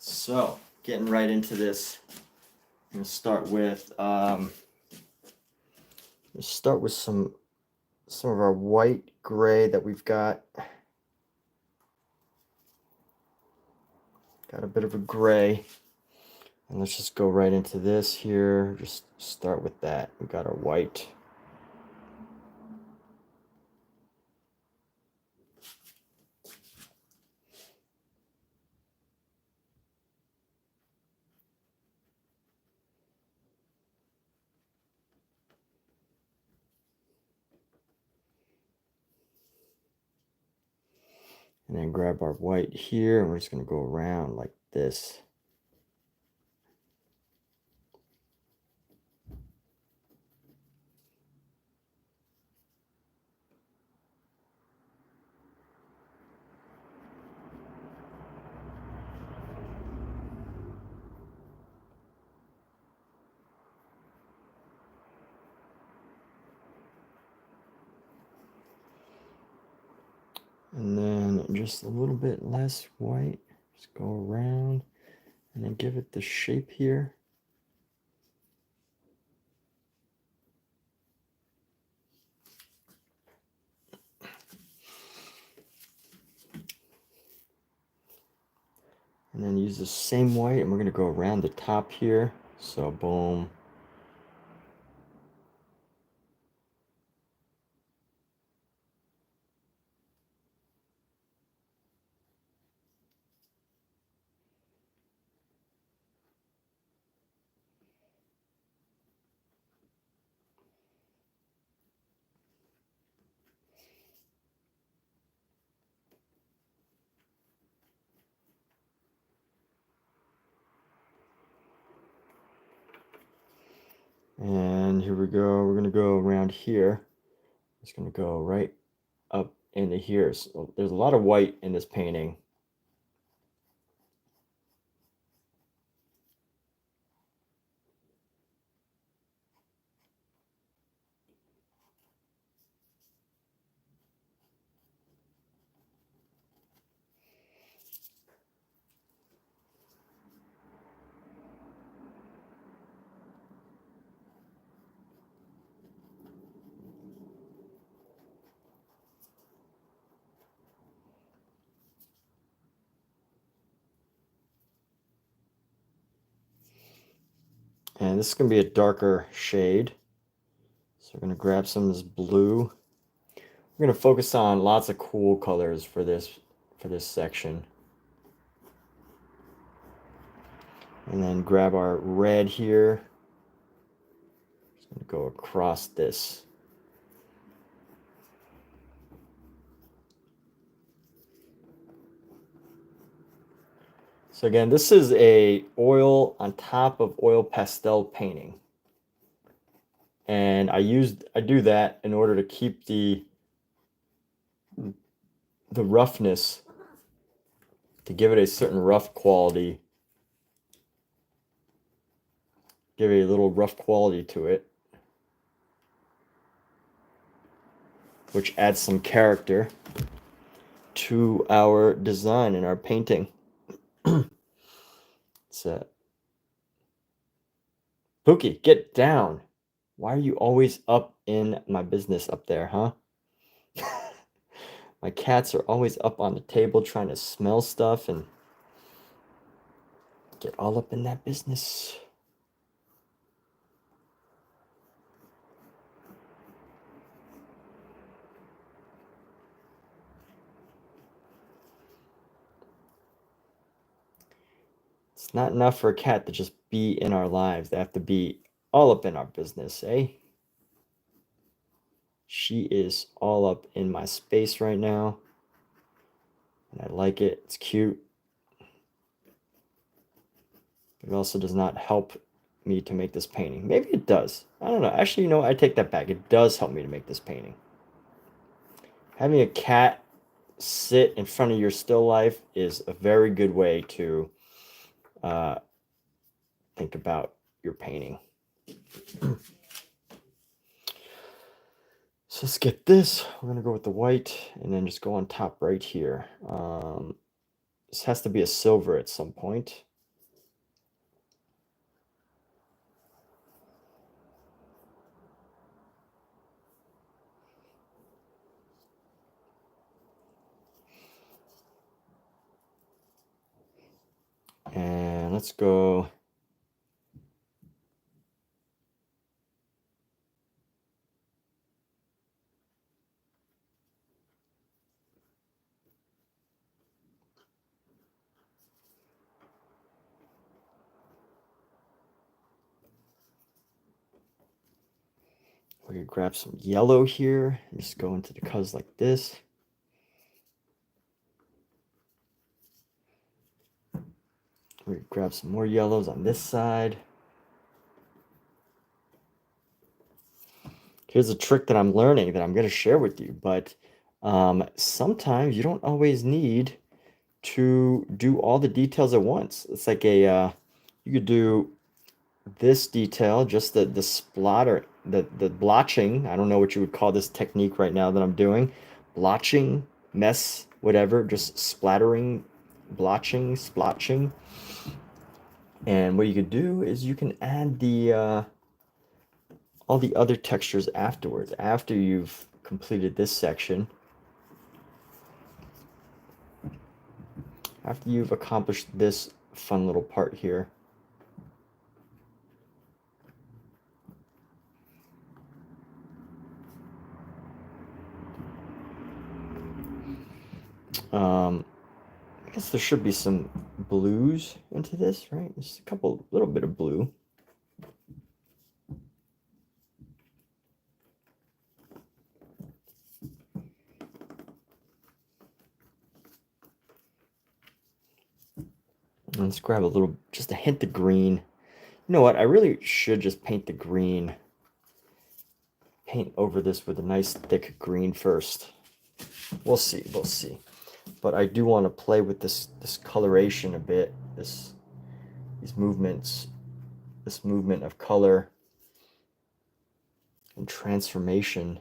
So, getting right into this, I'm gonna start with some of our white gray that we've got. Got a bit of a gray, and let's just go right into this here. Just start with that. We got our white. And then grab our white here, and we're just going to go around like this. And then just a little bit less white. Just go around and then give it the shape here. And then use the same white, and we're going to go around the top here. So boom. And here we go. We're going to go around here. It's going to go right up into here. So there's a lot of white in this painting. And this is going to be a darker shade. So we're going to grab some of this blue. We're going to focus on lots of cool colors for this section. And then grab our red here. Just going to go across this. So again, this is a oil on top of oil pastel painting. And I do that in order to keep the roughness, to give it a certain rough quality. Give a little rough quality to it, which adds some character to our design and our painting. So, Pookie, get down. Why are you always up in my business up there, huh? My cats are always up on the table trying to smell stuff and get all up in that business. It's not enough for a cat to just be in our lives. They have to be all up in our business, eh? She is all up in my space right now. And I like it. It's cute. It also does not help me to make this painting. Maybe it does. I don't know. Actually, you know, I take that back. It does help me to make this painting. Having a cat sit in front of your still life is a very good way to think about your painting. So let's get this. We're going to go with the white and then just go on top right here. This has to be a silver at some point. And let's go. We could grab some yellow here and just go into the colors like this. We could grab some more yellows on this side. Here's a trick that I'm learning that I'm going to share with you, but sometimes you don't always need to do all the details at once. It's like a, you could do this detail, just the splatter, the blotching. I don't know what you would call this technique right now that I'm doing. Blotching, mess, whatever, just splattering, blotching, splotching. And what you could do is you can add the all the other textures afterwards, after you've completed this section. After you've accomplished this fun little part here. I guess there should be some blues into this, right? Just a little bit of blue. Let's grab a little, just a hint of green. You know what? I really should just paint the green. Paint over this with a nice thick green first. We'll see, we'll see. But I do want to play with this coloration a bit. These movements, this movement of color and transformation.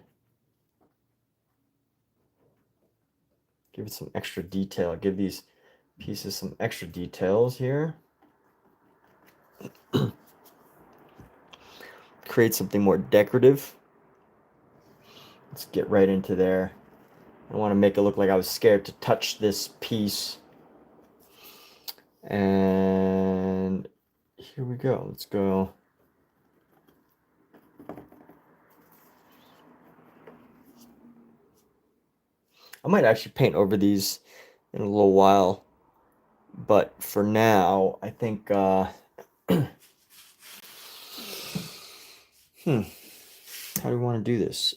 Give it some extra detail. Give these pieces some extra details here. Create something more decorative. Let's get right into there. I want to make it look like I was scared to touch this piece. And here we go. Let's go. I might actually paint over these in a little while. But for now, I think how do we want to do this?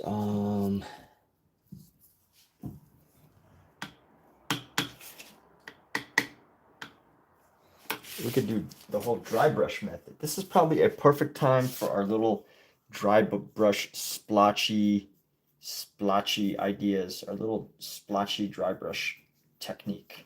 we could do the whole dry brush method. This is probably a perfect time for our little dry brush splotchy ideas, our little splotchy dry brush technique.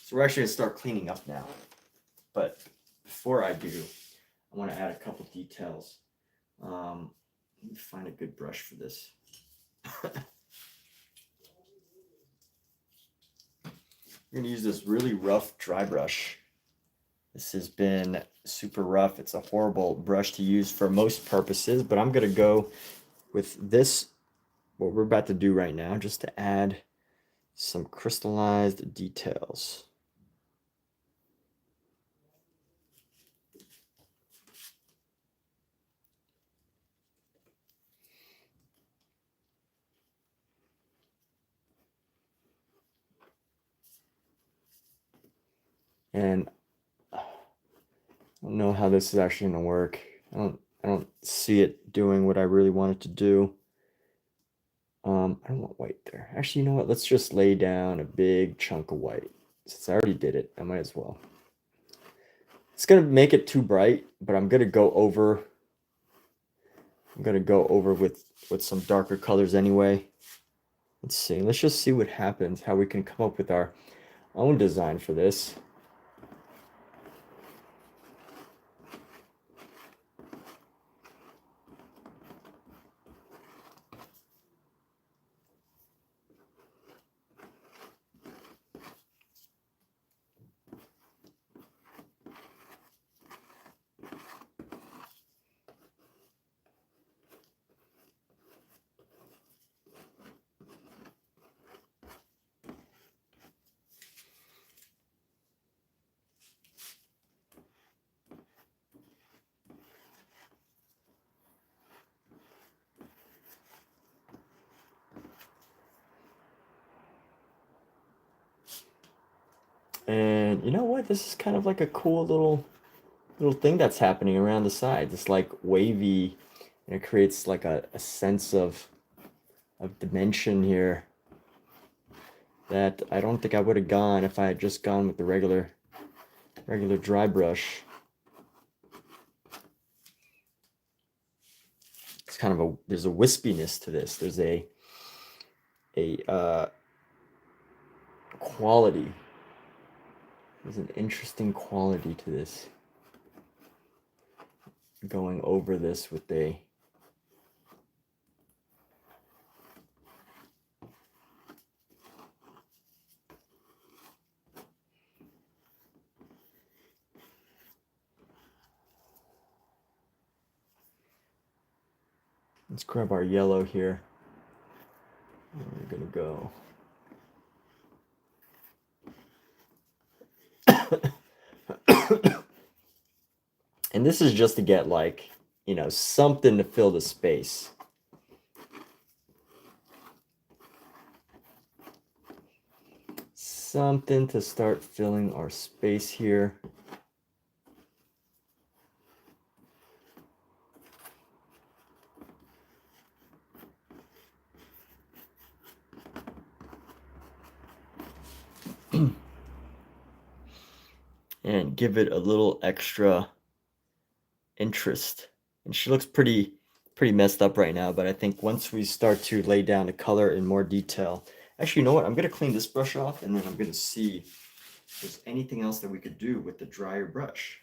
So we're actually going to start cleaning up now. But before I do, I want to add a couple details. Let me find a good brush for this. We're going to use this really rough dry brush. This has been super rough. It's a horrible brush to use for most purposes, but I'm going to go with this, what we're about to do right now, just to add some crystallized details. And I don't know how this is actually going to work. I don't see it doing what I really want it to do. I don't want white there. Actually, you know what? Let's just lay down a big chunk of white. Since I already did it, I might as well. It's going to make it too bright, but I'm going to go over with some darker colors anyway. Let's see. Let's just see what happens, how we can come up with our own design for this. And you know what? This is kind of like a cool little thing that's happening around the sides. It's like wavy, and it creates like a sense of dimension here that I don't think I would have gone if I had just gone with the regular dry brush. It's kind of there's a wispiness to this. There's a quality. There's an interesting quality to this. Going over this with a let's grab our yellow here. We're gonna go. And this is just to get like, you know, something to fill the space. Something to start filling our space here. And give it a little extra interest. And she looks pretty messed up right now, but I think once we start to lay down the color in more detail, actually, you know what? I'm going to clean this brush off, and then I'm going to see if there's anything else that we could do with the drier brush.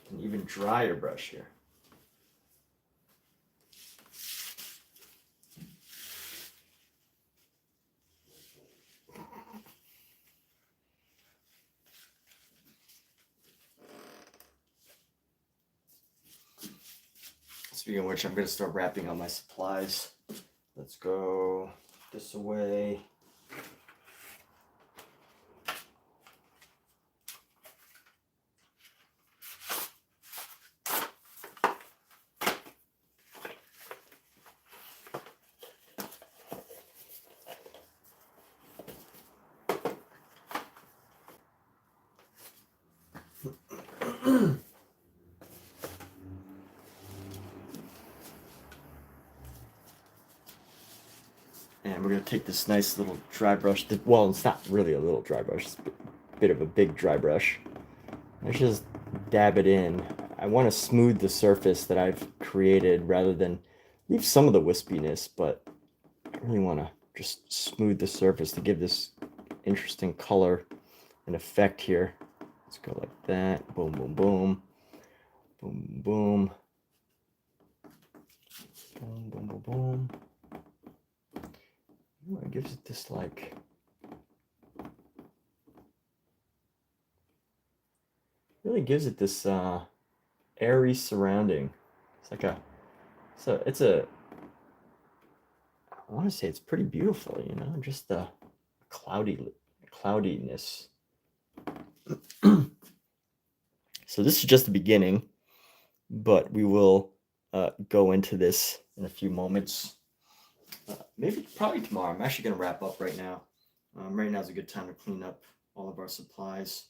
An even drier brush here. Speaking of which, I'm going to start wrapping on my supplies. Let's go this away. And we're going to take this nice little dry brush. Well, it's not really a little dry brush. It's a bit of a big dry brush. Let's just dab it in. I want to smooth the surface that I've created rather than leave some of the wispiness, but I really want to just smooth the surface to give this interesting color and effect here. Let's go like that. Boom, boom, boom. Boom, boom. Boom, boom, boom, boom. Ooh, it gives it this like really gives it this airy surrounding. It's like I want to say it's pretty beautiful, you know, just the cloudiness. So this is just the beginning, but we will go into this in a few moments. Probably tomorrow. I'm actually going to wrap up right now. Right now is a good time to clean up all of our supplies.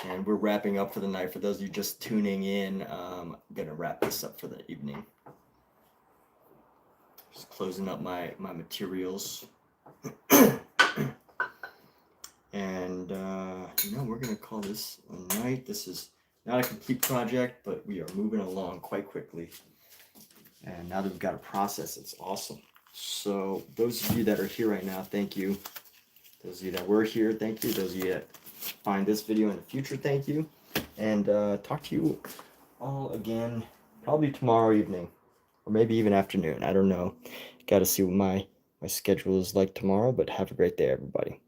And we're wrapping up for the night. For those of you just tuning in, I'm going to wrap this up for the evening. Just closing up my materials. And, we're going to call this a night. This is not a complete project, but we are moving along quite quickly. And now that we've got a process, it's awesome. So those of you that are here right now, thank you. Those of you that were here, thank you. Those of you that find this video in the future, thank you. And talk to you all again probably tomorrow evening or maybe even afternoon. I don't know. Got to see what my schedule is like tomorrow, but have a great day, everybody.